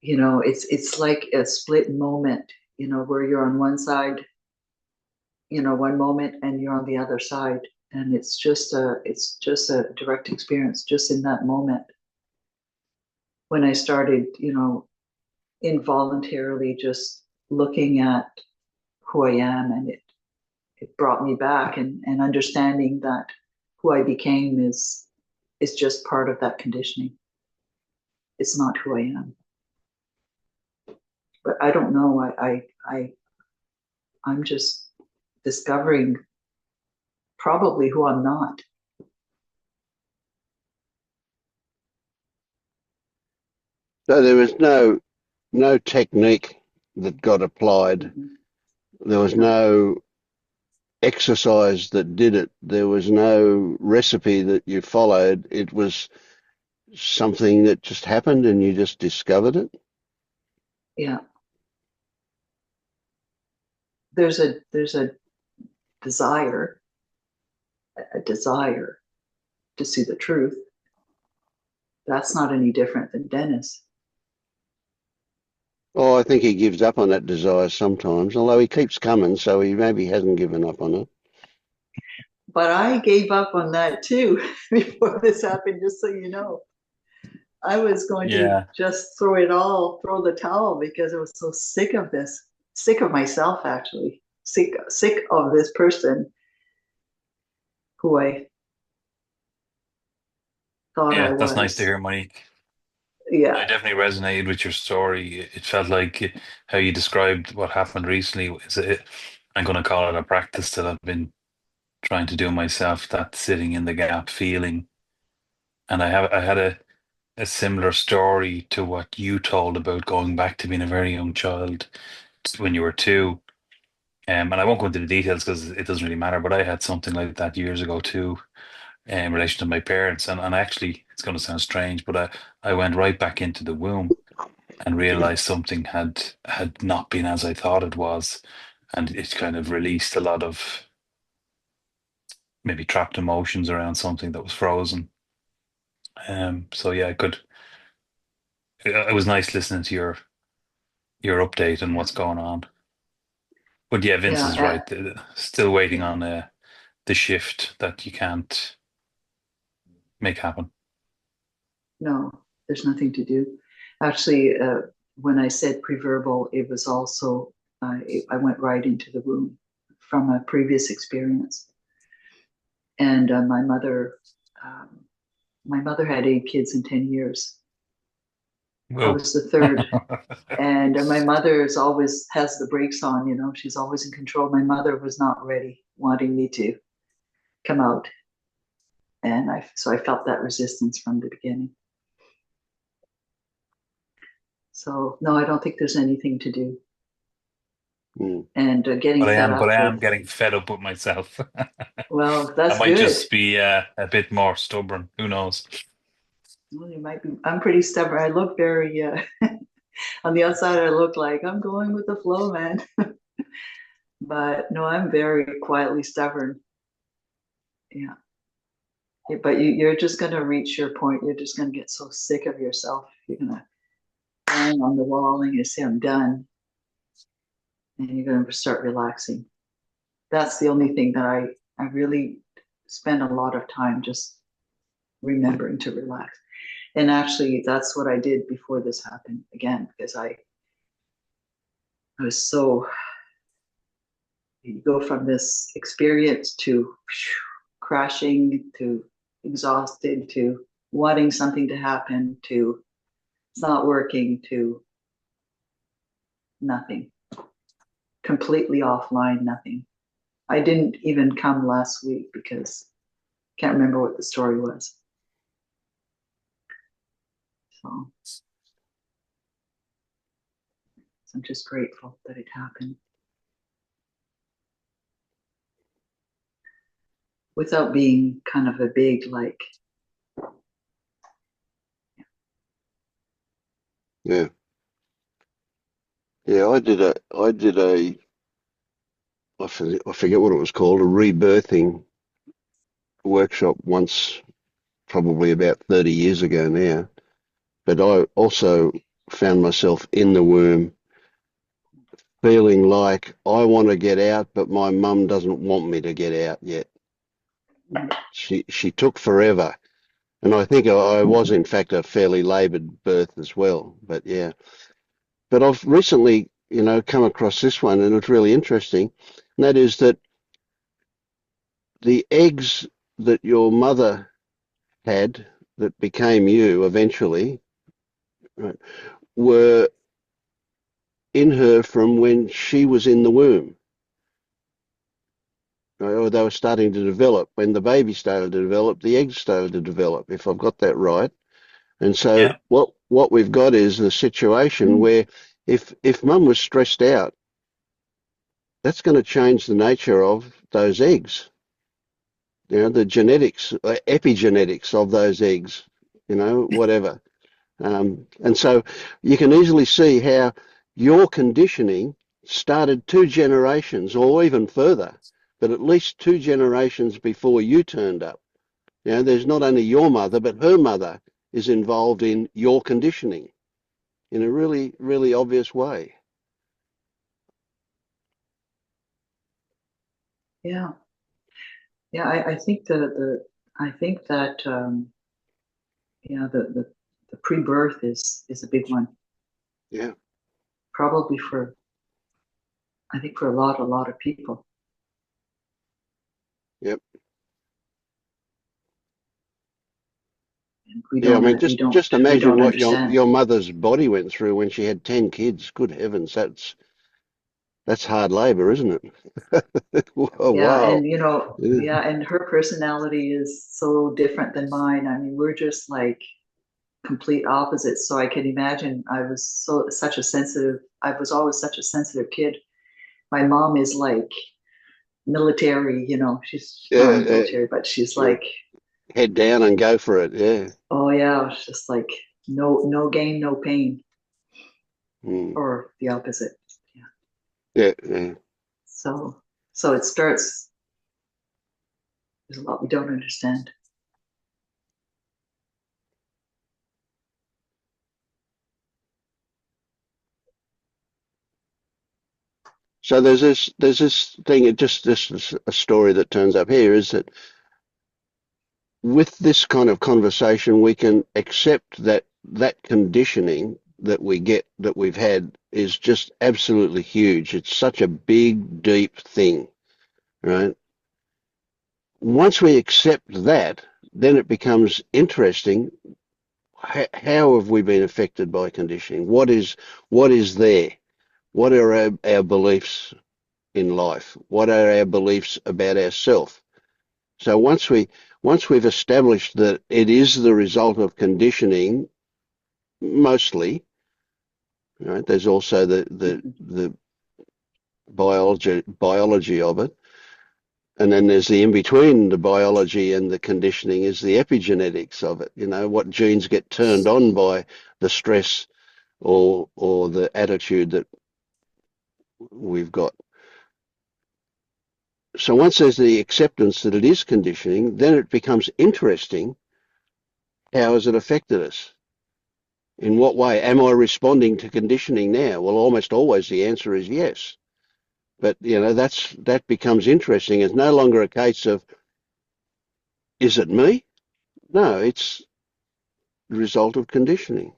you know, it's like a split moment, you know, where you're on one side, you know, one moment, and you're on the other side, and it's just a direct experience, just in that moment. When I started, you know, involuntarily just looking at who I am, and it brought me back, and understanding that who I became is just part of that conditioning. It's not who I am. But I don't know. I'm just discovering probably who I'm not. So there was no technique that got applied. Mm-hmm. There was no exercise that did it. There was no recipe that you followed. It was something that just happened and you just discovered it. Yeah. There's a desire, a desire to see the truth. That's not any different than Dennis. Oh, I think he gives up on that desire sometimes, although he keeps coming, so he maybe hasn't given up on it. But I gave up on that too before this happened, just so you know. I was going to just throw the towel, because I was so sick of this, sick of myself, actually, sick of this person who I thought I Yeah, that's nice to was. hear, Monique. Yeah, I definitely resonated with your story. It felt like how you described what happened recently. I'm going to call it a practice that I've been trying to do myself, that sitting in the gap feeling. And I had a similar story to what you told about going back to being a very young child when you were two. And I won't go into the details because it doesn't really matter, but I had something like that years ago too, in relation to my parents. And actually, it's going to sound strange, but I went right back into the womb and realized something had not been as I thought it was. And it kind of released a lot of maybe trapped emotions around something that was frozen. So yeah, it was nice listening to your update and yeah, what's going on. But yeah, Vince yeah, is right. Still waiting yeah. on the shift that you can't make happen. No, there's nothing to do. Actually, when I said preverbal, it was also, I went right into the womb from a previous experience. And um, my mother had 8 kids in 10 years. I Whoa. was the third. And my mother is always has the brakes on, you know, she's always in control. My mother was not ready, wanting me to come out. And so I felt that resistance from the beginning. So no, I don't think there's anything to do. Mm. And getting fed But up I with, am getting fed up with myself. well, I that's might good. just be a bit more stubborn. Who knows? Well, you might be. I'm pretty stubborn. I look very, on the outside, I look like I'm going with the flow, man. But no, I'm very quietly stubborn. Yeah. Yeah, but you're just going to reach your point. You're just going to get so sick of yourself. You're going to bang on the wall and you say, I'm done. And you're going to start relaxing. That's the only thing that I really spend a lot of time just remembering to relax. And actually, that's what I did before this happened again, because I was so, you go from this experience to crashing to exhausted to wanting something to happen to it's not working to nothing. Completely offline, nothing. I didn't even come last week because I can't remember what the story was. So I'm just grateful that it happened. Without being kind of a big like. Yeah. Yeah, I did a I forget what it was called, a rebirthing workshop once, probably about 30 years ago now. But I also found myself in the womb feeling like I want to get out, but my mum doesn't want me to get out yet. She took forever. And I think I was, in fact, a fairly laboured birth as well. But yeah. But I've recently, come across this one, and it's really interesting. And that is that the eggs that your mother had that became you eventually, right, were in her from when she was in the womb. Right, or they were starting to develop. When the baby started to develop, the eggs started to develop, if I've got that right. And so Yeah. what we've got is the situation where if mum was stressed out, that's going to change the nature of those eggs. The genetics, epigenetics of those eggs, whatever. And so you can easily see how your conditioning started 2 generations or even further, but at least 2 generations before you turned up. There's not only your mother, but her mother is involved in your conditioning in a really, really obvious way. Yeah. Yeah, I think I think that the pre-birth is a big one. Yeah. Probably I think for a lot of people. Yep. And we Yeah, I don't mean, just imagine what understand. your mother's body went through when she had 10 kids. Good heavens, that's hard labor, isn't it? Yeah, Wow. and Yeah. yeah, and her personality is so different than mine. I mean, we're just like complete opposites. So I can imagine I was always such a sensitive kid. My mom is like military, she's not in the Yeah, military, but she's yeah. like, Head down and go for it. Yeah. oh yeah, it's just like no gain, no pain, Mm. or the opposite. Yeah. Yeah, yeah. So it starts. There's a lot we don't understand. So there's this thing. It just this is a story that turns up here is that with this kind of conversation, we can accept that conditioning that we get that we've had is just absolutely huge. It's such a big, deep thing, right? Once we accept that, then it becomes interesting. How have we been affected by conditioning? What is there? What are our beliefs in life? What are our beliefs about ourselves? So once we've established that it is the result of conditioning, mostly, right? There's also the biology of it, and then there's the in between the biology and the conditioning is the epigenetics of it. What genes get turned on by the stress or the attitude that we've got. So once there's the acceptance that it is conditioning, then it becomes interesting. How has it affected us? In what way? Am I responding to conditioning now? Well, almost always the answer is yes. But that becomes interesting. It's no longer a case of is it me? No, it's the result of conditioning.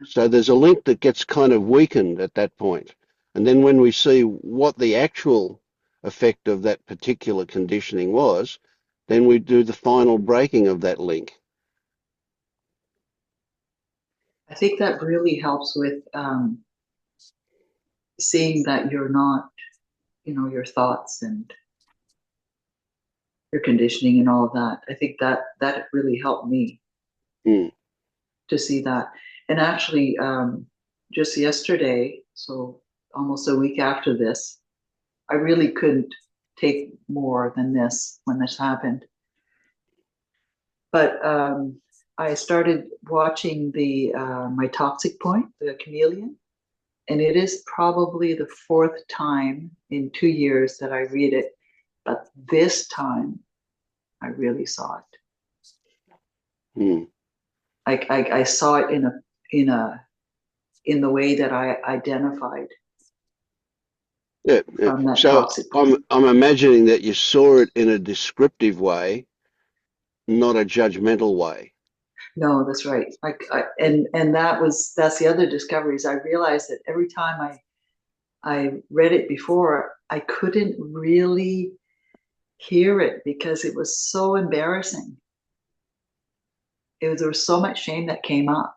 So there's a link that gets kind of weakened at that point. And then when we see what the actual effect of that particular conditioning was, then we do the final breaking of that link. I think that really helps with seeing that you're not, your thoughts and your conditioning and all of that. I think that really helped me to see that. And actually, just yesterday, so almost a week after this, I really couldn't take more than this when this happened. But I started watching My Toxic Point, the Chameleon, and it is probably the fourth time in 2 years that I read it. But this time, I really saw it. I saw it in the way that I identified. Yeah. From that So toxic point. I'm imagining that you saw it in a descriptive way, not a judgmental way. No, that's right. And that's the other discoveries. I realized that every time I read it before, I couldn't really hear it because it was so embarrassing. There was so much shame that came up.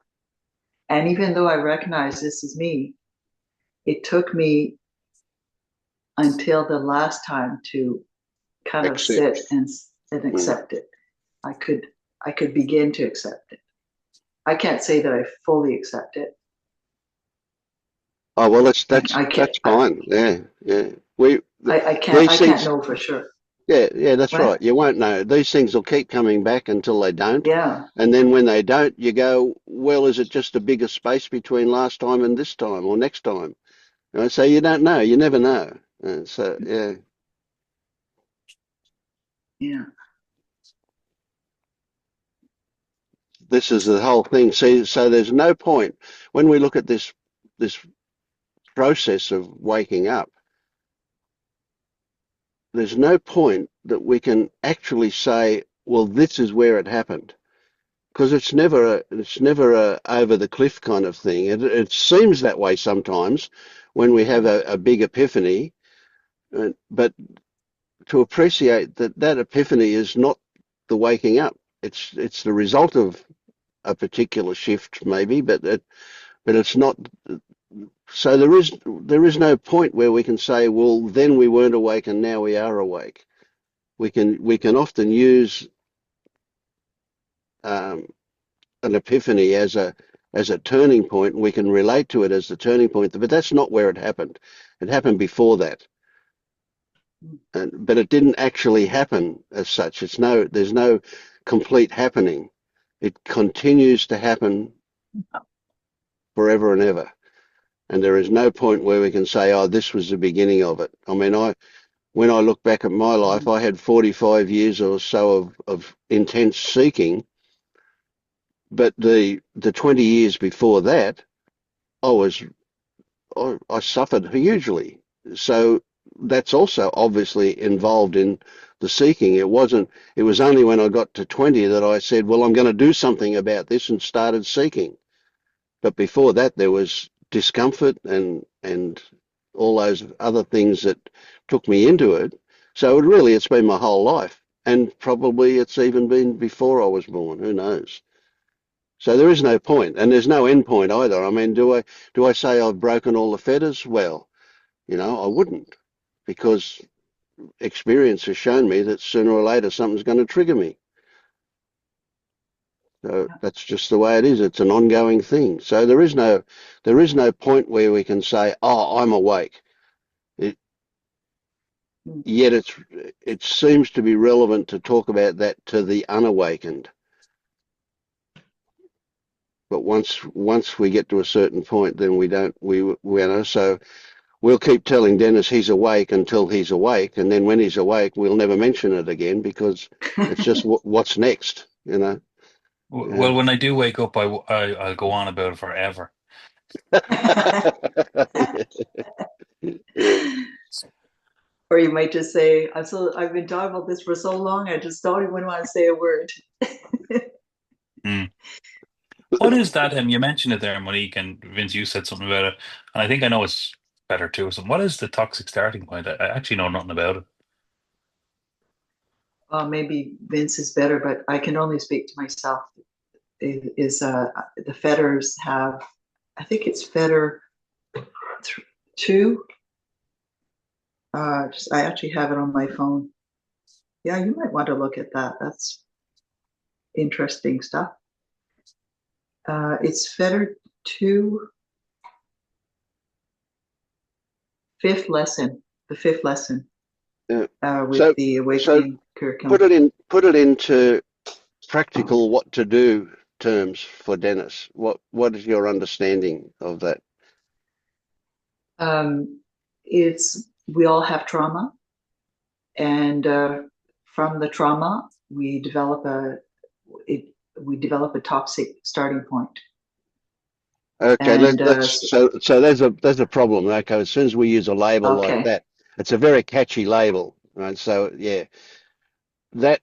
And even though I recognized this is me, it took me until the last time to kind of sit and accept it. I could begin to accept it. I can't say that I fully accept it. Oh well, that's fine. Yeah. I can't know for sure. Yeah, that's right. You won't know. These things will keep coming back until they don't. Yeah. And then when they don't, you go, well, is it just a bigger space between last time and this time or next time? So you don't know. You never know. So yeah. Yeah. This is the whole thing. See, so there's no point when we look at this process of waking up. There's no point that we can actually say, well, this is where it happened, because it's never a over the cliff kind of thing. It seems that way sometimes when we have a big epiphany, but to appreciate that epiphany is not the waking up. It's the result of a particular shift, maybe, but it's not. So there is no point where we can say, well, then we weren't awake and now we are awake. We can often use an epiphany as a turning point, and we can relate to it as the turning point, but that's not where it happened. It happened before that. But it didn't actually happen as such. There's no complete happening. It continues to happen forever and ever. And there is no point where we can say, oh, this was the beginning of it. I mean, when I look back at my life, I had 45 years or so of intense seeking, but the 20 years before that, I suffered hugely. So that's also obviously involved in the seeking. It was only when I got to 20 that I said, well, I'm going to do something about this, and started seeking. But before that, there was discomfort and all those other things that took me into it. So it's been my whole life, and probably it's even been before I was born. Who knows? So there is no point, and there's no end point either. I mean, do I say I've broken all the fetters? Well, I wouldn't, because experience has shown me that sooner or later something's going to trigger me. So that's just the way it is. It's an ongoing thing. So there is no point where we can say, "Oh, I'm awake." Yet it seems to be relevant to talk about that to the unawakened. But once we get to a certain point, then we don't. So we'll keep telling Dennis he's awake until he's awake, and then when he's awake, we'll never mention it again, because it's just what's next. Well, when I do wake up, I'll go on about it forever. Yeah. Or you might just say, I've been talking about this for so long, I just don't even want to say a word. What is that? You mentioned it there, Monique, and Vince, you said something about it, and I think I know it's feather two or something. What is the toxic starting point? I actually know nothing about it. Maybe Vince is better, but I can only speak to myself. The fetters have, I think it's fetter two. I actually have it on my phone. Yeah, you might want to look at that. That's interesting stuff. It's fetter two, fifth lesson, the fifth lesson Yeah. with the So awakening curriculum. put it into practical what to do terms for Dennis. What is your understanding of that? It's we all have trauma, and from the trauma we develop a toxic starting point. Okay, And so there's a problem. Okay, as soon as we use a label like okay, that, it's a very catchy label, right? So yeah, that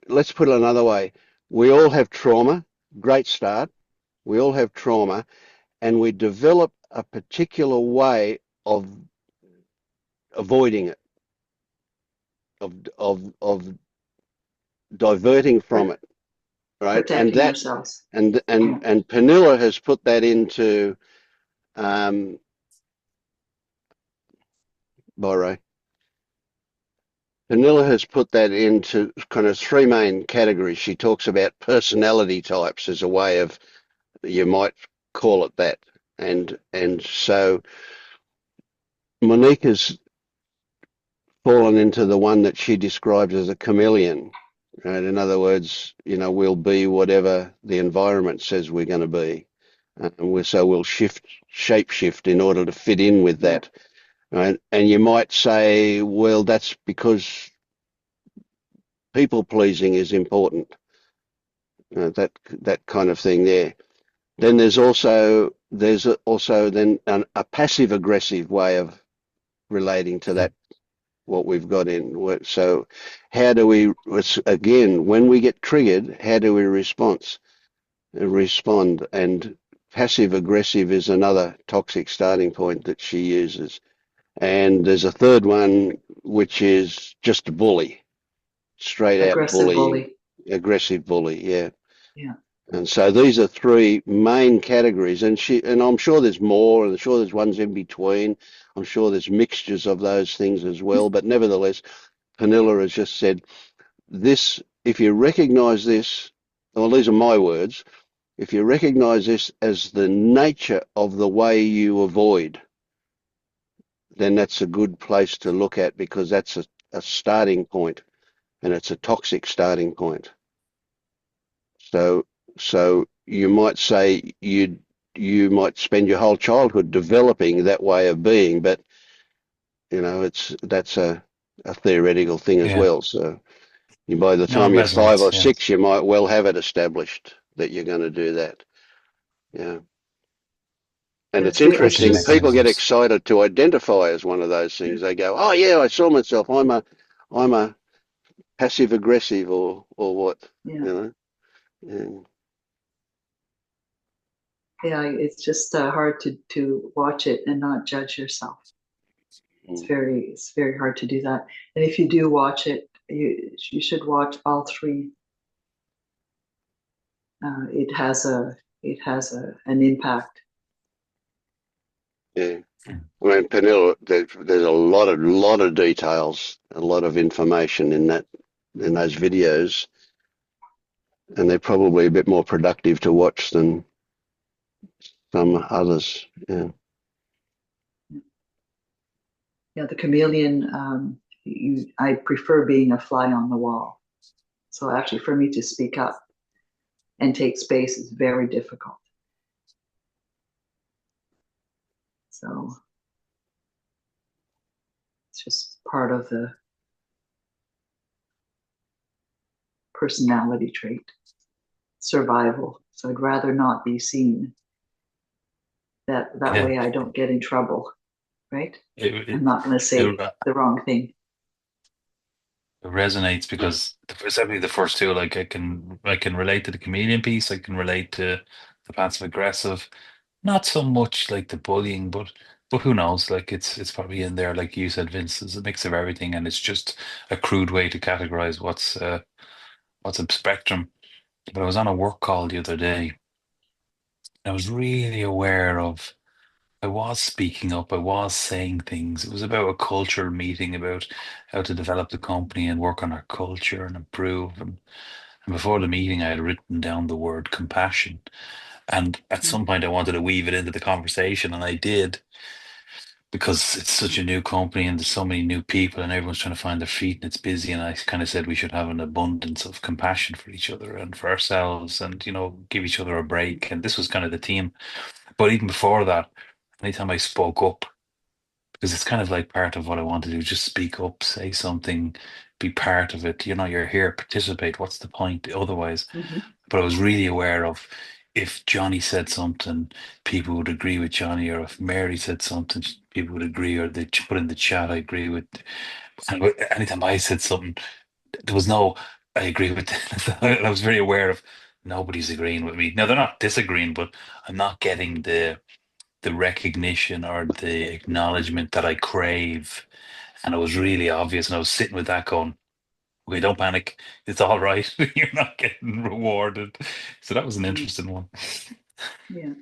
let's put it another way. We all have trauma. Great start. We all have trauma, and we develop a particular way of avoiding it, of diverting from it, right? And protecting that ourselves. and Pernilla has put that into Borrow. Pernilla has put that into kind of three main categories. She talks about personality types as a way of, you might call it that. And so Monica's fallen into the one that she describes as a chameleon. Right? In other words, we'll be whatever the environment says we're going to be. So we'll shape shift in order to fit in with that. Right? And you might say, well, that's because people pleasing is important. That kind of thing there. Then there's also then a passive aggressive way of relating to that, what we've got in. So how do we, again, when we get triggered, how do we respond? And passive aggressive is another toxic starting point that she uses. And there's a third one, which is just a bully, straight out Aggressive bullying, bully. aggressive bully, yeah. Yeah. And so these are three main categories, and I'm sure there's more, and I'm sure there's ones in between. I'm sure there's mixtures of those things as well. But nevertheless, Pernilla has just said this: if you recognise this, well, these are my words. If you recognise this as the nature of the way you avoid, then that's a good place to look at, because that's a starting point, and it's a toxic starting point. So you might say you might spend your whole childhood developing that way of being, but that's a theoretical thing as Yeah. well. So by the No, it time you're 5 or resonates. Yeah. 6, you might well have it established that you're going to do that. Yeah. And it's Coping interesting. People get mechanisms. excited to identify as one of those things. They go, "Oh yeah, I saw myself. I'm a passive aggressive or what." Yeah. Yeah. Yeah, it's just hard to watch it and not judge yourself. It's very hard to do that. And if you do watch it, you should watch all three. It has an impact. Yeah. I mean, Pernilla, there's a lot of details, a lot of information in those videos, and they're probably a bit more productive to watch than some others. Yeah. Yeah, the chameleon. I prefer being a fly on the wall. So actually, for me to speak up and take space is very difficult. So it's just part of the personality trait, survival. So I'd rather not be seen. That Yeah. way I don't get in trouble, right? It, I'm not going to say it, the wrong thing. it resonates because certainly the first two, like I can relate to the comedian piece. I can relate to the passive aggressive. Not so much like the bullying, but But who knows? Like it's probably in there, like you said, Vince, it's a mix of everything, and it's just a crude way to categorize what's a spectrum. But I was on a work call the other day. I was really aware of. I was speaking up. I was saying things. It was about a cultural meeting about how to develop the company and work on our culture and improve. And before the meeting, I had written down the word compassion. And at some point, I wanted to weave it into the conversation, and I did because it's such a new company and there's so many new people and everyone's trying to find their feet and it's busy. And I kind of said we should have an abundance of compassion for each other and for ourselves and, give each other a break. And this was kind of the theme. But even before that, anytime I spoke up, because it's kind of like part of what I want to do, just speak up, say something, be part of it. You're here, participate. What's the point otherwise? Mhm. But I was really aware of if Johnny said something, people would agree with Johnny, or if Mary said something, people would agree, or they put in the chat, I agree with. And anytime I said something, there was no, I agree with. I was very aware of nobody's agreeing with me. Now they're not disagreeing, but I'm not getting the recognition or the acknowledgement that I crave. And it was really obvious, and I was sitting with that going, okay, don't panic. It's all right. You're not getting rewarded. So that was an Mm. interesting one. Yeah.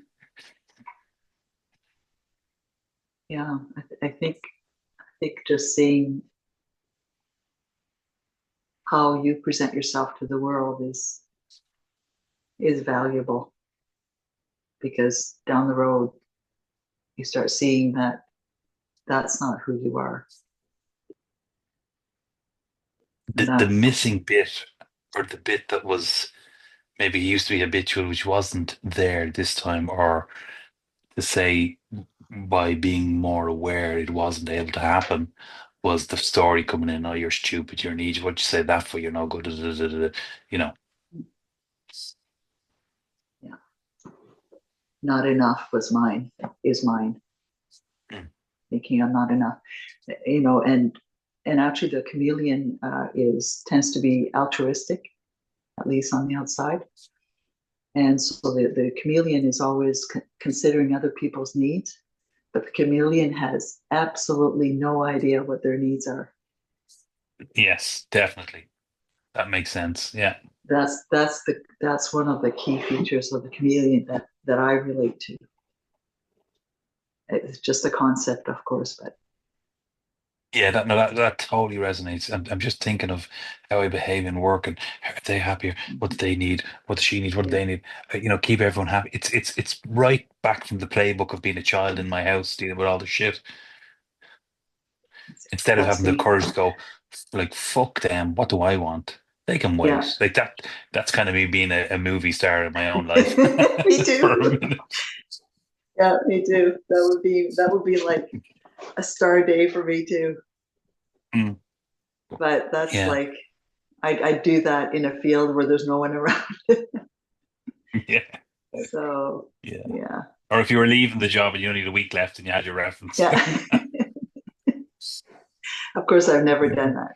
Yeah. I think just seeing how you present yourself to the world is valuable, because down the road you start seeing that that's not who you are. And The missing bit, or the bit that was maybe used to be habitual, which wasn't there this time, or to say by being more aware it wasn't able to happen, was the story coming in, oh, you're stupid, you're an idiot, what'd you say that for? You're no good, da, da, da, da, da," you know. yeah, not enough is mine. Mm. Thinking I'm not enough, and actually the chameleon tends to be altruistic, at least on the outside. And so the chameleon is always considering other people's needs, but the chameleon has absolutely no idea what their needs are. Yes, definitely. That makes sense. Yeah. That's one of the key features of the chameleon that I relate to. It's just a concept, of course, but Yeah, that totally resonates. I'm just thinking of how I behave in work and are they happier? What do they need? What does she need? What do yeah, they need? Keep everyone happy. It's right back from the playbook of being a child in my house dealing with all the shit. Instead of that's having the me. courage to go, like, fuck them, what do I want? They can Yeah, wait. Like that's kind of me being a movie star in my own life me for too. a minute. Yeah, me too. That would be like a star day for me too. Mm, But that's yeah. like I do that in a field where there's no one around. Yeah. So Yeah. yeah, Or if you were leaving the job and you only had a week left and you had your reference. yeah. Of course, I've never done that.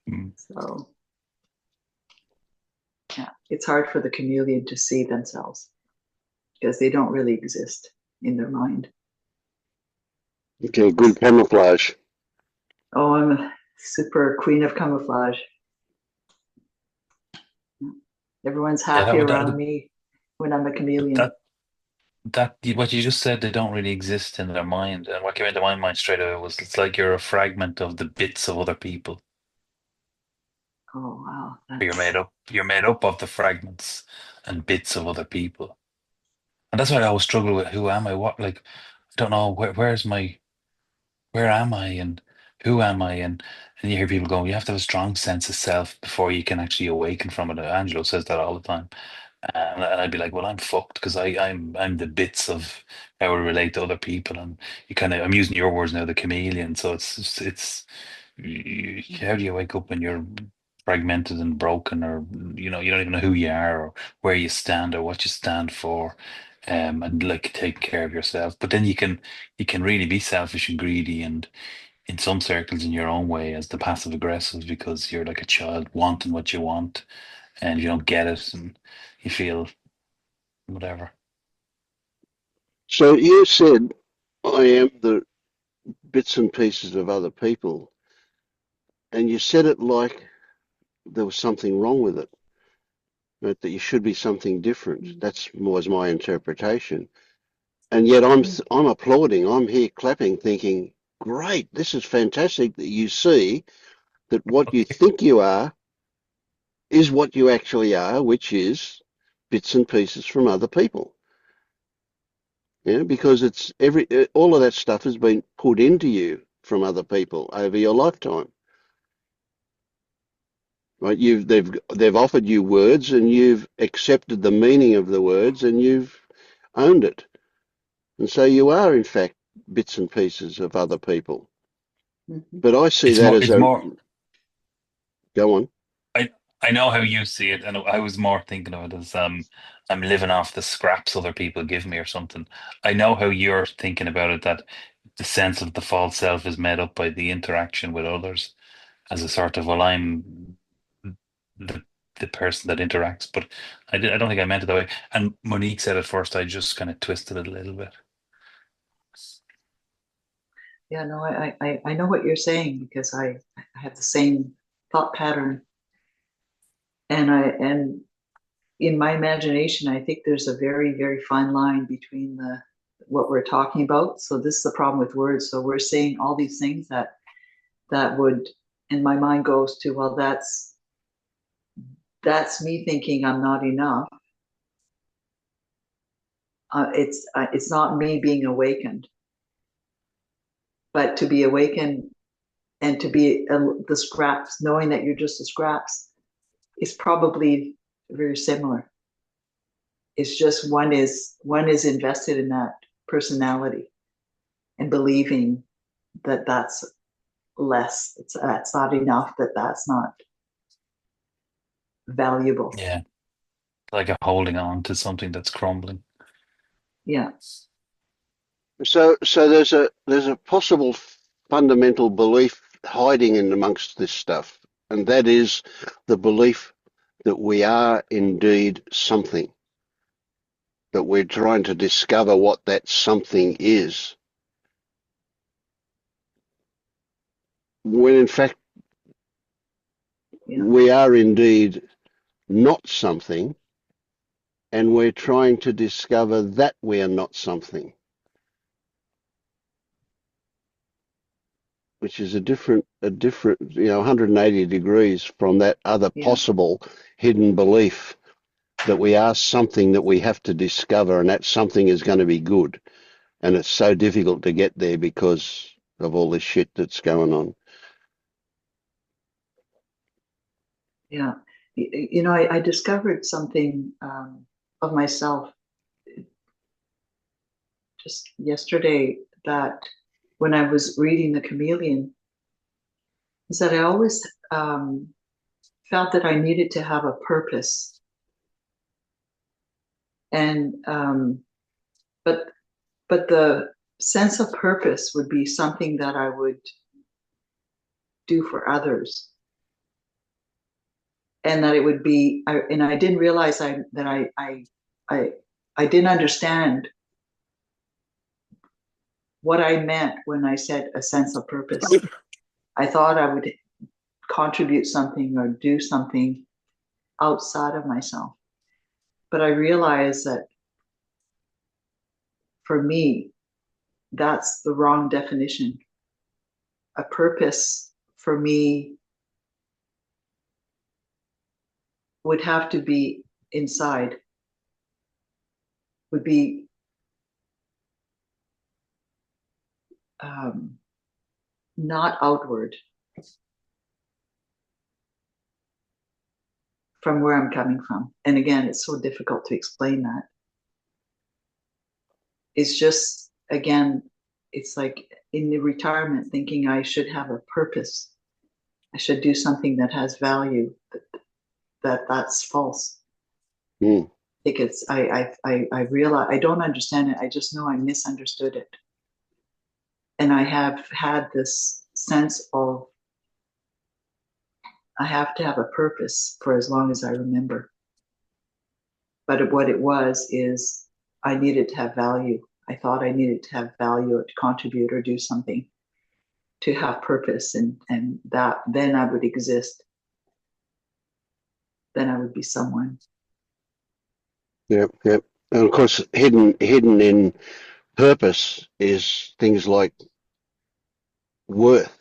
Mm. So yeah, it's hard for the chameleon to see themselves because they don't really exist in their mind. Okay, good camouflage. Oh, I'm a super queen of camouflage. Everyone's Yeah, happy around me when I'm a chameleon. that what you just said, they don't really exist in their mind. And what came into my mind straight away was it's like you're a fragment of the bits of other people. Oh wow, You're made up of the fragments and bits of other people. And that's why I always struggle with who am I? What, like, I don't know where am I and who am I? And you hear people go, you have to have a strong sense of self before you can actually awaken from it. Angelo says that all the time. And I'd be like, well, I'm fucked because I'm the bits of how I relate to other people. And I'm using your words now, the chameleon. So how do you wake up when you're fragmented and broken, or you don't even know who you are or where you stand or what you stand for, and like take care of yourself. But then you can really be selfish and greedy, and in some circles in your own way as the passive aggressive because you're like a child wanting what you want and you don't get it and you feel whatever. So you said I am the bits and pieces of other people. And you said it like there was something wrong with it, that you should be something different. Was my interpretation. And yet I'm applauding. I'm here clapping, thinking, great, this is fantastic that you see that what you Okay. think you are is what you actually are, which is bits and pieces from other people. Yeah, because all of that stuff has been put into you from other people over your lifetime. Right? They've offered you words and you've accepted the meaning of the words and you've owned it. And so you are in fact bits and pieces of other people. But I see It's that more. as It's more. go on. I I know how you see it, and I was more thinking of it as I'm living off the scraps other people give me or something. I know how you're thinking about it, that the sense of the false self is made up by the interaction with others as a sort of, well, I'm the the person that interacts. But I don't think I meant it that way. And Monique said it first. I just kind of twisted it a little bit. Yeah, no, I know what you're saying because I have the same thought pattern. And in my imagination, I think there's a very, very fine line between what we're talking about. So this is the problem with words. So we're saying all these things that would, and my mind goes to, well, that's me thinking I'm not enough. It's not me being awakened, but to be awakened and to be the scraps, knowing that you're just the scraps, is probably very similar. It's just one is invested in that personality and believing that that's less. That's not enough. That's not valuable. Yeah, like a holding on to something that's crumbling. Yeah. So there's a possible fundamental belief hiding in amongst this stuff, and that is the belief that we are indeed something, that we're trying to discover what that something is, when in fact Yeah. we are indeed not something, and we're trying to discover that we are not something, which is a different, 180 degrees from that other Yeah. possible hidden belief that we are something that we have to discover, and that something is going to be good. And it's so difficult to get there because of all this shit that's going on. Yeah. I discovered something of myself just yesterday, that when I was reading The Chameleon, is that I always felt that I needed to have a purpose. And but the sense of purpose would be something that I would do for others, and that it would be. And I didn't realize that I didn't understand what I meant when I said a sense of purpose. I thought I would contribute something or do something outside of myself, but I realized that for me, that's the wrong definition. A purpose for me would have to be inside, would be not outward, from where I'm coming from. And again, it's so difficult to explain that. It's just, again, it's like in the retirement thinking I should have a purpose. I should do something that has value. That's false. Mm. I think I realize I don't understand it. I just know I misunderstood it. And I have had this sense of I have to have a purpose for as long as I remember. But what it was is I needed to have value. I thought I needed to have value or to contribute or do something to have purpose, and that then I would exist. Then I would be someone. Yep, yep. And of course, hidden in purpose is things like worth.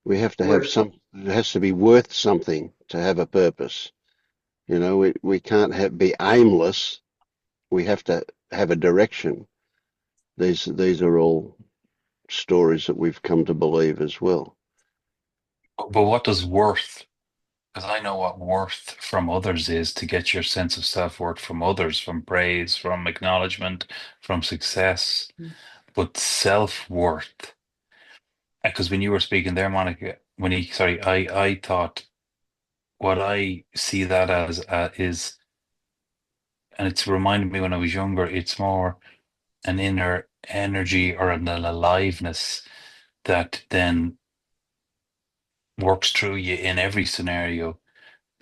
We have to have Worth. it has to be worth something to have a purpose. You know, we can't be aimless. We have to have a direction. These are all stories that we've come to believe as well. But what does worth? Because I know what worth from others is, to get your sense of self-worth from others, from praise, from acknowledgement, from success. But self-worth, because when you were speaking there, Monica, I thought what I see that as is, and it's reminded me when I was younger, it's more an inner energy or an aliveness that then works through you in every scenario.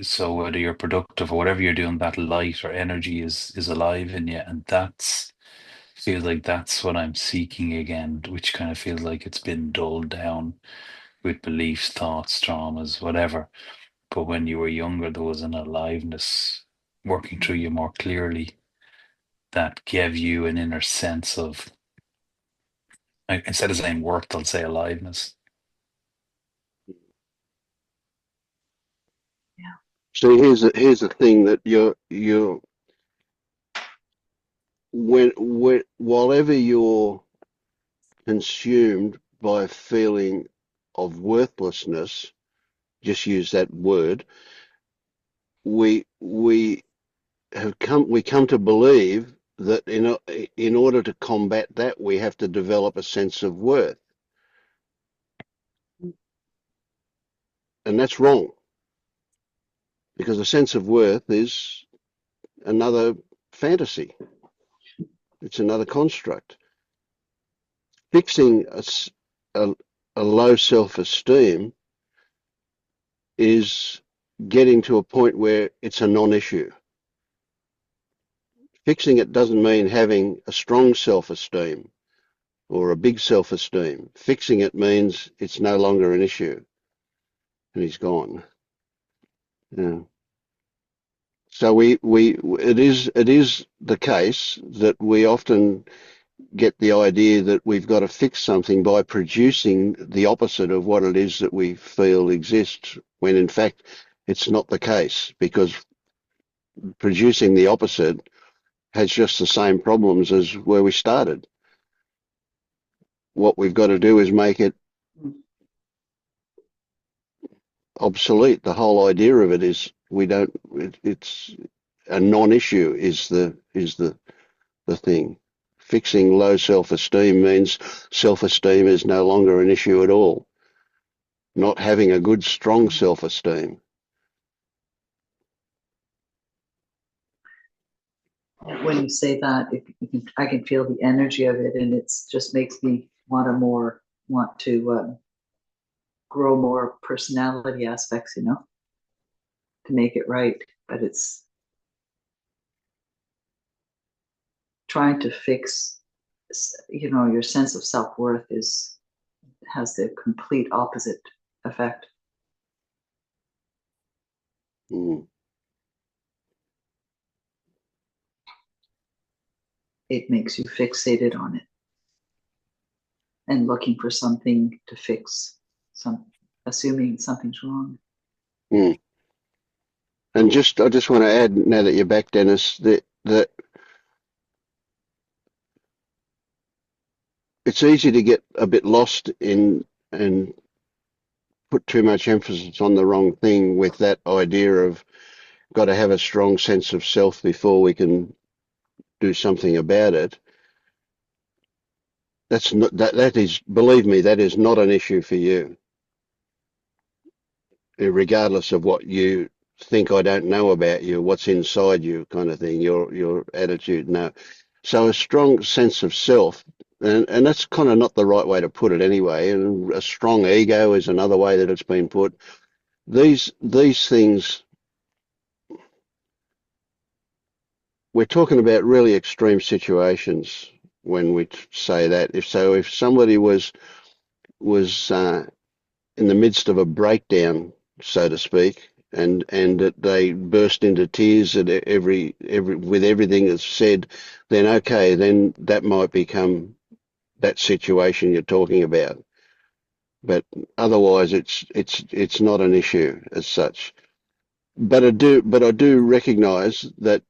So whether you're productive or whatever you're doing, that light or energy is alive in you, and that's feels like that's what I'm seeking again, which kind of feels like it's been dulled down with beliefs, thoughts, traumas, whatever. But when you were younger, there was an aliveness working through you more clearly that gave you an inner sense of, like, instead of saying worth, I'll say aliveness. Yeah. So here's the thing that you're when whatever you're consumed by a feeling of worthlessness, just use that word, we come to believe that in order to combat that, we have to develop a sense of worth. And that's wrong, because a sense of worth is another fantasy. It's another construct. Fixing a, a low self-esteem is getting to a point where it's a non-issue. Fixing it doesn't mean having a strong self-esteem or a big self-esteem. Fixing it means it's no longer an issue and he's gone. Yeah. So it is the case that we often get the idea that we've got to fix something by producing the opposite of what it is that we feel exists, when in fact it's not the case, because producing the opposite has just the same problems as where we started. What we've got to do is make it obsolete. The whole idea of it is it's a non-issue is the thing. Fixing low self-esteem means self-esteem is no longer an issue at all. Not having a good, strong self-esteem. When you say that, I can feel the energy of it, and it just makes me want to grow more personality aspects, to make it right. But it's trying to fix, your sense of self-worth has the complete opposite effect. Mm. It makes you fixated on it and looking for something to fix, assuming something's wrong. Mm. And I just want to add, now that you're back, Dennis, that it's easy to get a bit lost in and put too much emphasis on the wrong thing with that idea of got to have a strong sense of self before we can do something about it. That's not that is, believe me, that is not an issue for you, regardless of what you think I don't know about you, what's inside you, kind of thing, your attitude. No. So a strong sense of self, and that's kind of not the right way to put it anyway. And a strong ego is another way that it's been put. These things, we're talking about really extreme situations. when we say that. If somebody was in the midst of a breakdown, so to speak, and that they burst into tears at every with everything that's said, then okay, then that might become that situation you're talking about. But otherwise, it's not an issue as such. But I do recognise that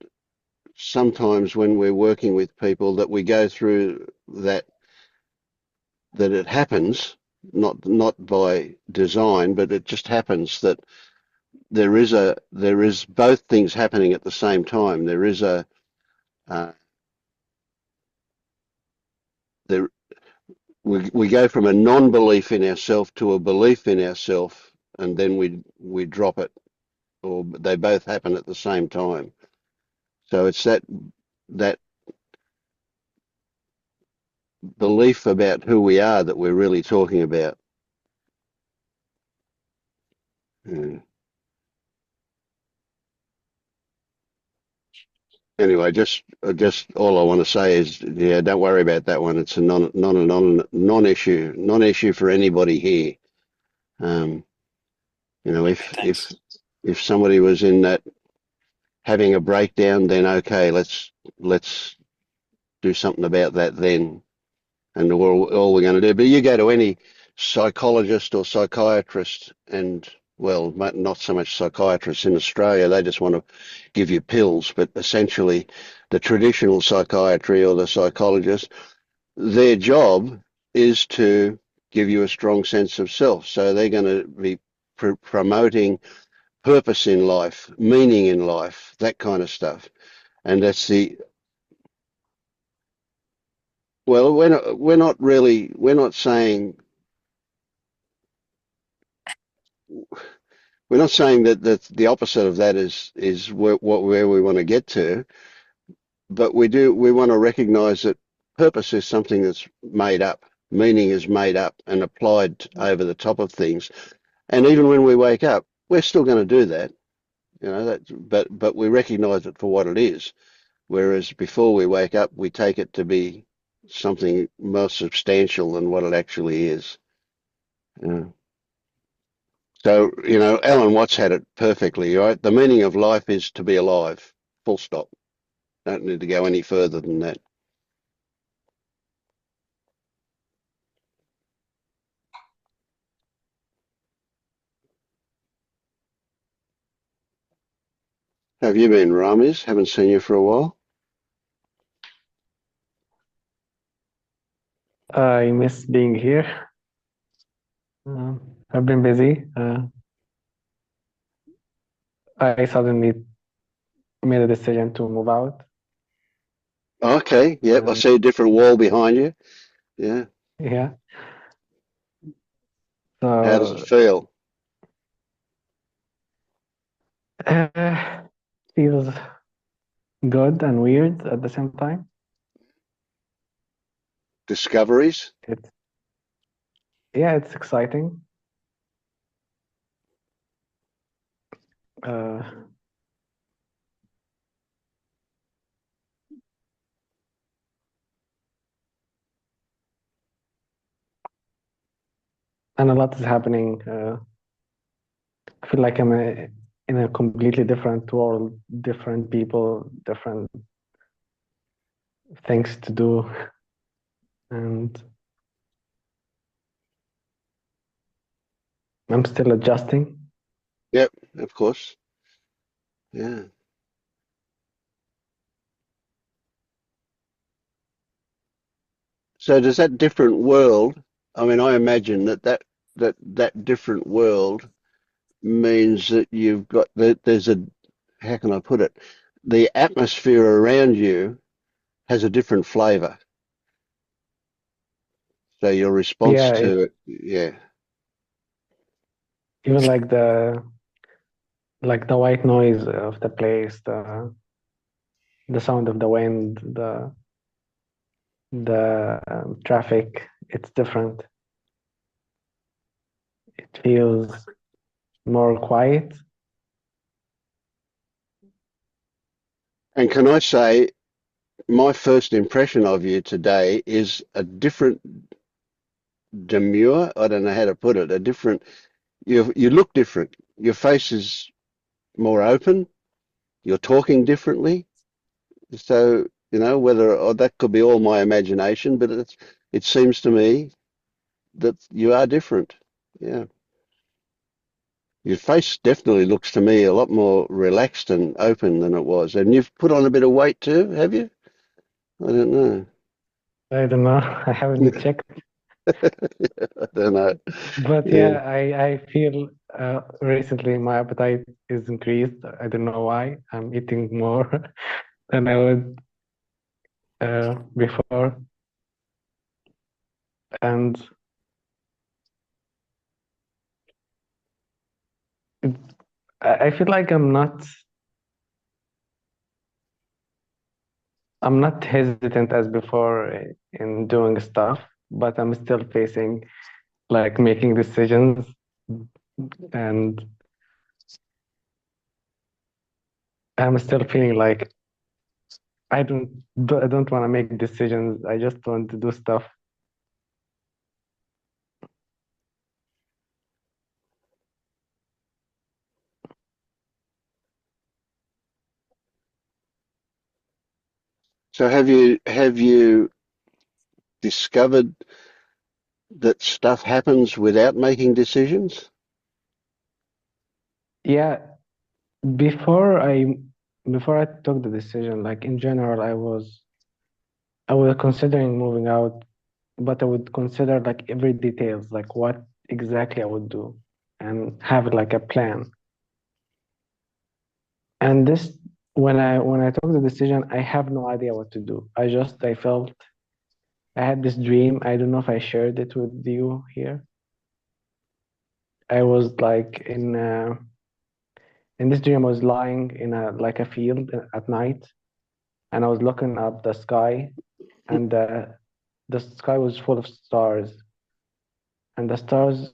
sometimes when we're working with people, that we go through that it happens, not by design, but it just happens that there is both things happening at the same time. There is a uh, there we go from a non-belief in ourselves to a belief in ourselves, and then we drop it, or they both happen at the same time. So it's that belief about who we are that we're really talking about. Yeah. Anyway, just all I want to say is, yeah, don't worry about that one. It's a non-issue for anybody here. Um, you know, Okay, thanks. if somebody was in that having a breakdown, then okay, let's do something about that then, and all we're going to do. But you go to any psychologist or psychiatrist, and well, not so much psychiatrists in Australia, they just want to give you pills, but essentially the traditional psychiatry or the psychologist, their job is to give you a strong sense of self. So they're going to be promoting purpose in life, meaning in life, that kind of stuff. And that's well, we're not saying that the opposite of that is where we want to get to, but we want to recognize that purpose is something that's made up, meaning is made up and applied over the top of things. And even when we wake up, we're still going to do that, you know, but we recognize it for what it is. Whereas before we wake up, we take it to be something more substantial than what it actually is. Yeah. So, you know, Alan Watts had it perfectly, right? The meaning of life is to be alive, full stop. Don't need to go any further than that. Have you been, Ramis? Haven't seen you for a while. I miss being here. I've been busy. I suddenly made a decision to move out. Okay, yep, I see a different wall behind you. Yeah. Yeah. How does it So feel? feels good and weird at the same time. Discoveries? It's exciting. Uh, and a lot is happening. I feel like I'm in a completely different world, different people, different things to do, and I'm still adjusting. Yep, of course. Yeah. So does that different world, I mean, I imagine that different world means that you've got that there's a, how can I put it? The atmosphere around you has a different flavor. So your response Yeah, to it, yeah. even like the white noise of the place, the sound of the wind, the traffic, it's different. It feels more quiet. And can I say, my first impression of you today is a different demure. I don't know how to put it. A different. You look different. Your face is more open. You're talking differently. So whether that could be all my imagination, but it seems to me that you are different. Yeah. Your face definitely looks to me a lot more relaxed and open than it was. And you've put on a bit of weight too, have you? I don't know. I don't know. I haven't checked. I don't know. But Yeah. yeah, I feel recently my appetite is increased. I don't know why. I'm eating more than I would before. And it, I feel like I'm not hesitant as before in doing stuff, but I'm still facing like making decisions, and I'm still feeling like I don't want to make decisions. I just want to do stuff. So have you discovered that stuff happens without making decisions? Yeah, before I before I took the decision, like in general, I was considering moving out, but I would consider like every details, like what exactly I would do, and have like a plan. And this, when I took the decision, I have no idea what to do. I felt I had this dream. I don't know if I shared it with you here. I was like in this dream, I was lying in a field at night, and I was looking up the sky, and the sky was full of stars, and the stars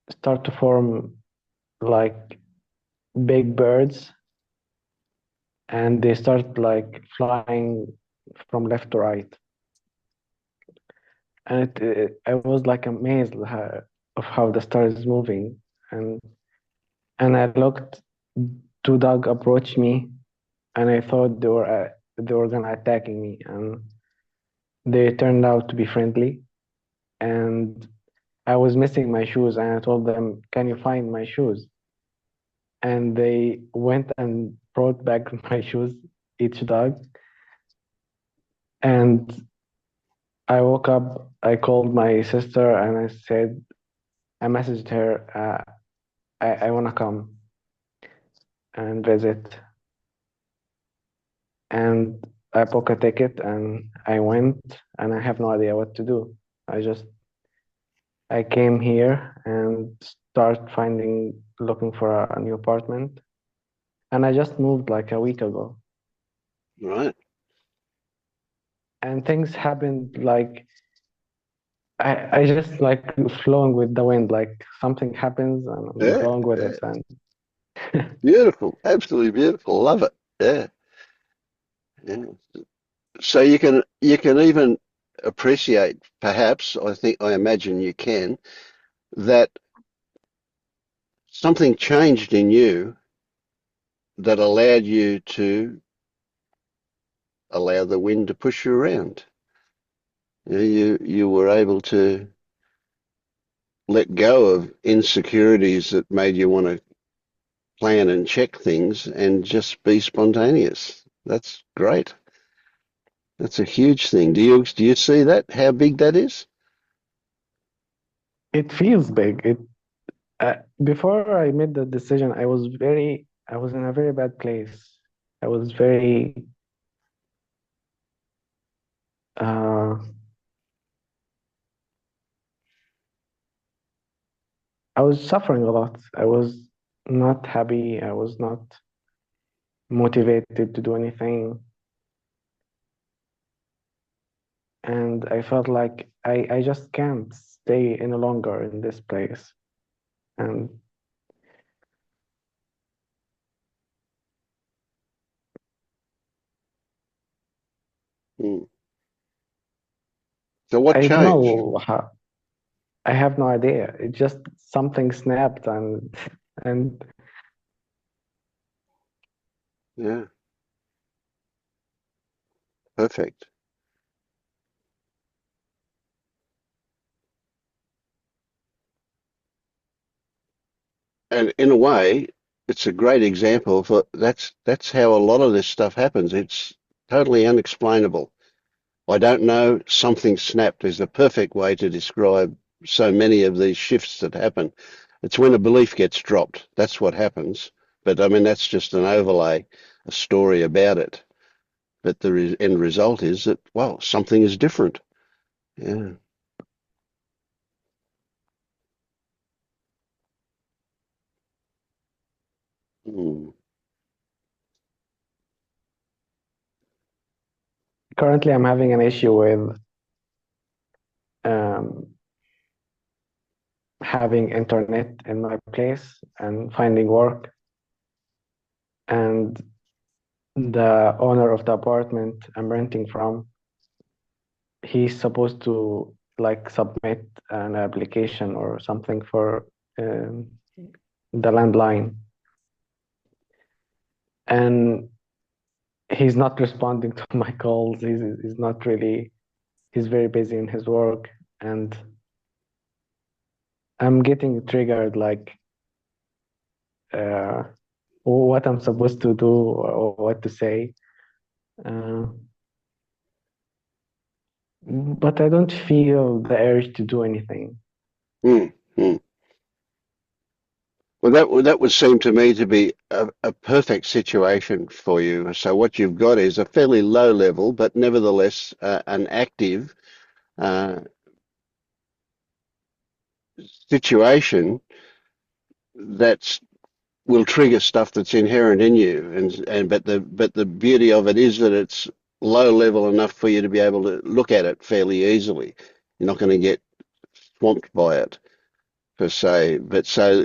start to form like big birds, and they start like flying from left to right. And I was like amazed of how the star is moving, and I looked. Two dogs approached me, and I thought they were gonna attacking me, and they turned out to be friendly. And I was missing my shoes, and I told them, "Can you find my shoes?" And they went and brought back my shoes, each dog. And I woke up. I called my sister, and I messaged her, I want to come and visit. And I booked a ticket, and I went, and I have no idea what to do. I came here and start looking for a new apartment. And I just moved like a week ago. Right. And things happened like I just like flowing with the wind, like something happens and I'm Yeah. going with Yeah. it. And Beautiful. Absolutely beautiful. Love it. Yeah. Yeah. So you can even appreciate, perhaps, I imagine you can, that something changed in you that allowed you to allow the wind to push you around. You were able to let go of insecurities that made you want to plan and check things and just be spontaneous. That's great. That's a huge thing. Do you see that? How big that is? it feels big. Before I made the decision, I was in a very bad place. I was very, uh, I was suffering a lot. I was not happy. I was not motivated to do anything. And I felt like I just can't stay any longer in this place. And Mm. So what I don't changed? know how. I have no idea. It just something snapped and Yeah, perfect. And in a way, it's a great example for that's how a lot of this stuff happens. It's totally unexplainable. I don't know, something snapped is the perfect way to describe so many of these shifts that happen. It's when a belief gets dropped. That's what happens. But I mean, that's just an overlay, a story about it. But the end result is that, well, something is different. Yeah. Mm. currently I'm having an issue with um, having internet in my place and finding work. And the owner of the apartment I'm renting from, he's supposed to like submit an application or something for um, the landline, and he's not responding to my calls. He's not really, he's very busy in his work, and I'm getting triggered like uh, what I'm supposed to do or what to say. Uh, but I don't feel the urge to do anything. Mm. Mm. Well, that would seem to me to be a perfect situation for you. So what you've got is a fairly low level, but nevertheless an active uh, situation that's will trigger stuff that's inherent in you, and but the beauty of it is that it's low level enough for you to be able to look at it fairly easily. You're not going to get swamped by it per se. But so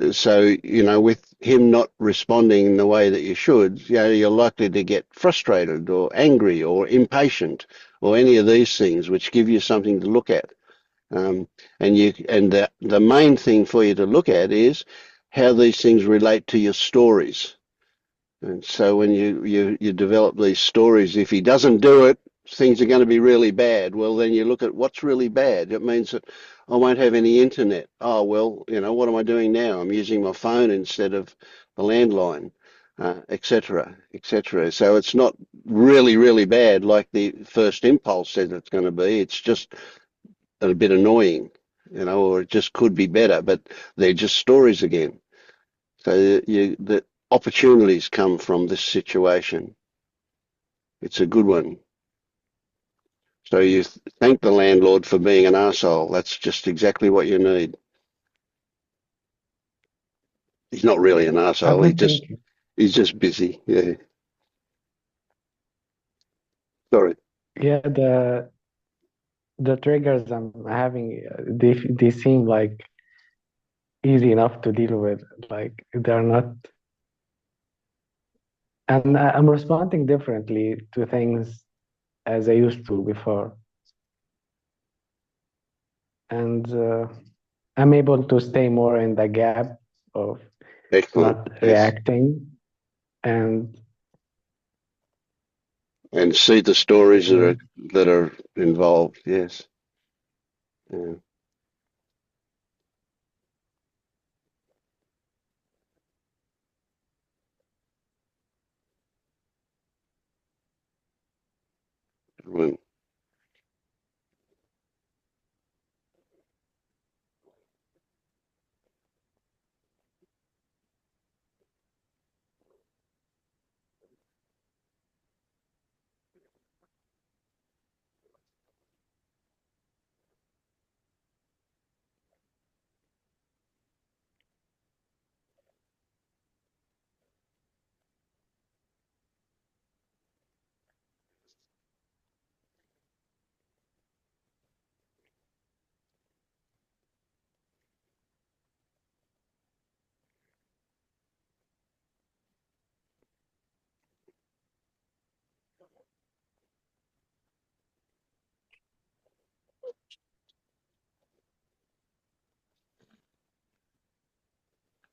with him not responding in the way that you should, you're likely to get frustrated or angry or impatient or any of these things, which give you something to look at. Um, and the main thing for you to look at is how these things relate to your stories. And so when you develop these stories, if he doesn't do it, things are going to be really bad. Well, then you look at what's really bad. It means that I won't have any internet. Oh, well, what am I doing now? I'm using my phone instead of the landline, et cetera, et cetera. So it's not really, really bad like the first impulse says it's going to be. It's just a bit annoying, or it just could be better, but they're just stories again. So the opportunities come from this situation. It's a good one. So you thank the landlord for being an arsehole. That's just exactly what you need. He's not really an I've arsehole. been thinking, He's just busy. Yeah. Sorry. yeah, the triggers I'm having, they seem like easy enough to deal with. Like they're not, and I'm responding differently to things as I used to before, and I'm able to stay more in the gap of Excellent. not Yes. reacting, and And see the stories that uh, are involved. Yes. Yeah. Well,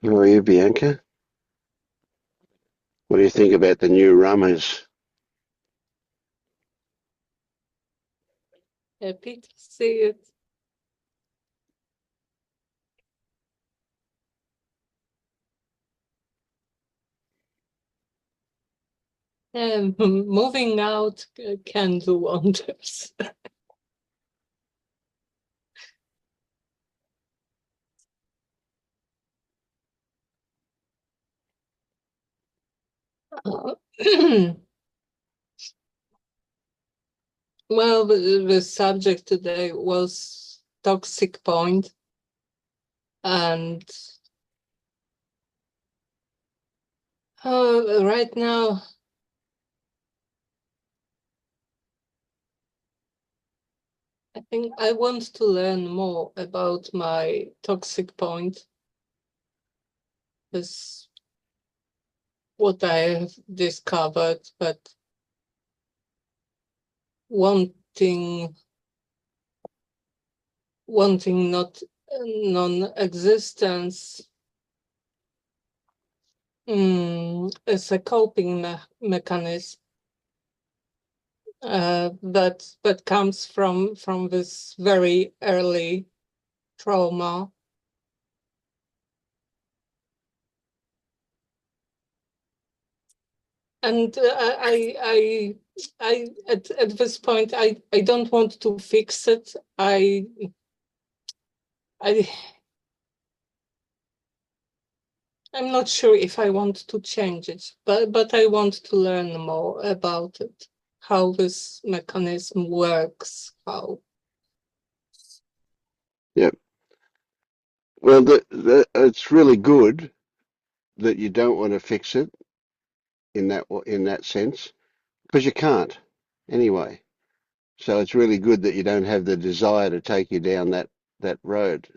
How are you, Bianca? What do you think about the new rummers? Happy to see it. And moving out can do wonders. Well, the subject today was toxic point, and right now I think I want to learn more about my toxic point. Is what I have discovered, but wanting not non-existence is a coping mechanism that comes from this very early trauma. And I at this point I don't want to fix it. I'm not sure if I want to change it, but I want to learn more about it, how this mechanism works, how. Yep. Well, it's really good that you don't want to fix it in that sense because you can't anyway. So it's really good that you don't have the desire to take you down that road.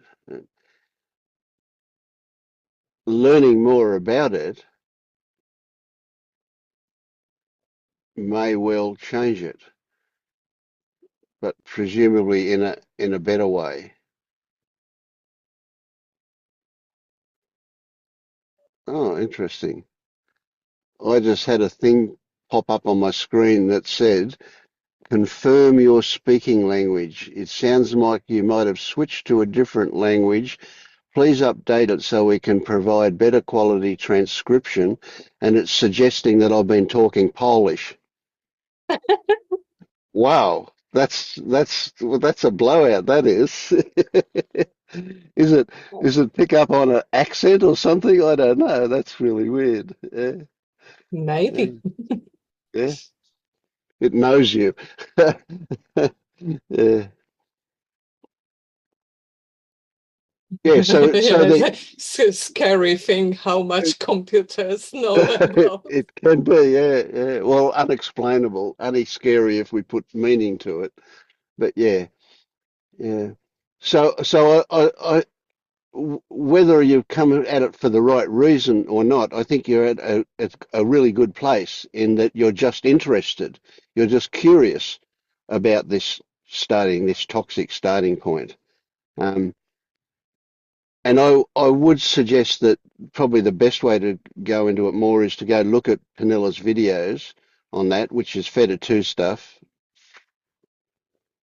Learning more about it may well change it, but presumably in a better way. Oh, interesting. I just had a thing pop up on my screen that said, confirm your speaking language. It sounds like you might have switched to a different language. Please update it so we can provide better quality transcription. And it's suggesting that I've been talking Polish. Wow, that's a blowout. That is. Is it pick up on an accent or something? I don't know. That's really weird. Yeah, Maybe. yeah. It knows you. Yeah. Yeah, so It's a scary thing how much computers know about. it can be, yeah, yeah. Well, unexplainable, only scary if we put meaning to it. But yeah, yeah. So whether you've come at it for the right reason or not, I think you're at a really good place in that you're just interested. You're just curious about this toxic starting point. Um, And I would suggest that probably the best way to go into it more is to go look at Panilla's videos on that, which is Feta 2 stuff.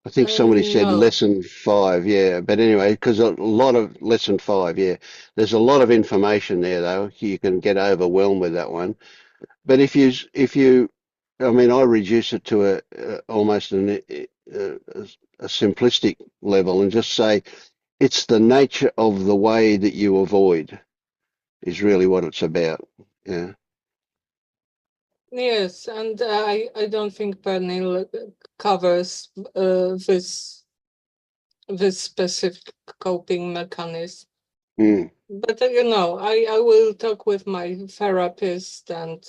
I think somebody said No. lesson 5, yeah. But anyway, because a lot of lesson 5, yeah. There's a lot of information there, though. You can get overwhelmed with that one. But I mean, I reduce it to almost a simplistic level and just say it's the nature of the way that you avoid. Is really what it's about. Yeah. Yes, and I don't think Pernil covers this specific coping mechanism. Mm. But I will talk with my therapist and.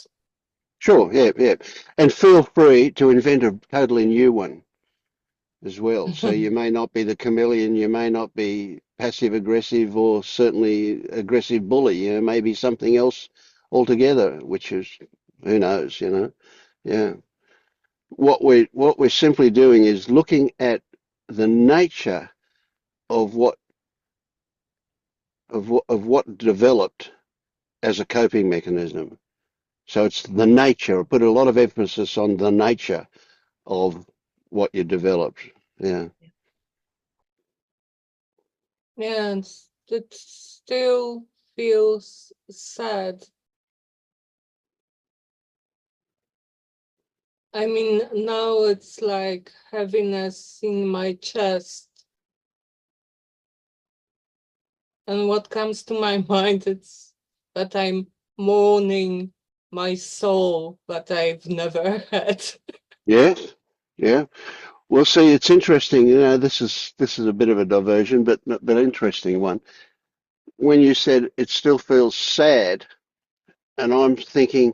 Sure. Yeah. Yeah. And feel free to invent a totally new one as well. So you may not be the chameleon, you may not be passive aggressive or certainly aggressive bully. You know, maybe something else altogether, which is who knows. You know. Yeah. What we're simply doing is looking at the nature of what of what developed as a coping mechanism. So it's the nature. I put a lot of emphasis on the nature of what you developed. Yeah. And it still feels sad. I mean, now it's like heaviness in my chest. And what comes to my mind is that I'm mourning my soul that I've never had. Yes. Yeah. Well, see, it's interesting. This is a bit of a diversion, but interesting one. When you said it still feels sad, and I'm thinking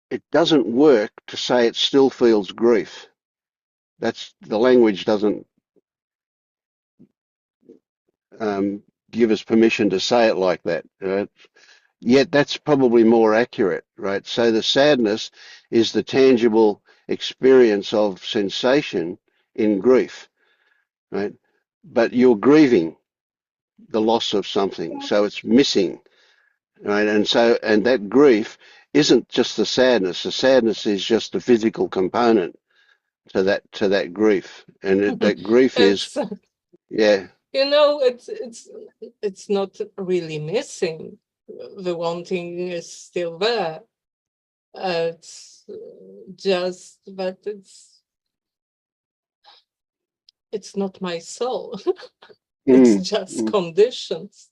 it doesn't work to say it still feels grief. That's the language doesn't give us permission to say it like that. Right? Yet that's probably more accurate, right? So the sadness is the tangible experience of sensation in grief, right? But you're grieving the loss of something, so it's missing, right? And that grief isn't just the sadness. The sadness is just the physical component to that grief, and that grief is, It's, yeah. it's not really missing. The wanting is still there. It's just that it's not my soul. It's Mm, just mm. conditions.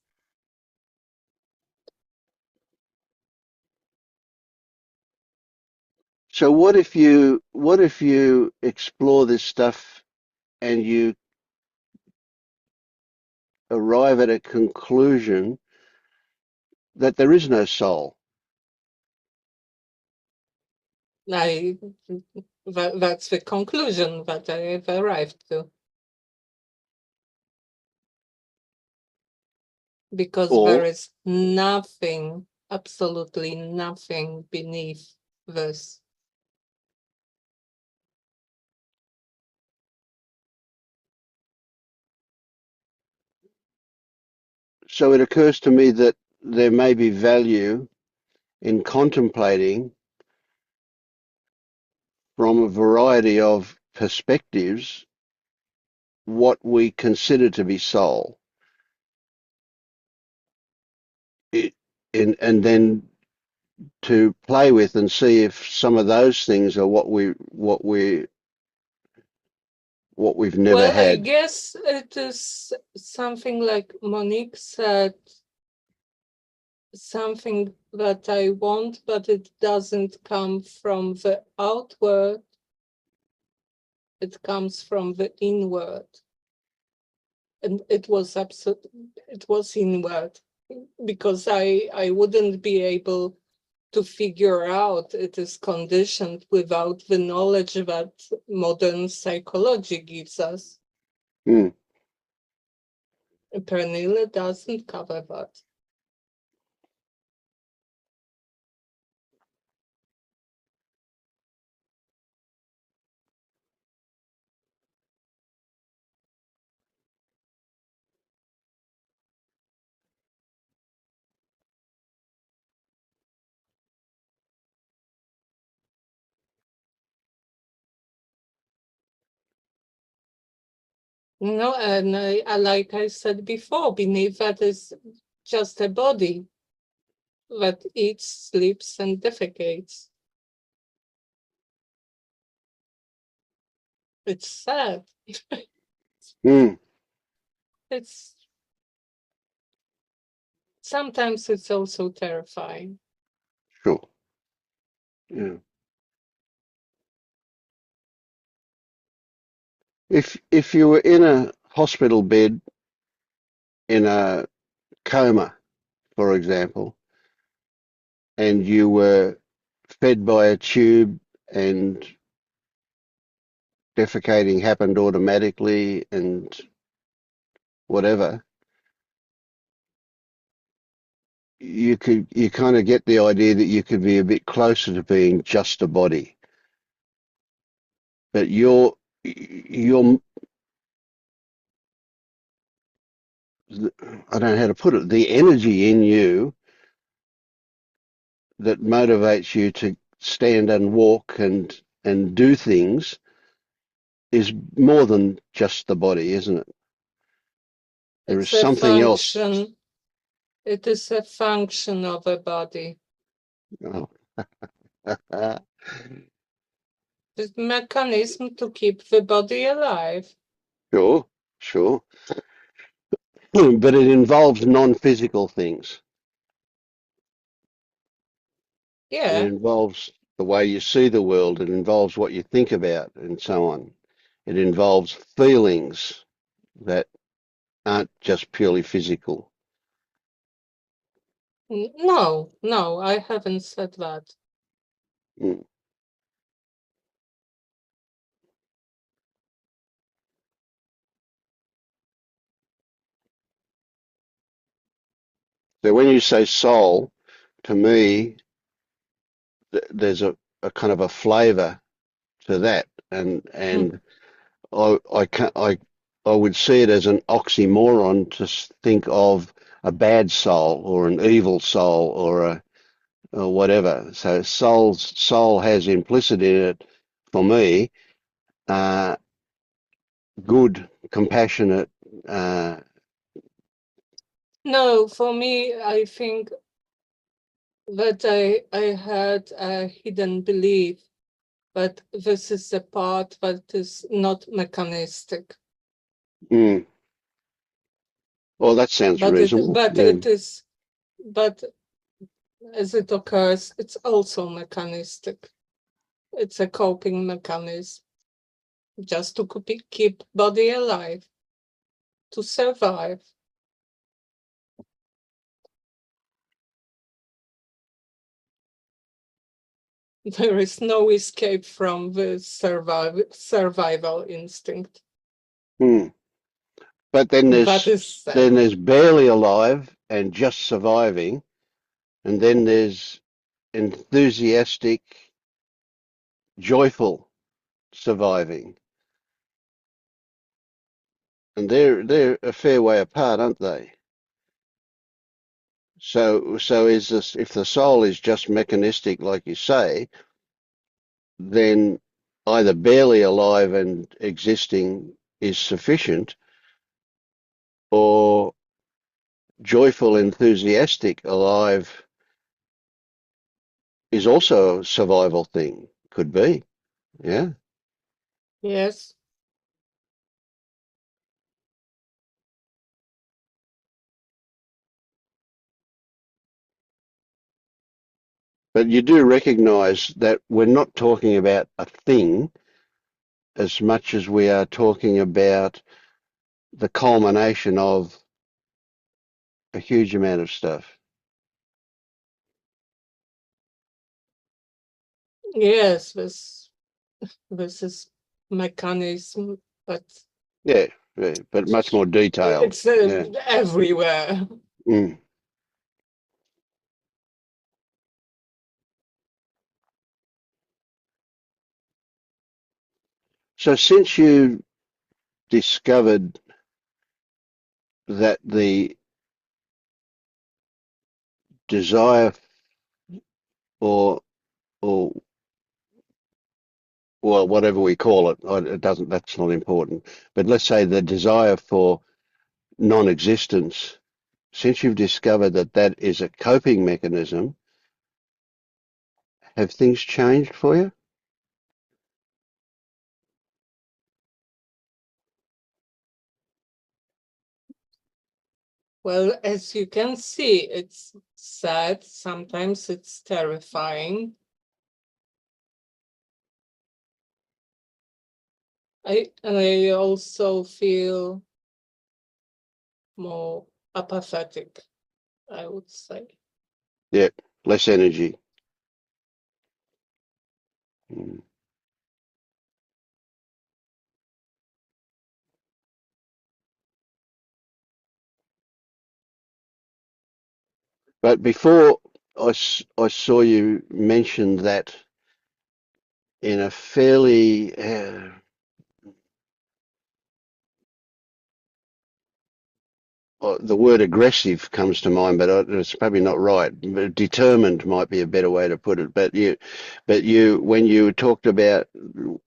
So what if you explore this stuff and you arrive at a conclusion that there is no soul? That's the conclusion that I have arrived to. Because there Or is nothing, absolutely nothing beneath this. so it occurs to me that there may be value in contemplating from a variety of perspectives what we consider to be soul. It, and then to play with and see if some of those things are what we've never Well, I had. guess it is something like Monique said, something that I want, but it doesn't come from the outward, it comes from the inward. And it was inward, because I wouldn't be able to figure out it is conditioned without the knowledge that modern psychology gives us. Mm. Pernille doesn't cover that. No, and like I said before, beneath that is just a body that eats, sleeps, and defecates. It's sad. Mm. It's sometimes it's also terrifying. Sure. Yeah. If you were in a hospital bed in a coma, for example, and you were fed by a tube and defecating happened automatically and whatever, you kind of get the idea that you could be a bit closer to being just a body. But your I don't know how to put it, the energy in you that motivates you to stand and walk and do things is more than just the body, isn't it? There is It's a something else. function. It is a function of a body. Oh. The mechanism to keep the body alive. Sure, sure. But it involves non-physical things. It Yeah. involves the way you see the world. It involves what you think about and so on. It involves feelings that aren't just purely physical. No, no, I haven't said that. Mm. So when you say soul, to me, there's a kind of a flavour to that, and I can't, I would see it as an oxymoron to think of a bad soul or an evil soul or a or whatever. So soul has implicit in it for me, uh, good, compassionate. Uh, No, for me, I think that I had a hidden belief that this is the part that is not mechanistic. mm, well, that sounds But reasonable. Yeah. it is, but as it occurs, it's also mechanistic. It's a coping mechanism just to keep body alive, to survive. There is no escape from the survival instinct. Mm. But That is then there's barely alive and just surviving, and then there's enthusiastic, joyful surviving, and they're a fair way apart, aren't they? So is this, if the soul is just mechanistic, like you say, then either barely alive and existing is sufficient, or joyful, enthusiastic, alive is also a survival thing. Could be, yeah. yes. But you do recognize that we're not talking about a thing as much as we are talking about the culmination of a huge amount of stuff. Yes, this is mechanism, but Yeah, yeah, but much more detailed. it's Yeah. everywhere. Mm. So since you discovered that the desire or or well, whatever we call it, it doesn't. That's not important. But let's say the desire for non-existence. Since you've discovered that that is a coping mechanism, have things changed for you? Well, as you can see, it's sad. Sometimes it's terrifying. I also feel more apathetic, I would say. Yeah, less energy. Mm. But before I saw you mention that in a fairly the word aggressive comes to mind, but it's probably not right. But determined might be a better way to put it. When you talked about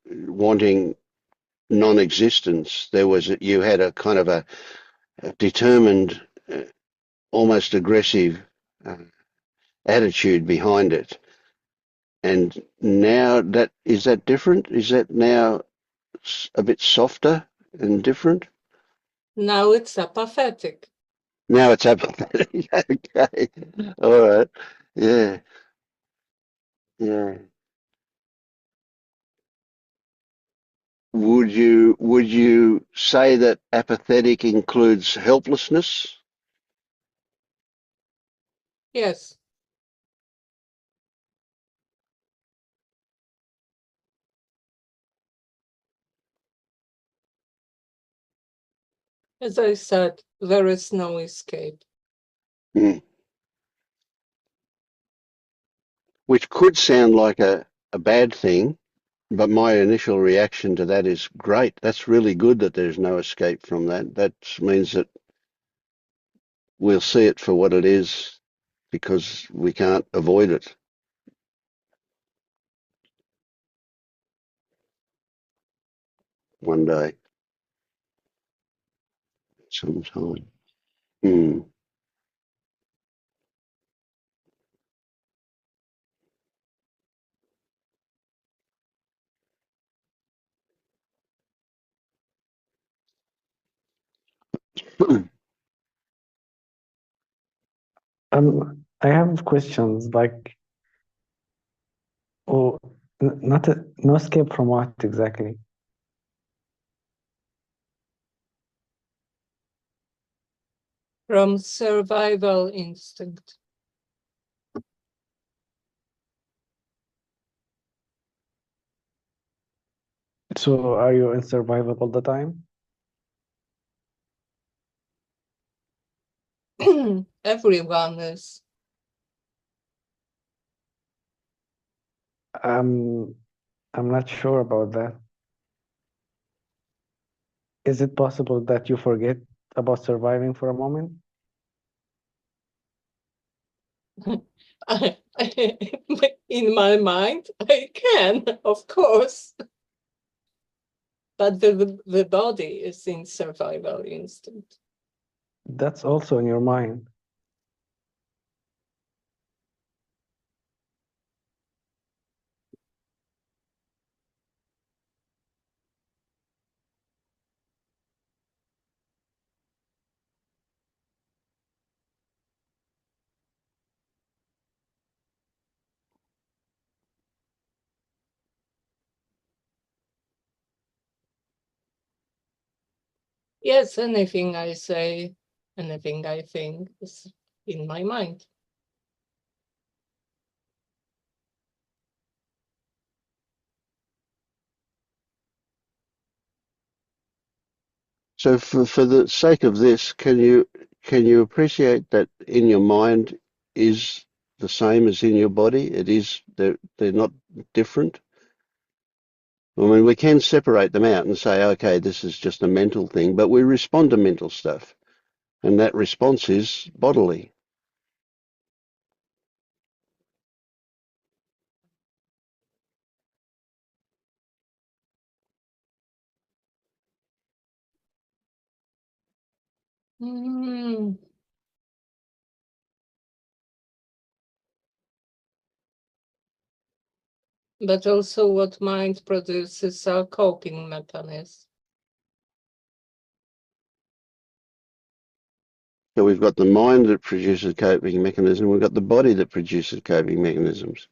wanting non-existence, you had a kind of a determined, almost aggressive attitude behind it. And now is that different? Is that now a bit softer and different? Now it's apathetic. Now it's apathetic. Okay. All right. Yeah. Yeah. Would you say that apathetic includes helplessness? Yes. As I said, there is no escape. Mm. Which could sound like a bad thing, but my initial reaction to that is great. That's really good that there's no escape from that. That means that we'll see it for what it is because we can't avoid it one day, sometime. Mm. I have questions like, oh, not no escape from what exactly? From survival instinct. So are you in survival all the time? Everyone is. I'm not sure about that. Is it possible that you forget about surviving for a moment? In my mind, I can, of course. But the body is in survival instinct. That's also in your mind. Yes, anything I say, anything I think is in my mind. So for the sake of this, can you appreciate that in your mind is the same as in your body? It is they're not different. I mean, we can separate them out and say, okay, this is just a mental thing, but we respond to mental stuff, and that response is bodily. Mm. But also what mind produces are coping mechanisms. So we've got the mind that produces coping mechanism. We've got the body that produces coping mechanisms.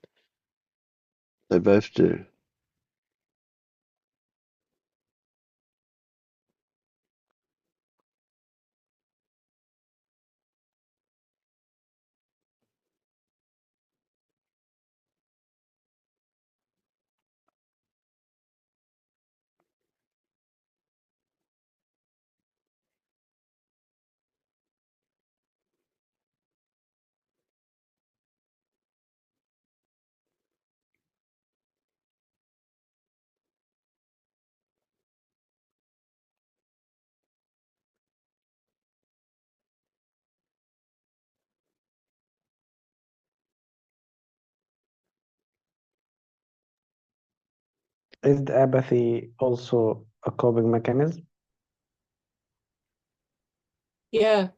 They both do. Is the apathy also a coping mechanism? Yeah.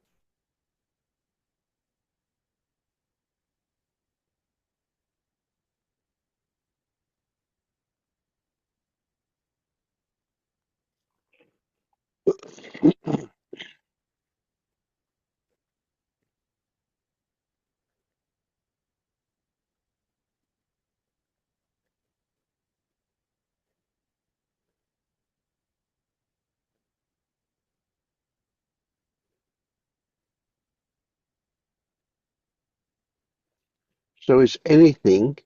So is anything,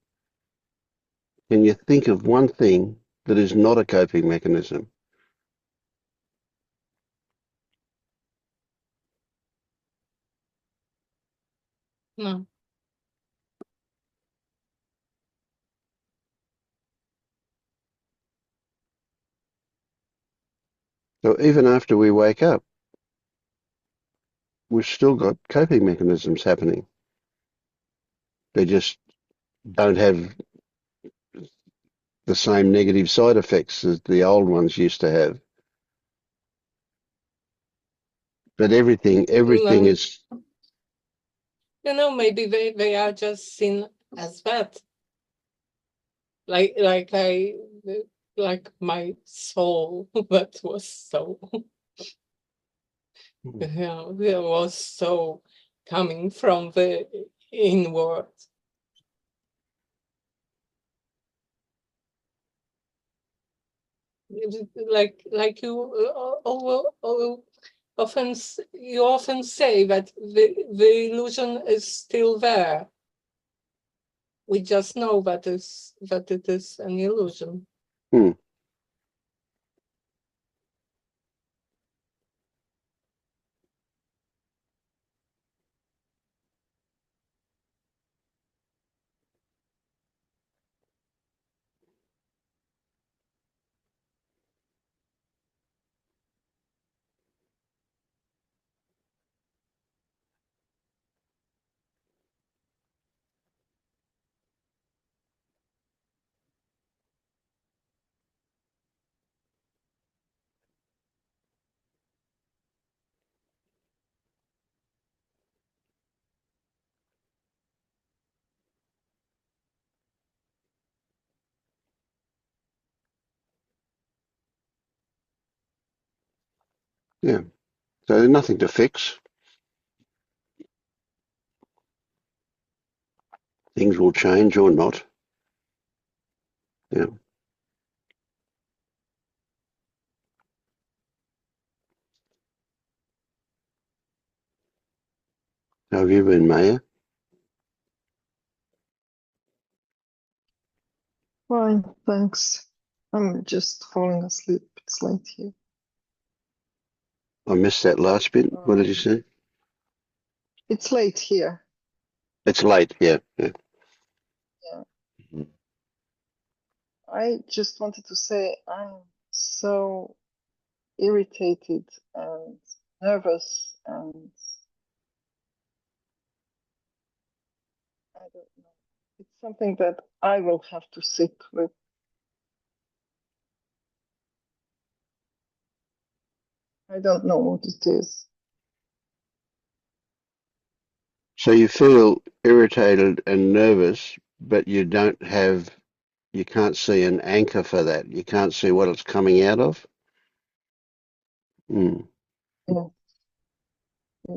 can you think of one thing that is not a coping mechanism? No. So even after we wake up, we've still got coping mechanisms happening. They just don't have the same negative side effects as the old ones used to have. But everything Like, is, maybe they are just seen as bad. Like my soul that was so it was so coming from the inward. Like you often say that the illusion is still there. We just know that it is an illusion. hmm. Yeah. So there's nothing to fix. Things will change or not. Yeah. How have you been, Maya? Fine, thanks. I'm just falling asleep. It's late here. I missed that last bit. What did you say? It's late here. It's late. Yeah. Yeah. Yeah. Mhm. I just wanted to say I'm so irritated and nervous, and I don't know. It's something that I will have to sit with. I don't know what it is. So you feel irritated and nervous, but you can't see an anchor for that. You can't see what it's coming out of. Mm. Yeah, yeah.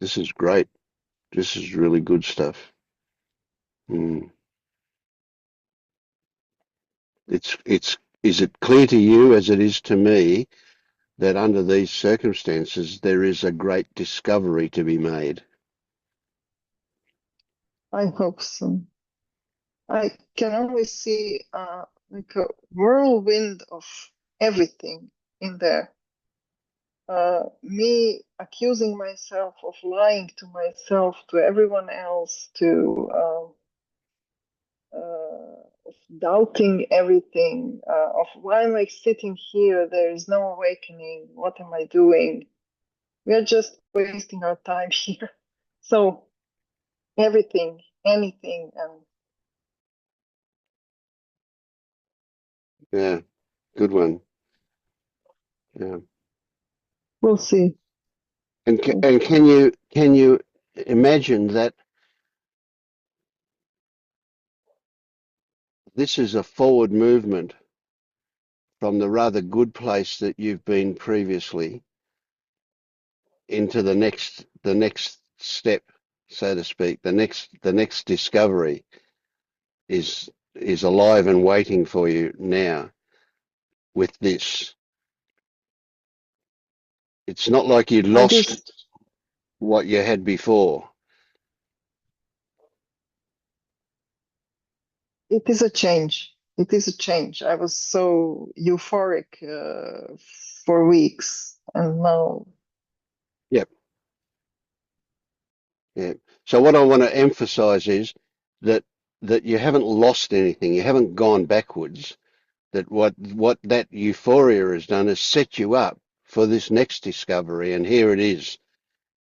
This is great. This is really good stuff. Mm. Is it clear to you as it is to me that under these circumstances there is a great discovery to be made? I hope so. I can always see like a whirlwind of everything in there. Me accusing myself of lying to myself, to everyone else, of doubting everything, of why am I sitting here? There is no awakening. What am I doing? We are just wasting our time here. So everything anything. And Yeah, good one. Yeah. we'll see. And We'll and see. can you imagine that this is a forward movement from the rather good place that you've been previously into the next step, so to speak. The next discovery is alive and waiting for you now with this. It's not like you I lost just, what you had before. it is a change. It is a change. I was so euphoric for weeks, and now, Yep. Yeah. So what I want to emphasize is that you haven't lost anything. You haven't gone backwards. That what that euphoria has done is set you up for this next discovery, and here it is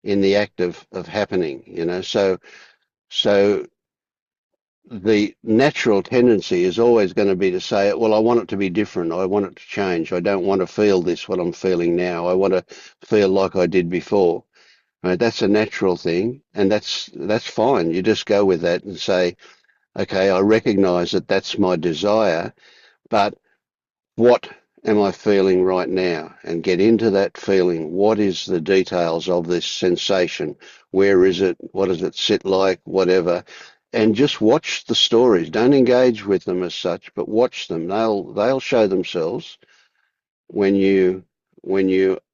in the act of happening. So the natural tendency is always going to be to say, well, I want it to be different. I want it to change. I don't want to feel this, what I'm feeling now. I want to feel like I did before. Right? That's a natural thing, and that's fine. You just go with that and say, okay, I recognize that that's my desire, but what am I feeling right now? And get into that feeling. What is the details of this sensation? Where is it? What does it sit like? Whatever. And just watch the stories. Don't engage with them as such, but watch them. They'll show themselves when you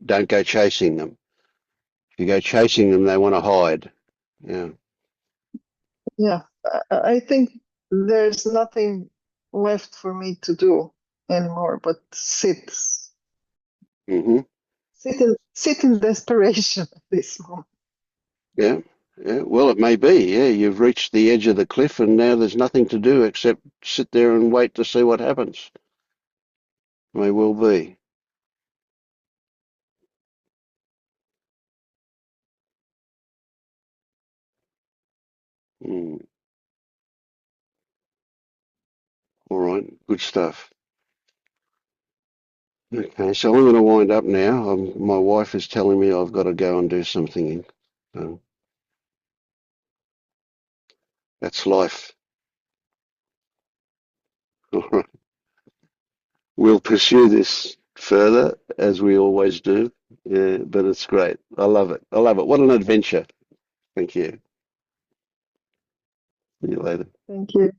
don't go chasing them. If you go chasing them, they want to hide. Yeah. yeah, I think there's nothing left for me to do anymore but hmm sit in desperation at this moment. Yeah. Yeah. Well, it may be. Yeah. You've reached the edge of the cliff and now there's nothing to do except sit there and wait to see what happens. May well be. Mm. All right. Good stuff. Okay. So I'm going to wind up now. My wife is telling me I've got to go and do something. So that's life. All right. We'll pursue this further as we always do. Yeah, but it's great. I love it. I love it. What an adventure. Thank you. See you later. Thank you.